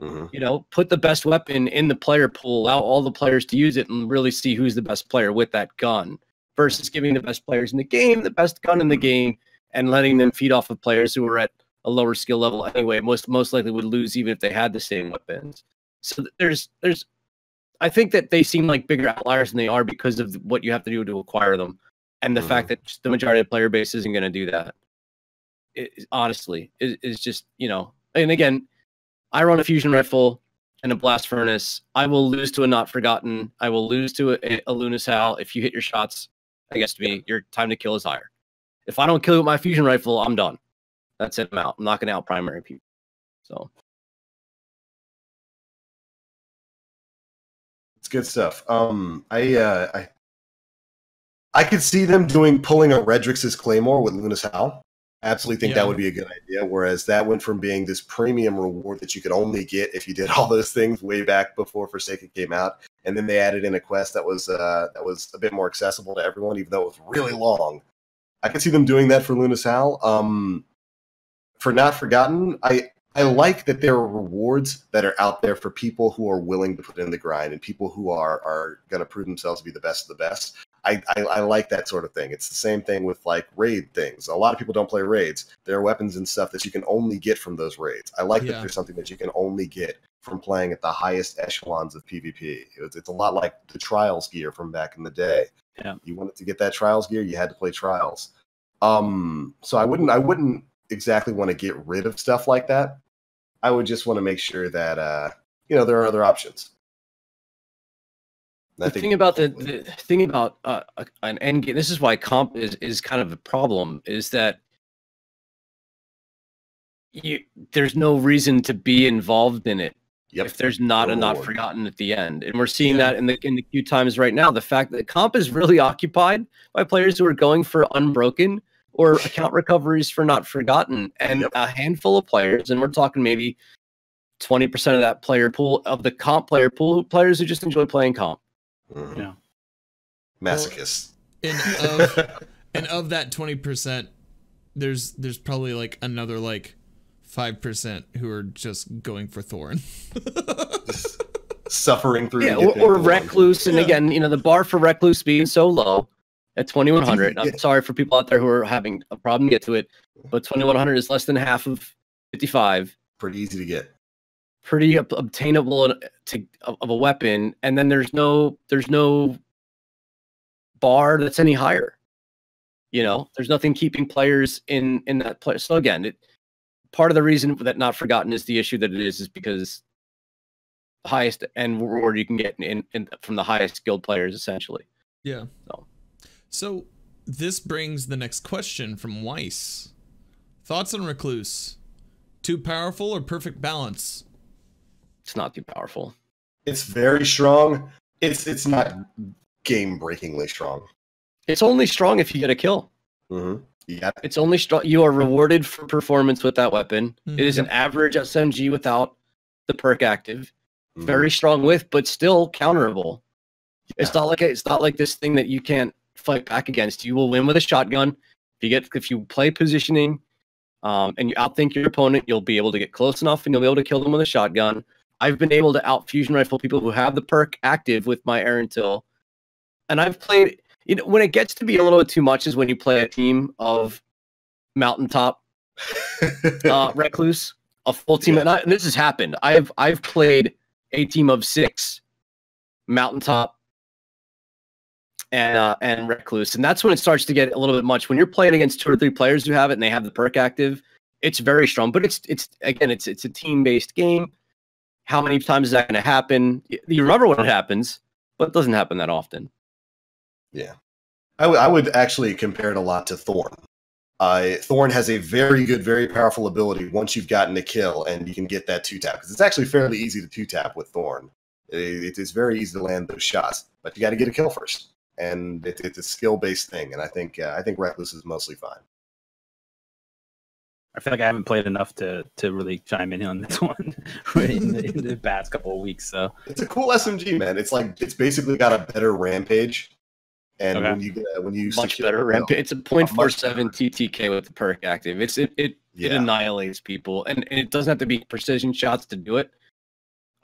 Mm-hmm. Put the best weapon in the player pool, allow all the players to use it, and really see who's the best player with that gun, versus giving the best players in the game the best gun in the game and letting them feed off of players who are at a lower skill level anyway, most likely would lose even if they had the same weapons. So there's I think that they seem like bigger outliers than they are because of what you have to do to acquire them, and the fact that the majority of the player base isn't going to do that. Honestly, is just, and again, I run a fusion rifle and a blast furnace. I will lose to a Not Forgotten. I will lose to a Lunas Hal. If you hit your shots against me, your time to kill is higher. If I don't kill with my fusion rifle, I'm done. That's it. I'm out. I'm knocking out primary people. So it's good stuff. I could see them pulling a Redrix's Claymore with Lunas Hal. I absolutely think that would be a good idea. Whereas that went from being this premium reward that you could only get if you did all those things way back before Forsaken came out, and then they added in a quest that was a bit more accessible to everyone, even though it was really long. I could see them doing that for Lunas Hal. For Not Forgotten, I like that there are rewards that are out there for people who are willing to put in the grind and people who are going to prove themselves to be the best of the best. I like that sort of thing. It's the same thing with like raid things. A lot of people don't play raids. There are weapons and stuff that you can only get from those raids. I like that there's something that you can only get from playing at the highest echelons of PvP. It's a lot like the Trials gear from back in the day. Yeah. You wanted to get that Trials gear, you had to play Trials. So I wouldn't exactly want to get rid of stuff like that. I would just want to make sure that there are other options. The thing about an end game, this is why comp is kind of a problem, is that there's no reason to be involved in it if there's not a Not Forgotten at the end. And we're seeing that in the queue times right now. The fact that comp is really occupied by players who are going for Unbroken or account recoveries for Not Forgotten, and a handful of players, and we're talking maybe 20% of that player pool, of the comp player pool, players who just enjoy playing comp. Mm-hmm. Yeah, masochists. And of that 20%, there's probably like another like 5% who are just going for Thorn, just suffering through. Yeah, or Recluse, and again, the bar for Recluse being so low at 2100. I'm sorry for people out there who are having a problem to get to it, but 2100 is less than half of 55. Pretty easy to get. pretty obtainable of a weapon, and then there's no bar that's any higher. There's nothing keeping players in that place. So again, part of the reason that Not Forgotten is the issue that it is because the highest end reward you can get in from the highest skilled players, essentially. Yeah. So this brings the next question from Weiss. Thoughts on Recluse? Too powerful or perfect balance? It's not too powerful. It's very strong. It's not game-breakingly strong. It's only strong if you get a kill. Mm-hmm. Yeah. It's only strong. You are rewarded for performance with that weapon. Mm-hmm. It is an average SMG without the perk active. Mm-hmm. Very strong with, but still counterable. Yeah. It's not like this thing that you can't fight back against. You will win with a shotgun. If you play positioning, and you outthink your opponent, you'll be able to get close enough, and you'll be able to kill them with a shotgun. I've been able to out fusion rifle people who have the perk active with my air until, and I've played. When it gets to be a little bit too much is when you play a team of Mountaintop Recluse, a full team. Yeah. And this has happened. I've played a team of 6 Mountaintop and Recluse, and that's when it starts to get a little bit much. When you're playing against 2 or 3 players who have it and they have the perk active, it's very strong. But it's a team-based game. How many times is that going to happen? You remember when it happens, but it doesn't happen that often. Yeah, I would actually compare it a lot to Thorn. Thorn has a very good, very powerful ability once you've gotten a kill and you can get that 2-tap. Because it's actually fairly easy to 2-tap with Thorn. It is very easy to land those shots, but you got to get a kill first. And it's a skill-based thing, and I think Recluse is mostly fine. I feel like I haven't played enough to really chime in on this one in the past couple of weeks. So it's a cool SMG, man. It's basically got a better rampage. And okay. when you much better rampage, it's a 0.47 TTK with the perk active. It annihilates people, and it doesn't have to be precision shots to do it.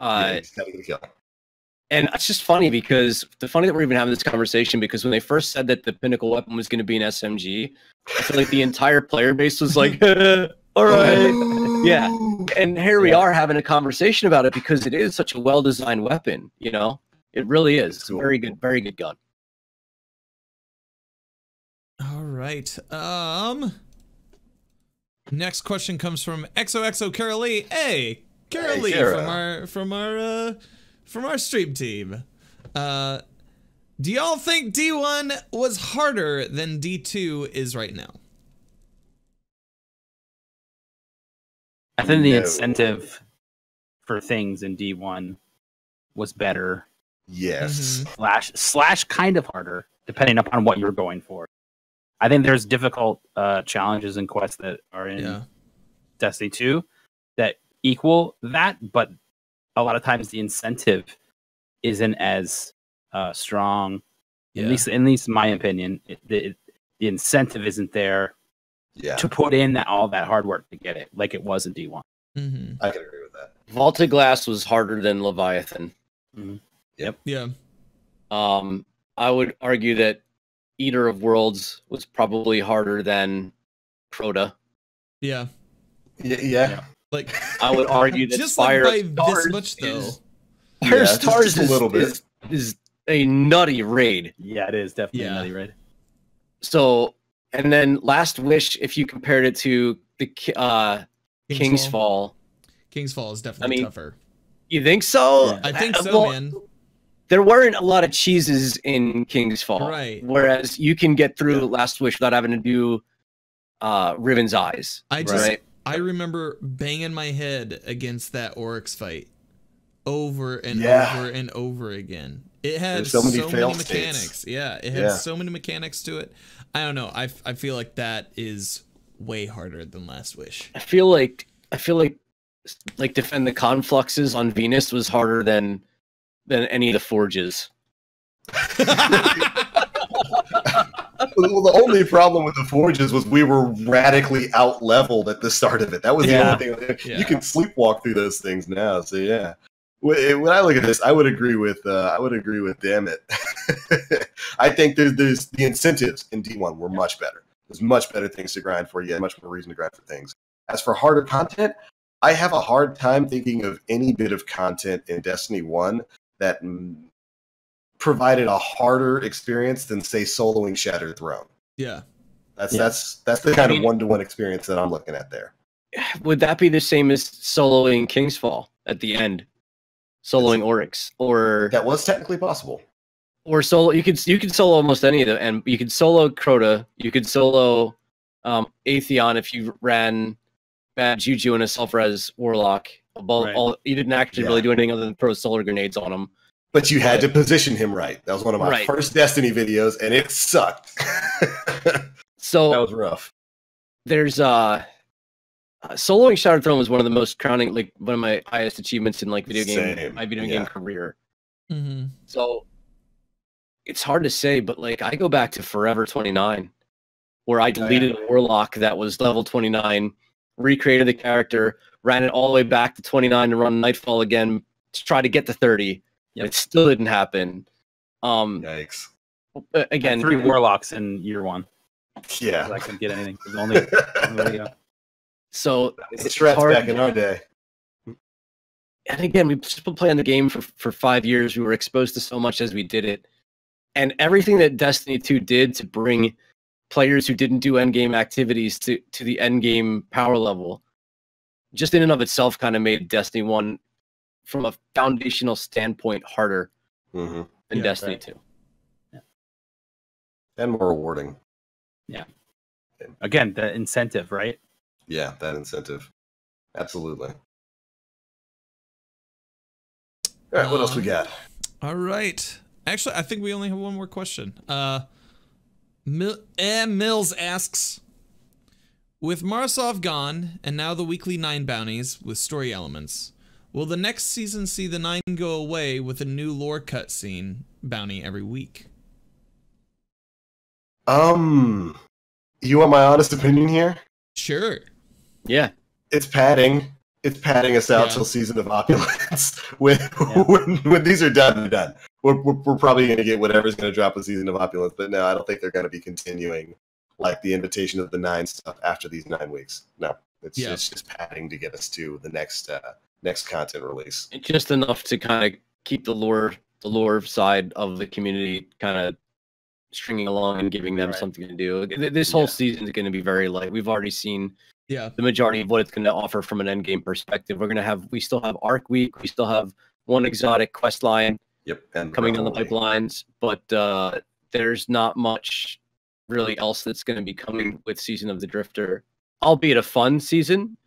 You just gotta get a kill. And it's just funny because that we're even having this conversation because when they first said that the pinnacle weapon was going to be an SMG, I feel like the entire player base was like, "All right, yeah." And here we are having a conversation about it because it is such a well-designed weapon. It really is. It's cool. Very good gun. All right. Next question comes from XOXO Carolee. Hey, Carolee from our stream team. Do y'all think D1 was harder than D2 is right now? I think the incentive for things in D1 was better. Yes. Slash kind of harder, depending upon what you're going for. I think there's difficult challenges and quests that are in Destiny 2 that equal that, but a lot of times the incentive isn't as strong. At least in my opinion, the incentive isn't there to put in all that hard work to get it, like it was in D1. Mm-hmm. I can agree with that. Vaulted Glass was harder than Leviathan. Mm-hmm. Yep. Yeah. I would argue that Eater of Worlds was probably harder than Crota. Yeah. Yeah. Like I would argue that just Fire like by Stars this much though. Fire Stars just a little bit. Is a nutty raid. Yeah, it is definitely a nutty raid. So, and then Last Wish, if you compared it to the King's Fall. King's Fall is definitely tougher. You think so? Yeah. I think so, man. There weren't a lot of cheeses in King's Fall. Right. Whereas you can get through Last Wish without having to do Riven's Eyes. I remember banging my head against that Oryx fight over and over and over again. It had so many mechanics. Yeah, it had so many mechanics to it. I don't know. I feel like that is way harder than Last Wish. I feel like Defend the Confluxes on Venus was harder than any of the forges. Well, the only problem with the forges was we were radically out leveled at the start of it. That was the only thing. You can sleepwalk through those things now. So yeah, when I look at this, I would agree with Dammit. I think there's the incentives in D1 were much better. There's much better things to grind for. You had much more reason to grind for things. As for harder content, I have a hard time thinking of any bit of content in Destiny 1 that provided a harder experience than, say, soloing Shattered Throne. Yeah. That's the kind of one-to-one experience that I'm looking at there. Would that be the same as soloing King's Fall at the end? Soloing Oryx, or that was technically possible. Or solo, you could solo almost any of them, and you could solo Crota, you could solo Atheon if you ran Bad Juju and a self-res Warlock. You didn't actually really do anything other than throw solar grenades on him. But you had to position him right. That was one of my first Destiny videos, and it sucked. So that was rough. There's soloing Shattered Throne was one of the most crowning, like one of my highest achievements in like my video game career. Mm-hmm. So it's hard to say, but like I go back to Forever 29, where I deleted a Warlock that was level 29, recreated the character, ran it all the way back to 29 to run Nightfall again to try to get to 30. Yep. It still didn't happen. Yikes! Again, 3 Warlocks in year 1. Yeah, I couldn't get anything. It was only way to go. So it's strats back in our day. And again, we've just been playing the game for 5 years. We were exposed to so much as we did it. And everything that Destiny 2 did to bring players who didn't do endgame activities to the endgame power level, just in and of itself kind of made Destiny 1, from a foundational standpoint, harder than Destiny 2. Yeah. And more rewarding. Yeah. Again, the incentive, right? Yeah, that incentive. Absolutely. All right, what else we got? All right. Actually, I think we only have one more question. Mills asks, with Marsov gone, and now the weekly 9 bounties with story elements, will the next season see the 9 go away with a new lore cutscene bounty every week? You want my honest opinion here? Sure. Yeah. It's padding. It's padding us out till Season of Opulence. When these are done, they're done. We're probably going to get whatever's going to drop a Season of Opulence, but no, I don't think they're going to be continuing like the Invitation of the 9 stuff after these 9 weeks. No, it's just padding to get us to the next content release. It's just enough to kind of keep the lore side of the community kind of stringing along and giving them something to do. This whole season is going to be very light. We've already seen the majority of what it's going to offer from an end game perspective. We still have Arc Week. We still have one exotic quest line coming down the pipelines, but there's not much really else that's going to be coming with Season of the Drifter, albeit a fun season,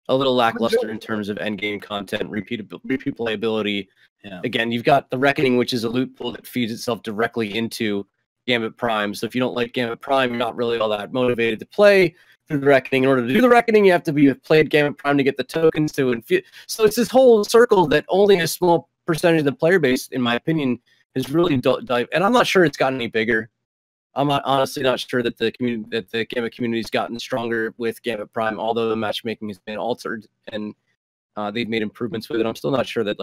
a little lackluster in terms of end game content, repeat playability. Yeah. Again, you've got the Reckoning, which is a loot pool that feeds itself directly into Gambit Prime. So if you don't like Gambit Prime, you're not really all that motivated to play through the Reckoning. In order to do the Reckoning, you have to be played Gambit Prime to get the tokens to so it's this whole circle that only a small percentage of the player base, in my opinion, has really dived. And I'm not sure it's gotten any bigger. I'm honestly not sure that the Gambit community's gotten stronger with Gambit Prime, although the matchmaking has been altered and they've made improvements with it. I'm still not sure that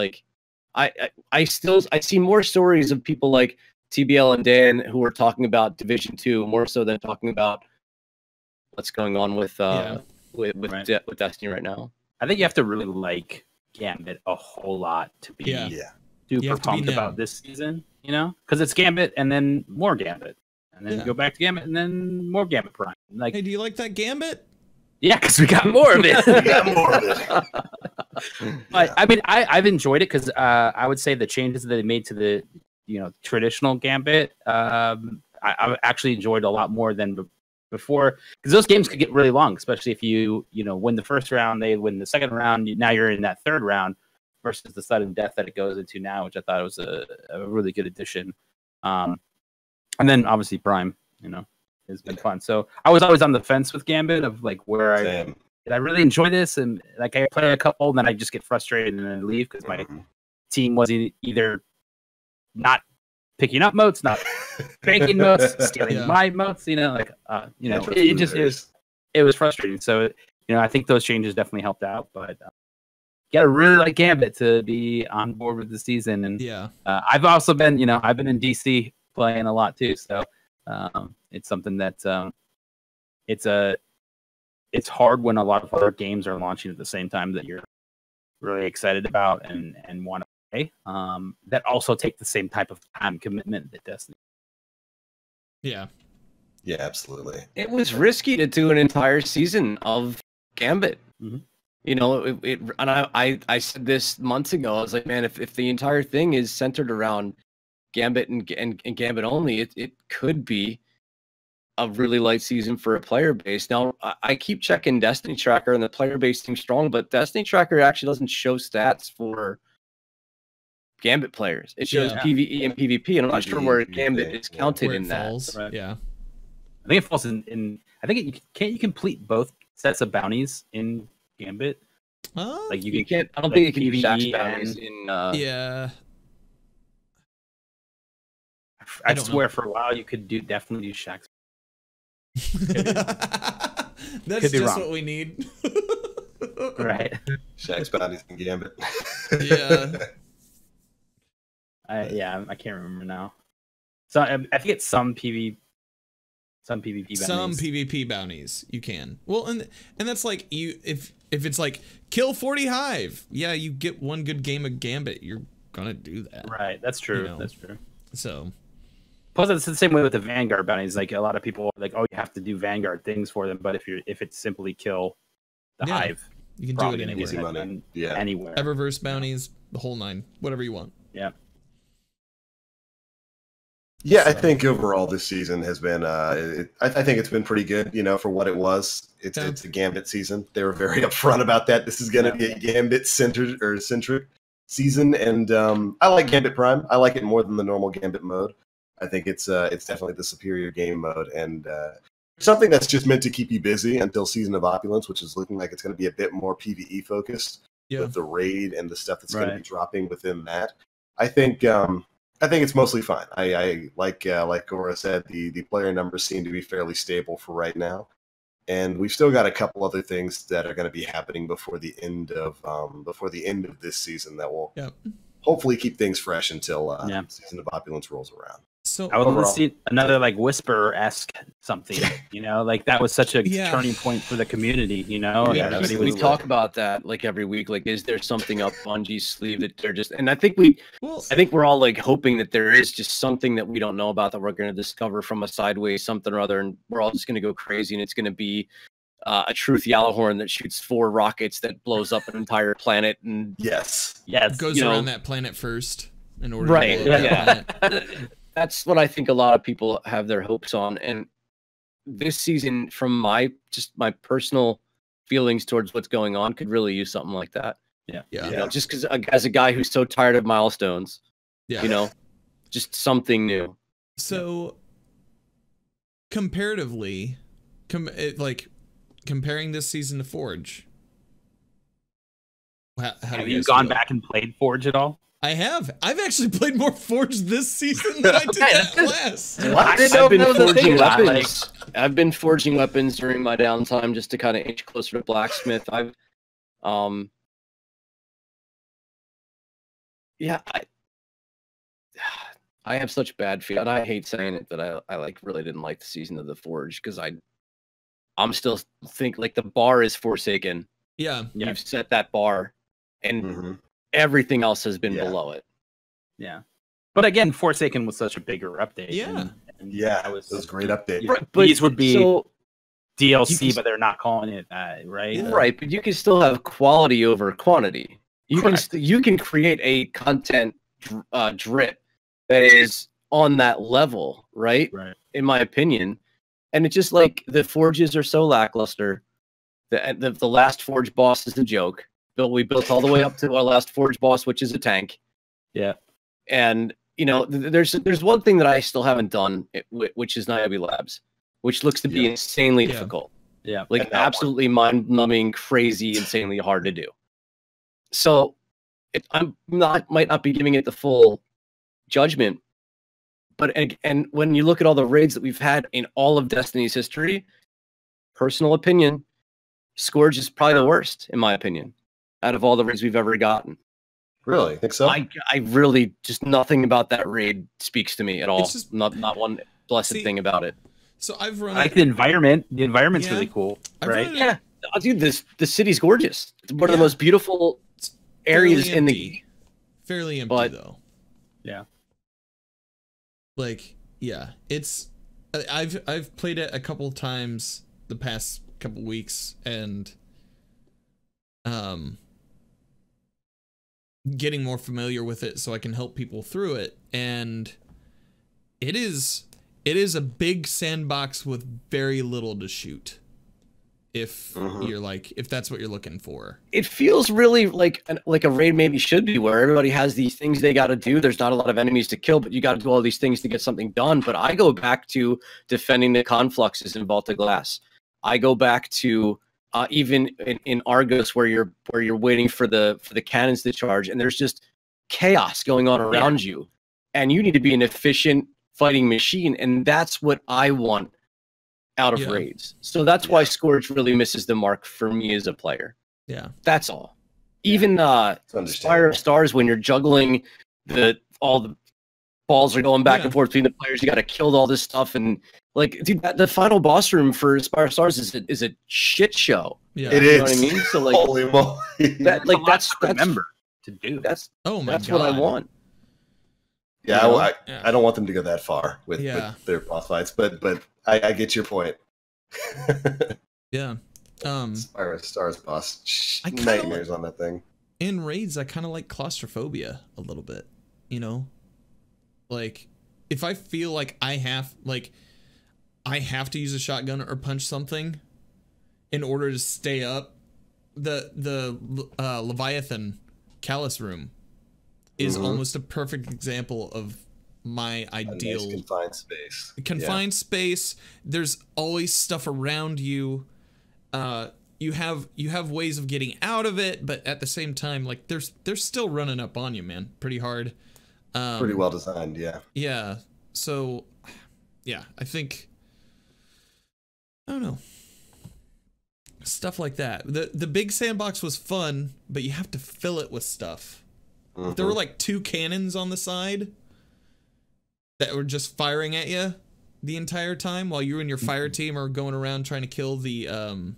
I see more stories of people like TBL and Dan who are talking about Division 2 more so than talking about what's going on with Destiny right now. I think you have to really like Gambit a whole lot to be super pumped about this season, you know? Because it's Gambit and then more Gambit. And then go back to Gambit and then more Gambit Prime. Like, hey, do you like that Gambit? Yeah, because we got more of it. But I mean, I've enjoyed it because I would say the changes that they made to the traditional Gambit, I actually enjoyed a lot more than before, because those games could get really long, especially if you win the first round, they win the second round. Now you're in that third round versus the sudden death that it goes into now, which I thought was a really good addition. And then obviously Prime, has been fun. So I was always on the fence with Gambit of like did I really enjoy this? And like I play a couple and then I just get frustrated and then leave because my team was either not picking up motes, not banking motes, stealing my motes, it was frustrating. So, I think those changes definitely helped out, but you gotta really like Gambit to be on board with the season. And I've also been, I've been in DC playing a lot too. So it's something that it's it's hard when a lot of other games are launching at the same time that you're really excited about and want to play. That also take the same type of time commitment that Destiny. Yeah. Yeah, absolutely. It was risky to do an entire season of Gambit. Mm-hmm. You know, and I said this months ago. I was like, man, if the entire thing is centered around Gambit and Gambit only, it could be a really light season for a player base. Now, I keep checking Destiny Tracker, and the player base seems strong, but Destiny Tracker actually doesn't show stats for Gambit players. It shows PvE and PvP, and I'm not sure where Gambit is counted in that. Right. Yeah, I think it falls in. I think can't you complete both sets of bounties in Gambit? Like you can't. I don't think you can do Shaxx bounties in. Yeah. I swear, for a while you could definitely do Shaxx. That's just what we need. Right. Shaxx bounties in Gambit. Yeah. I can't remember now. So I think it's some PvP bounties. Some PvP bounties you can. Well, and that's like if it's like kill 40 hive, yeah, you get one good game of Gambit, you're gonna do that. Right. That's true. You know? That's true. So. Plus, it's the same way with the Vanguard bounties. Like a lot of people are like, oh, you have to do Vanguard things for them. But if it's simply kill the hive, you can do it anywhere. Easy money. Anywhere. Eververse bounties, the whole nine, whatever you want. Yeah. Yeah, I think overall this season has been. I think it's been pretty good. You know, for what it was. It's a Gambit season. They were very upfront about that. This is going to be a Gambit centric season, and I like Gambit Prime. I like it more than the normal Gambit mode. I think it's definitely the superior game mode, and something that's just meant to keep you busy until Season of Opulence, which is looking like it's going to be a bit more PvE focused with the raid and the stuff that's going to be dropping within that. I think it's mostly fine. I like Gora said, the player numbers seem to be fairly stable for right now, and we've still got a couple other things that are going to be happening before the end of this season that will hopefully keep things fresh until Season of Opulence rolls around. So I would love to see another like Whisper-esque something, you know, like that was such a turning point for the community, you know. Yeah, we talk about that like every week. Like, is there something up Bungie's sleeve that they're just? And I think we're all like hoping that there is just something that we don't know about that we're going to discover from a sideways something or other, and we're all just going to go crazy, and it's going to be a Truth Yellowhorn that shoots 4 rockets that blows up an entire planet, and it goes around that planet first in order to blow that planet. That's what I think a lot of people have their hopes on. And this season, from my personal feelings towards what's going on, could really use something like that. Yeah. You know, just because as a guy who's so tired of milestones, you know, just something new. So comparatively, comparing this season to Forge, have you gone back and played Forge at all? I have. I've actually played more Forge this season than I did that last. I've been forging weapons during my downtime just to kind of inch closer to blacksmith. I have such bad feel, and I hate saying it that I like really didn't like the season of the Forge because I'm still think like the bar is Forsaken. Yeah. You've set that bar, and everything else has been below it. Yeah. But again, Forsaken was such a bigger update. Yeah. And it was a great update. Right, but these would be DLC, but they're not calling it that, right? Right, but you can still have quality over quantity. You can create a content drip that is on that level, right? Right. In my opinion. And it's just like the Forges are so lackluster. The last Forge boss is a joke. We built all the way up to our last Forge boss, which is a tank. Yeah. And, you know, there's one thing that I still haven't done, which is Niobe Labs, which looks to be insanely difficult. Yeah. Like absolutely mind-numbing, crazy, insanely hard to do. So might not be giving it the full judgment. But and when you look at all the raids that we've had in all of Destiny's history, personal opinion, Scourge is probably the worst, in my opinion, out of all the raids we've ever gotten. Really? Think so? I really just nothing about that raid speaks to me at all. It's just, not one blessed thing about it. So I've run. I like the environment. The environment's really cool, right? dude, the city's gorgeous. It's one of the most beautiful areas in the fairly empty though. Yeah. Like, yeah, it's I've played it a couple times the past couple weeks, and getting more familiar with it so I can help people through it, and it is a big sandbox with very little to shoot. If you're like, if that's what you're looking for, it feels really like a raid maybe should be, where everybody has these things they got to do. There's not a lot of enemies to kill, but you got to do all these things to get something done. But I go back to defending the confluxes in Vault of Glass. I go back to even in Argos, where you're waiting for the cannons to charge, and there's just chaos going on around you, and you need to be an efficient fighting machine, and that's what I want out of raids. So that's why Scourge really misses the mark for me as a player. Yeah. That's all. Even Spire of Stars, when you're juggling all the balls are going back and forth between the players, you got to kill all this stuff, and like, dude, the final boss room for Spire of Stars is a shit show. Yeah. It you is. Know what I mean? So like, holy moly. that's remember to do. That's God. what I want. Yeah, You know? I don't want them to go that far with their boss fights, but I get your point. Yeah. Spire of Stars boss. I Nightmares on that thing. In raids, I kind of like claustrophobia a little bit, you know? Like, if I feel like I have to use a shotgun or punch something in order to stay up, the Leviathan Callus room is almost a perfect example of my ideal nice confined space. There's always stuff around you. You have ways of getting out of it, but at the same time, like, they're still running up on you, man, pretty hard. Pretty well designed, yeah. Yeah. So, yeah, I think, I don't know, stuff like that. The big sandbox was fun, but you have to fill it with stuff. If there were like 2 cannons on the side that were just firing at you the entire time while you and your fire team are going around trying to kill the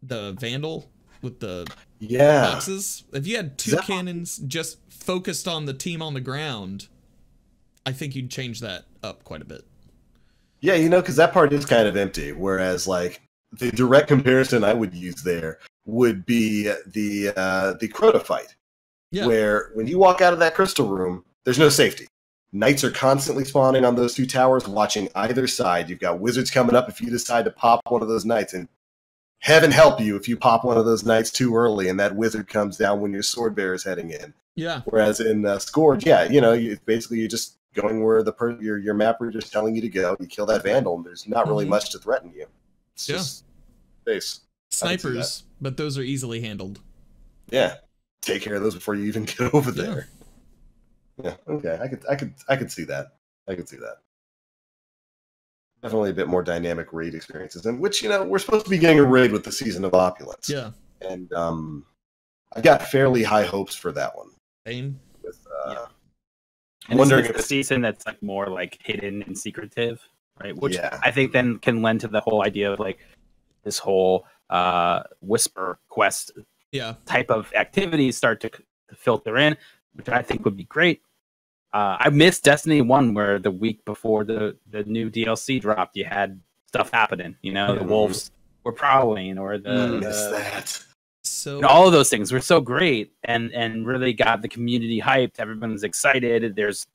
Vandal with the boxes. If you had 2 cannons just focused on the team on the ground, I think you'd change that up quite a bit. Yeah, you know, because that part is kind of empty. Whereas, like, the direct comparison I would use there would be the Crota fight. Yeah. Where when you walk out of that crystal room, there's no safety. Knights are constantly spawning on those 2 towers, watching either side. You've got wizards coming up if you decide to pop one of those knights, and heaven help you if you pop one of those knights too early and that wizard comes down when your sword bearer is heading in. Yeah. Whereas in Scourge, you know, you're just going where your mapper is just telling you to go. You kill that Vandal, and there's not really much to threaten you. It's just space. Snipers, but those are easily handled. Yeah. Take care of those before you even get over there. Yeah. Okay. I could see that. I could see that. Definitely a bit more dynamic raid experiences, and which, you know, we're supposed to be getting a raid with the Season of Opulence. Yeah. And I got fairly high hopes for that one. Same. With I'm wondering if the season that's like more like hidden and secretive, right? Which I think then can lend to the whole idea of like this whole whisper quest type of activities start to filter in, which I think would be great. I missed Destiny 1, where the week before the new DLC dropped, you had stuff happening. You know, the wolves were prowling, or all of those things were so great and really got the community hyped. Everyone was excited. There's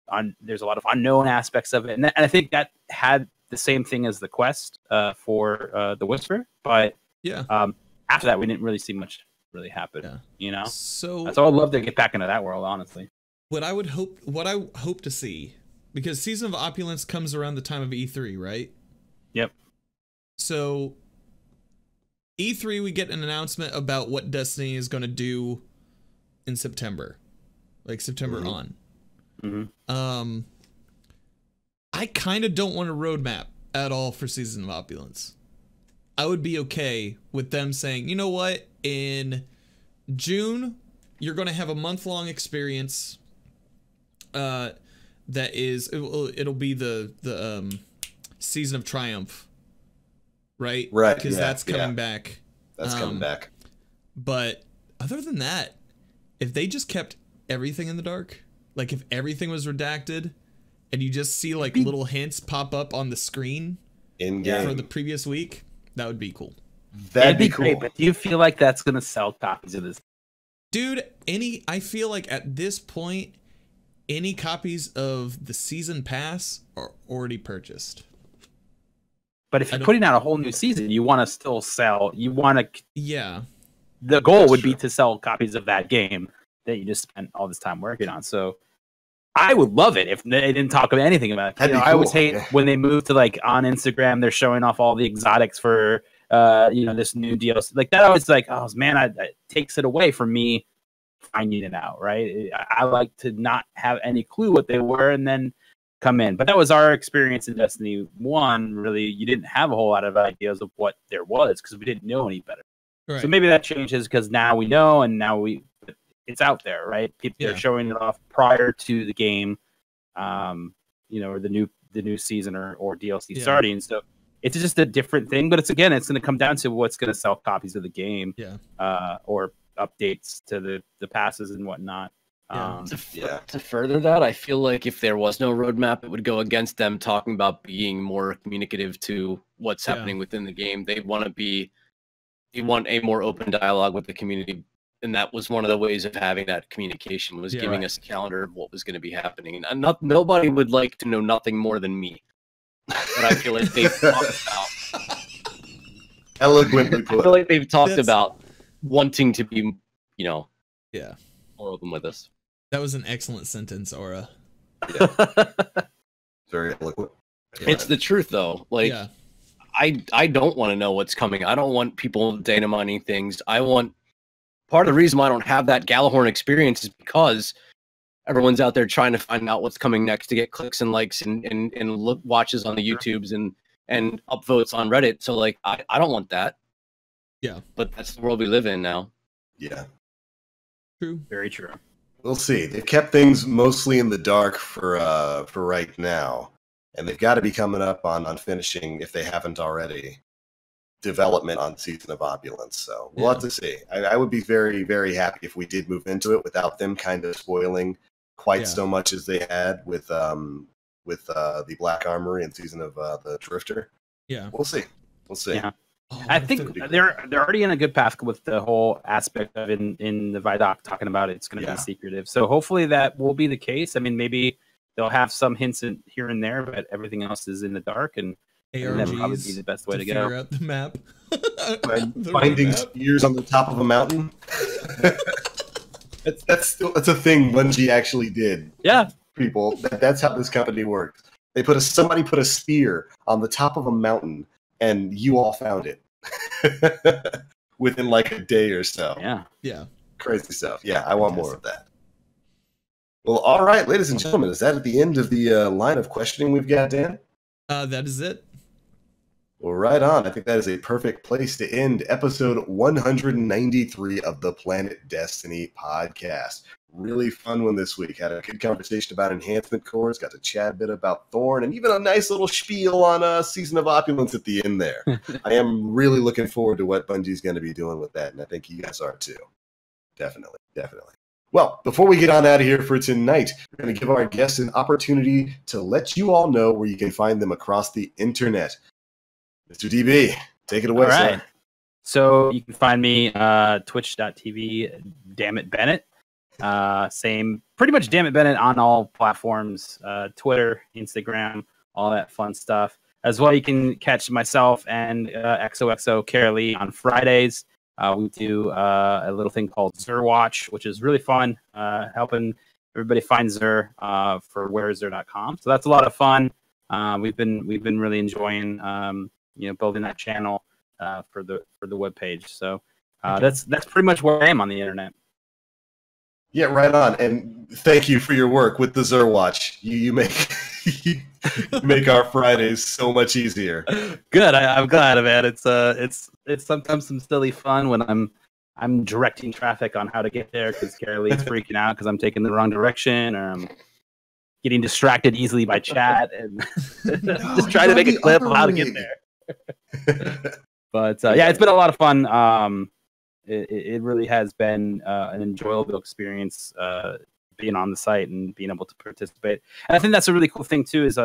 a lot of unknown aspects of it, and I think that had the same thing as the quest for the Whisper. But after that, we didn't really see much really happen. Yeah. You know, so I'd love to get back into that world, honestly. What I hope to see, because Season of Opulence comes around the time of E3, right? Yep. So E3, we get an announcement about what Destiny is going to do in September, like September on. I kind of don't want a roadmap at all for Season of Opulence. I would be okay with them saying, you know what, in June, you're going to have a month-long experience. That is, it'll be the Season of Triumph right? Right. Because that's coming back. That's coming back. But other than that, if they just kept everything in the dark, like if everything was redacted and you just see like little hints pop up on the screen in game for the previous week, that would be cool. That'd be cool. Great, but do you feel like that's going to sell copies of this? Dude, I feel like at this point, any copies of the season pass are already purchased. But if you're putting out a whole new season, you want to still sell. You want to. Yeah. The goal would be to sell copies of that game that you just spent all this time working on. So I would love it if they didn't talk about anything about it. I always hate when they move to like on Instagram, they're showing off all the exotics for this new DLC. Like that always like, oh man, it takes it away from me finding it out, right? I like to not have any clue what they were and then come in. But that was our experience in Destiny 1. Really, you didn't have a whole lot of ideas of what there was because we didn't know any better. Right. So maybe that changes because now we know and now it's out there, right? People are showing it off prior to the game, or the new season or DLC starting. So it's just a different thing, but it's going to come down to what's going to sell copies of the game, or updates to the passes and whatnot. To further that, I feel like if there was no roadmap, it would go against them talking about being more communicative to what's happening within the game. They want a more open dialogue with the community. And that was one of the ways of having that communication was giving us a calendar of what was going to be happening. And nobody would like to know nothing more than me. But I feel like they've talked about eloquently put. I feel like they've talked about wanting to be, more open with us. That was an excellent sentence, Aura. Yeah. Very eloquent. It's the truth, though. Like, I don't want to know what's coming. I don't want people data mining things. Part of the reason why I don't have that Galahorn experience is because everyone's out there trying to find out what's coming next to get clicks and likes and look watches on the YouTubes and upvotes on Reddit. So like, I don't want that. Yeah. But that's the world we live in now. Yeah. True. Very true. We'll see. They've kept things mostly in the dark for right now, and they've got to be coming up on finishing, if they haven't already, development on Season of Opulence. So we'll have to see. I would be very, very happy if we did move into it without them kind of spoiling quite so much as they had with the Black Armory and Season of the Drifter. Yeah. We'll see. We'll see. Yeah. I think they're already in a good path with the whole aspect of in the Vidoc talking about it's going to be secretive. So hopefully that will be the case. I mean, maybe they'll have some hints here and there, but everything else is in the dark, and that'll probably be the best way to go. Figure out the map. Finding spears on the top of a mountain. that's a thing Bungie actually did. Yeah, people. That's how this company works. Somebody put a spear on the top of a mountain, and you all found it within like a day or so. Yeah. Crazy stuff. Yeah, I want more of that. Well, all right, ladies and gentlemen, is that at the end of the line of questioning we've got, Dan? That is it. Well, right on. I think that is a perfect place to end episode 193 of the Planet Destiny podcast. Really fun one this week. Had a good conversation about enhancement cores, got to chat a bit about Thorn, and even a nice little spiel on Season of Opulence at the end there. I am really looking forward to what Bungie's going to be doing with that, and I think you guys are too. Definitely. Well, before we get on out of here for tonight, we're going to give our guests an opportunity to let you all know where you can find them across the internet. Mr. DB, take it away, all right. sir. So you can find me twitch.tv, DamnitBennett. Pretty much DamnitBennett on all platforms, Twitter, Instagram, all that fun stuff. As well, you can catch myself and XOXO Carolee on Fridays. We do a little thing called Xur Watch, which is really fun, helping everybody find Xur for wherexxur.com. So that's a lot of fun. We've been really enjoying building that channel for the webpage. So that's pretty much where I am on the internet. Yeah, right on. And thank you for your work with the Xur Watch. You make you make our Fridays so much easier. Good. I'm glad, man. It's sometimes some silly fun when I'm directing traffic on how to get there because Carolee's freaking out because I'm taking the wrong direction, or I'm getting distracted easily by chat and just trying to make a clip of how to get there. But yeah, it's been a lot of fun. It really has been an enjoyable experience being on the site and being able to participate. And I think that's a really cool thing too. Is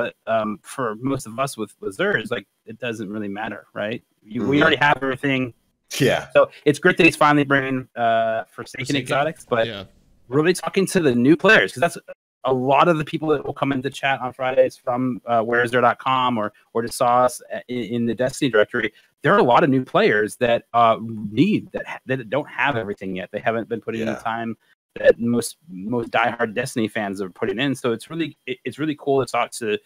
for most of us with Xur, like it doesn't really matter, right? We already have everything. Yeah. So it's great that he's finally bringing Forsaken Exotics, but really talking to the new players, because that's a lot of the people that will come into chat on Fridays from whereisththere.com or just saw us in the Destiny directory. There are a lot of new players that that don't have everything yet. They haven't been putting in the time that most diehard Destiny fans are putting in. So it's really cool to talk to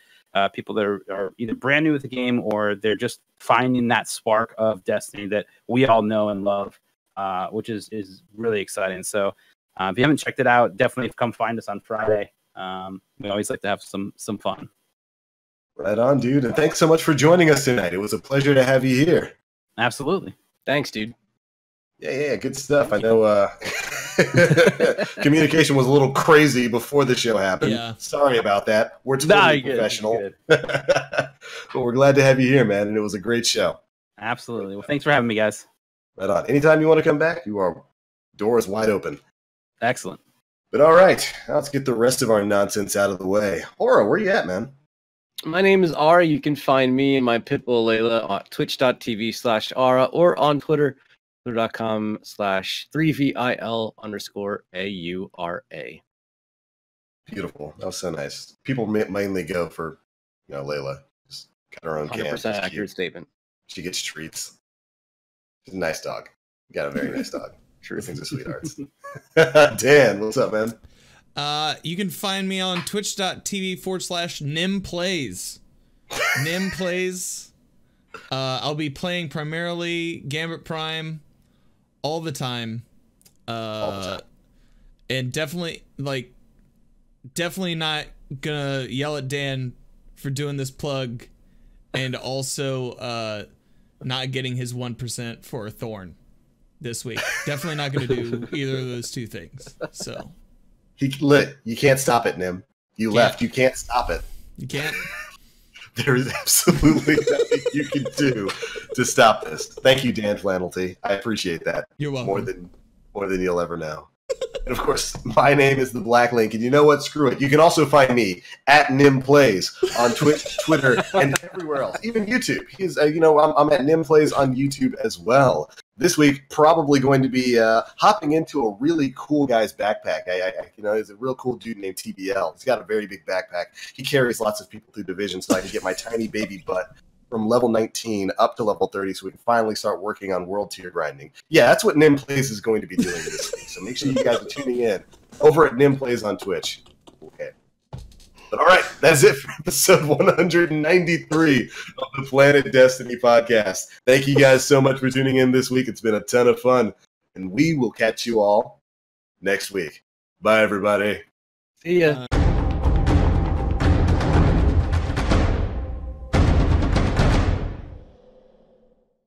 people that are either brand new with the game or they're just finding that spark of Destiny that we all know and love, which is really exciting. So if you haven't checked it out, definitely come find us on Friday. We always like to have some fun. Right on, dude. And thanks so much for joining us tonight. It was a pleasure to have you here. Absolutely. Thanks, dude. Yeah, good stuff. I know communication was a little crazy before the show happened. Yeah. Sorry about that. We're totally professional. But we're glad to have you here, man, and it was a great show. Absolutely. Well, thanks for having me, guys. Right on. Anytime you want to come back, door is wide open. Excellent. But all right, now let's get the rest of our nonsense out of the way. Aura, where you at, man? My name is Aura. You can find me and my pitbull Layla on twitch.tv/Aura or on Twitter, twitter.com/3VIL_AURA. Beautiful. That was so nice. People mainly go for, Layla. Just cut her own can. 100% accurate statement. She gets treats. She's a nice dog. You got a very nice dog. True. Things are sweethearts. Dan, what's up, man? You can find me on twitch.tv/NimPlays. NimPlays. I'll be playing primarily Gambit Prime all the time. And definitely not gonna yell at Dan for doing this plug and also not getting his 1% for Thorn this week. Definitely not gonna do either of those two things. So you can't stop it, Nim. You left. You can't stop it. You can't. There is absolutely nothing you can do to stop this. Thank you, Dan Flannelty. I appreciate that. You're welcome. More than you'll ever know. And of course, my name is the Black Link, and you know what? Screw it. You can also find me at NimPlays on Twitch, Twitter, and everywhere else, even YouTube. I'm at NimPlays on YouTube as well. This week, probably going to be hopping into a really cool guy's backpack. He's a real cool dude named TBL. He's got a very big backpack. He carries lots of people through divisions, so I can get my tiny baby butt from level 19 up to level 30 so we can finally start working on world tier grinding. Yeah, that's what NimPlays is going to be doing this week. So make sure you guys are tuning in over at NimPlays on Twitch. Okay. But all right, that's it for episode 193 of the Planet Destiny podcast. Thank you guys so much for tuning in this week. It's been a ton of fun. And we will catch you all next week. Bye, everybody. See ya.